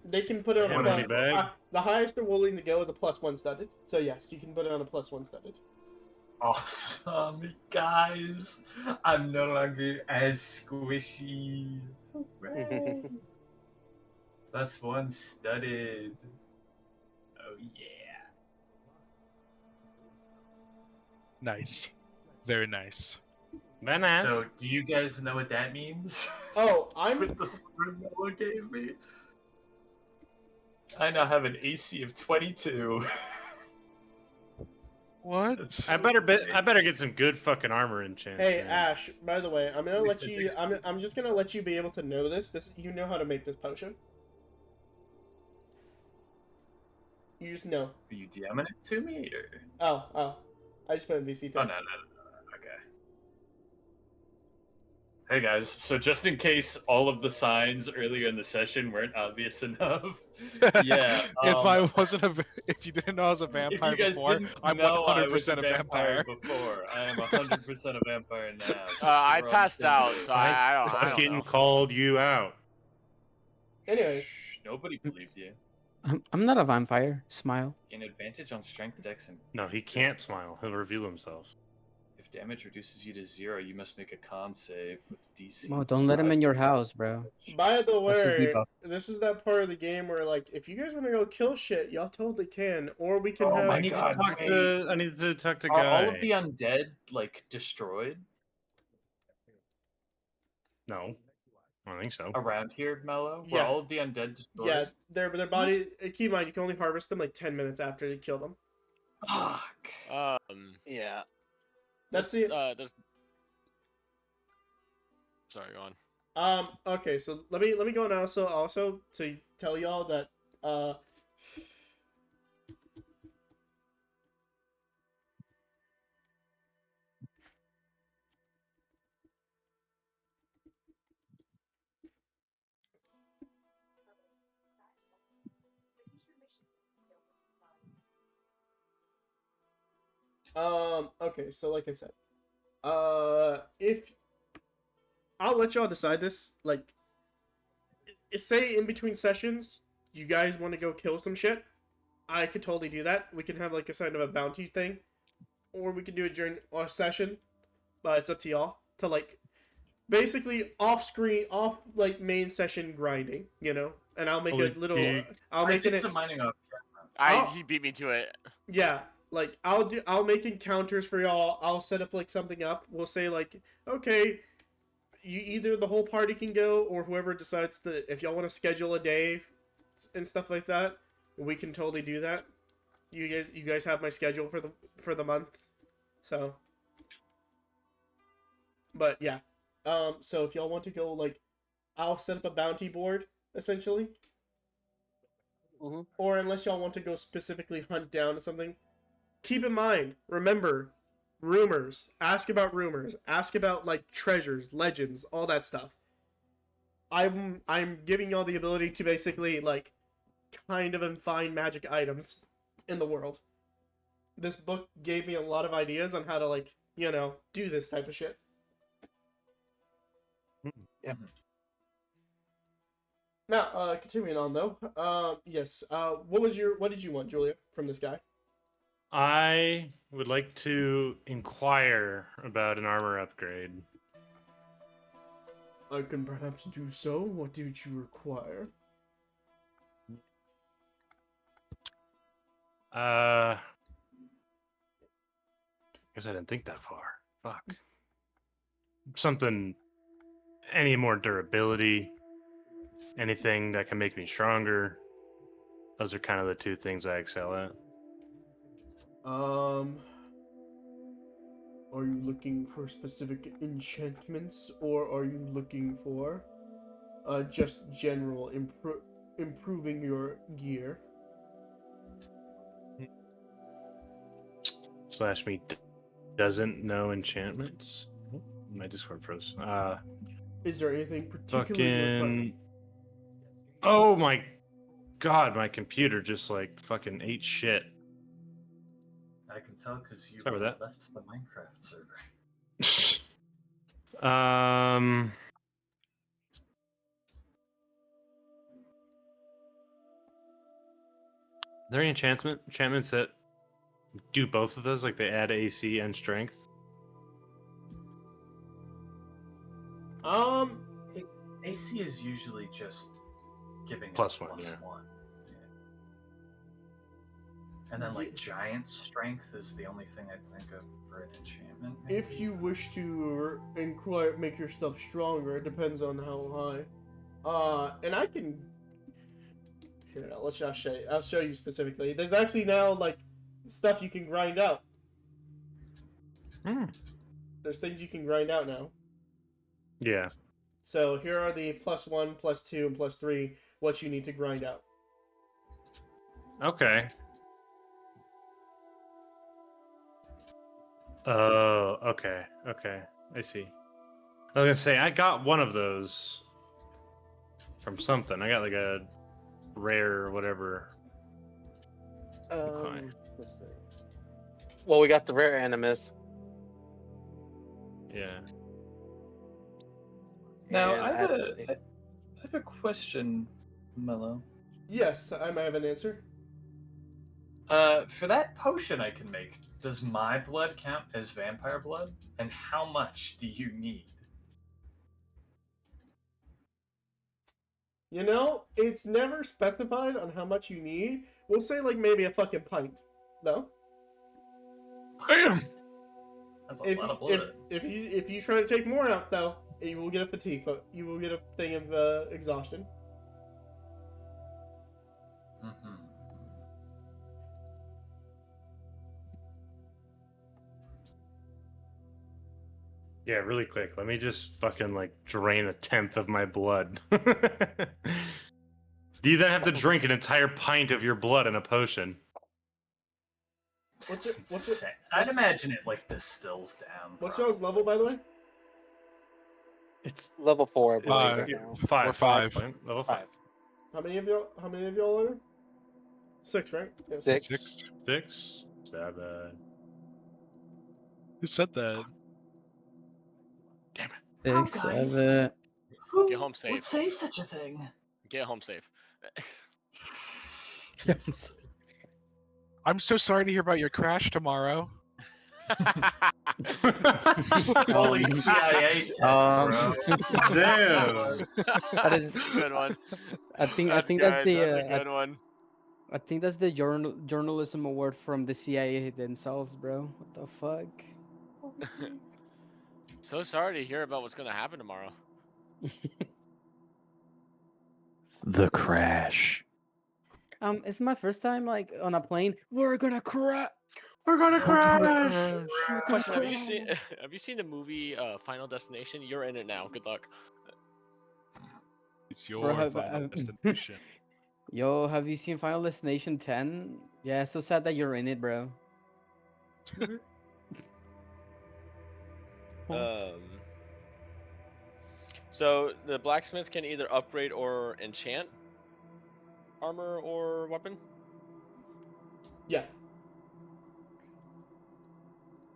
They can put it on Want any bag? the highest they're willing to go is a +1 studded. So yes, you can put it on a +1 studded. Awesome, guys! I'm no longer as squishy. Hooray. +1 studded. Oh yeah. Nice. Very nice. Very nice. So, do you guys know what that means? Oh, I'm with the sword Noah gave me. I now have an AC of 22. What? I better get some good fucking armor enchants. Hey man. Ash, by the way, I'm gonna At least let I you. think so. I'm just gonna let you be able to know this. You know how to make this potion. You just know. Are you DMing it to me, or? Oh. I just put in VC text. Oh no. Okay. Hey guys, so just in case all of the signs earlier in the session weren't obvious enough, yeah. If you didn't know I was a If vampire you guys before, didn't I'm know I was 100% a vampire. before, I am 100% a vampire now. Just so I we're on the passed same out, page. so I don't Fucking know. called you out. Anyways, Shh, nobody believed you. I'm not a vampire. Smile. Gain advantage on strength, dex, and No, he can't smile. He'll reveal himself. if damage reduces you to 0, you must make a con save with DC. Well, don't let him in your house, bro. by the That's his way, debuff. this is that part of the game where, like, if you guys want to go kill shit, y'all totally can, or we can Oh have. my I need God, to talk wait. to. I need to talk to Are Guy. all of the undead like destroyed No, I don't think so. around here, Mello? Were Yeah. all of the undead destroyed? Yeah, their body. Keep in mind, you can only harvest them like 10 minutes after you kill them. Fuck. Yeah. That's the. Sorry, go on. Okay, so let me go now. So also to tell y'all that okay, so like I said, if I'll let y'all decide this, like, say in between sessions, you guys want to go kill some shit, I could totally do that. We can have like a kind of a bounty thing, or we can do it during our session, but it's up to y'all to like, basically off screen, off like main session grinding, you know. And I'll make a little. I'll make it some mining off. He beat me to it. Yeah, like I'll make encounters for y'all. I'll set up like something up. We'll say like, okay, you either the whole party can go, or whoever decides to. If y'all want to schedule a day and stuff like that, we can totally do that. You guys have my schedule for the month, so. But yeah, so if y'all want to go, like, I'll set up a bounty board essentially. Or unless y'all want to go specifically hunt down something, keep in mind, remember, rumors. Ask about rumors. Ask about like treasures, legends, all that stuff. I'm giving y'all the ability to basically like kind of find magic items in the world. This book gave me a lot of ideas on how to, like, you know, do this type of shit. Yeah. Now, continuing on though, yes. What did you want, Julia, from this guy? I would like to inquire about an armor upgrade. I can perhaps do so. What did you require? I guess I didn't think that far. fuck. Something, any more durability, anything that can make me stronger. Those are kind of the two things I excel at. Are you looking for specific enchantments, or are you looking for just general improving your gear? Slash me doesn't know enchantments. Oh, my Discord froze. Is there anything particular you're trying? Fucking. Oh my god, my computer just like fucking ate shit. I can tell because you Sorry about that. left the Minecraft server. Are there any enchantments that do both of those? Like they add AC and strength? AC is usually just giving Plus it one, plus yeah. one. Yeah. And then like giant strength is the only thing I think of for an enchantment. If you wish to make yourself stronger, it depends on how high. And I can. Here, I'll show you. I'll show you specifically. There's actually now like stuff you can grind out. There's things you can grind out now. Yeah. So here are the +1, +2, and +3. What you need to grind out. Okay. Oh, okay. Okay. I see. I was gonna say, I got one of those from something. I got like a rare or whatever. Okay. Let's see. Well, we got the rare animus. Yeah. Now, And I have a question, Mello. Yes, I might have an answer. For that potion I can make, does my blood count as vampire blood? And how much do you need? You know, it's never specified on how much you need. We'll say like maybe a fucking pint. No? Damn! That's a lot of blood. If you try to take more out though, you will get a fatigue, but you will get a thing of exhaustion. Mm-hmm. Yeah, really quick. Let me just fucking like drain 1/10 of my blood. Do you then have to drink an entire pint of your blood in a potion? What's it? I'd imagine it like distills down. What's y'all's level, by the way? It's level 4. It's Right you're- now. five. We're five. Level 5. How many of y'all are there? 6, right? Yeah, 6. 6. 6, 7. Who said that? Damn it. Oh, 6, guys. 7. Who Get home safe. would say such a thing? Get home safe. I'm so sorry to hear about your crash tomorrow. Holy CIA tech, bro. Damn. That is Good one. I think That's that's good. the That's a good one. I think that's the journalism award from the CIA themselves, bro. What the fuck? So sorry to hear about what's gonna happen tomorrow. The crash. It's my first time like on a plane. We're gonna crash. We're gonna crash. Question: Have you seen the movie Final Destination? You're in it now. Good luck. It's your Bro, final destination. Yo, have you seen Final Destination 10? Yeah, it's so sad that you're in it, bro. So the blacksmith can either upgrade or enchant armor or weapon. Yeah.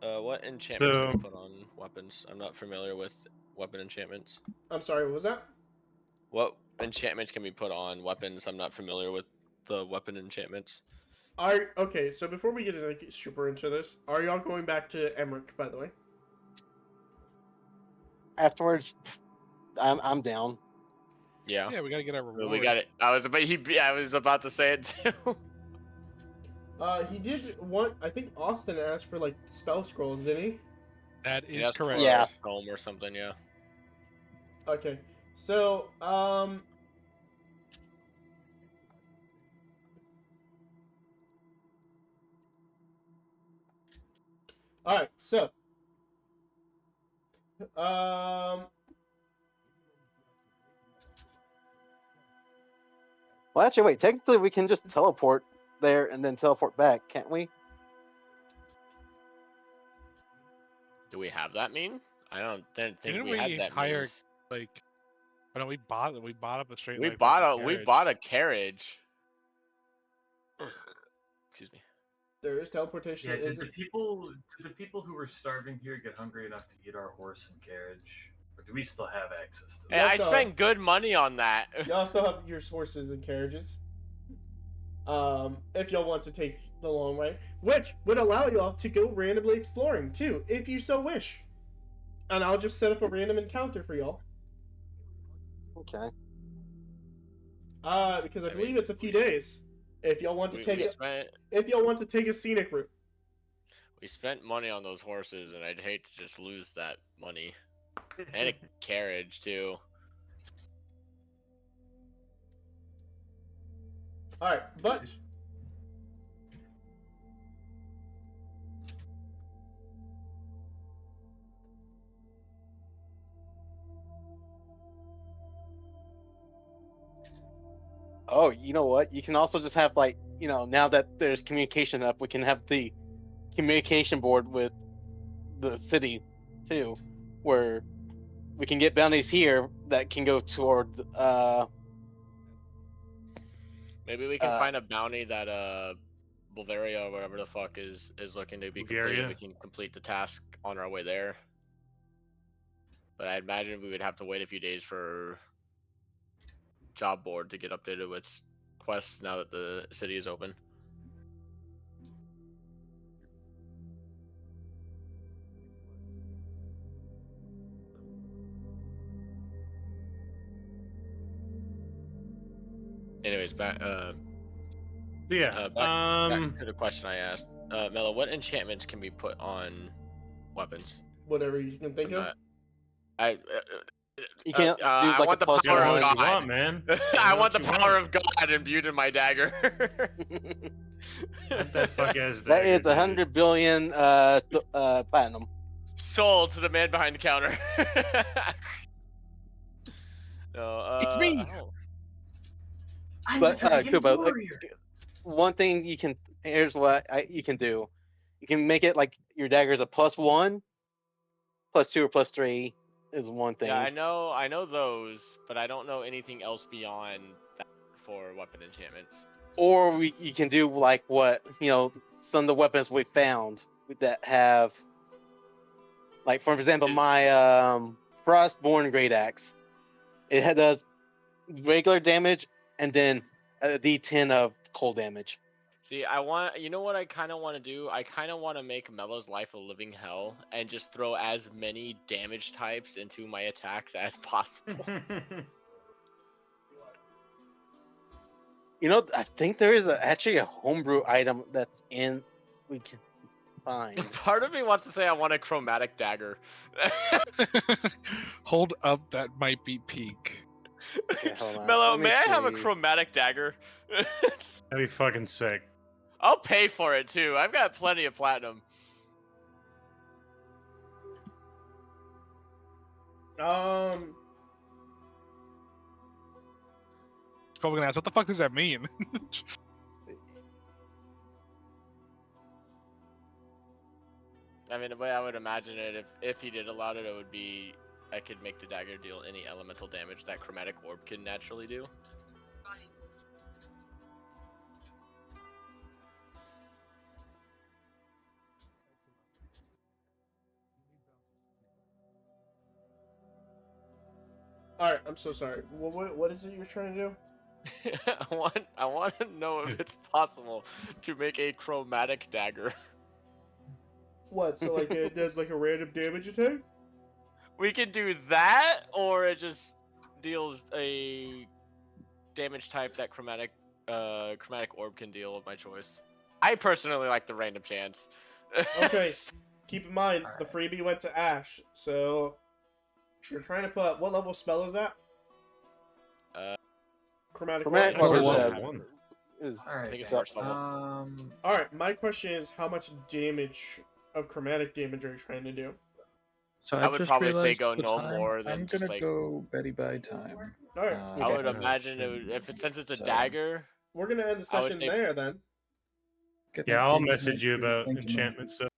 What enchantments can So- we put on weapons? I'm not familiar with weapon enchantments. I'm sorry, what was that? What enchantments can we put on weapons? I'm not familiar with the weapon enchantments. Okay, so before we get like super into this, are y'all going back to Emmerich, by the way? Afterwards, I'm down. Yeah. Yeah, we gotta get our reward. We got it. I was about to say it too. He did want. I think Austin asked for like spell scrolls, didn't he? That He is has to correct. Yeah. Home or something, yeah. Okay. So, alright, so. Well, actually, wait. Technically, we can just teleport there and then teleport back, can't we? Do we have that mean? I didn't think Didn't we we had that hire means. like? I know we bought up a straight We like bought fucking a carriage. carriage. Excuse me. There is teleportation. Yeah, Is did the people who were starving here get hungry enough to eat our horse and carriage? Or do we still have access to Hey, that? I spent good money on that. Y'all still have your horses and carriages. If y'all want to take the long way, which would allow y'all to go randomly exploring too, if you so wish. And I'll just set up a random encounter for y'all. Okay. Because I believe it's a few days. If y'all want to if y'all want to take a scenic route. We spent money on those horses, and I'd hate to just lose that money. And a carriage, too. Alright, but... Oh, you know what? You can also just have, like, you know, now that there's communication up, we can have the communication board with the city, too, where we can get bounties here that can go toward, Maybe we can find a bounty that, Bavaria or whatever the fuck is looking to be Bulgaria? complete. We can complete the task on our way there. But I imagine we would have to wait a few days for job board to get updated with quests now that the city is open. Anyways, back yeah. Back to the question I asked. Mello, what enchantments can be put on weapons? Whatever you can think of. You can't do I like want a the plus power one. of God. You want, man. I want the you power want. of God imbued in my dagger. What that fuck is That is dude. 100 billion platinum. Sold to the man behind the counter. No, It's me. But Koopa, one thing you can here's what you can do. You can make it like your dagger is a +1, +2, or +3 is one thing. Yeah, I know those, but I don't know anything else beyond that for weapon enchantments. Or you can do like what some of the weapons we found that have, like for example, my Frostborn Great Axe. It does regular damage and then a D10 of cold damage. See, you know what I kind of want to do? I kind of want to make Mello's life a living hell and just throw as many damage types into my attacks as possible. I think there is actually a homebrew item that's we can find. Part of me wants to say I want a chromatic dagger. Hold up, that might be peak. Okay, hold on. Mello, may I have a chromatic dagger? That'd be fucking sick. I'll pay for it too. I've got plenty of platinum. Probably gonna ask, what the fuck does that mean? I mean, the way I would imagine it, if he did allow it, it would be I could make the dagger deal any elemental damage that chromatic orb can naturally do. All right, I'm so sorry. What is it you're trying to do? I want to know if it's possible to make a chromatic dagger. What? So like it does like a random damage attack? We could do that, or it just deals a damage type that chromatic orb can deal of my choice. I personally like the random chance. Okay. keep in mind the freebie went to Ash, so you're trying to put what level spell is that? Chromatic Chromatic Orb? Orb is I think it's first level. All right, my question is, how much damage of chromatic damage are you trying to do? So I would just probably say realized go the no time. more than I'm just gonna like. go Betty by time. All right, I would imagine it would, since it's a dagger. we're gonna end the I would session say- there then. Yeah, I'll message you about enchantment stuff.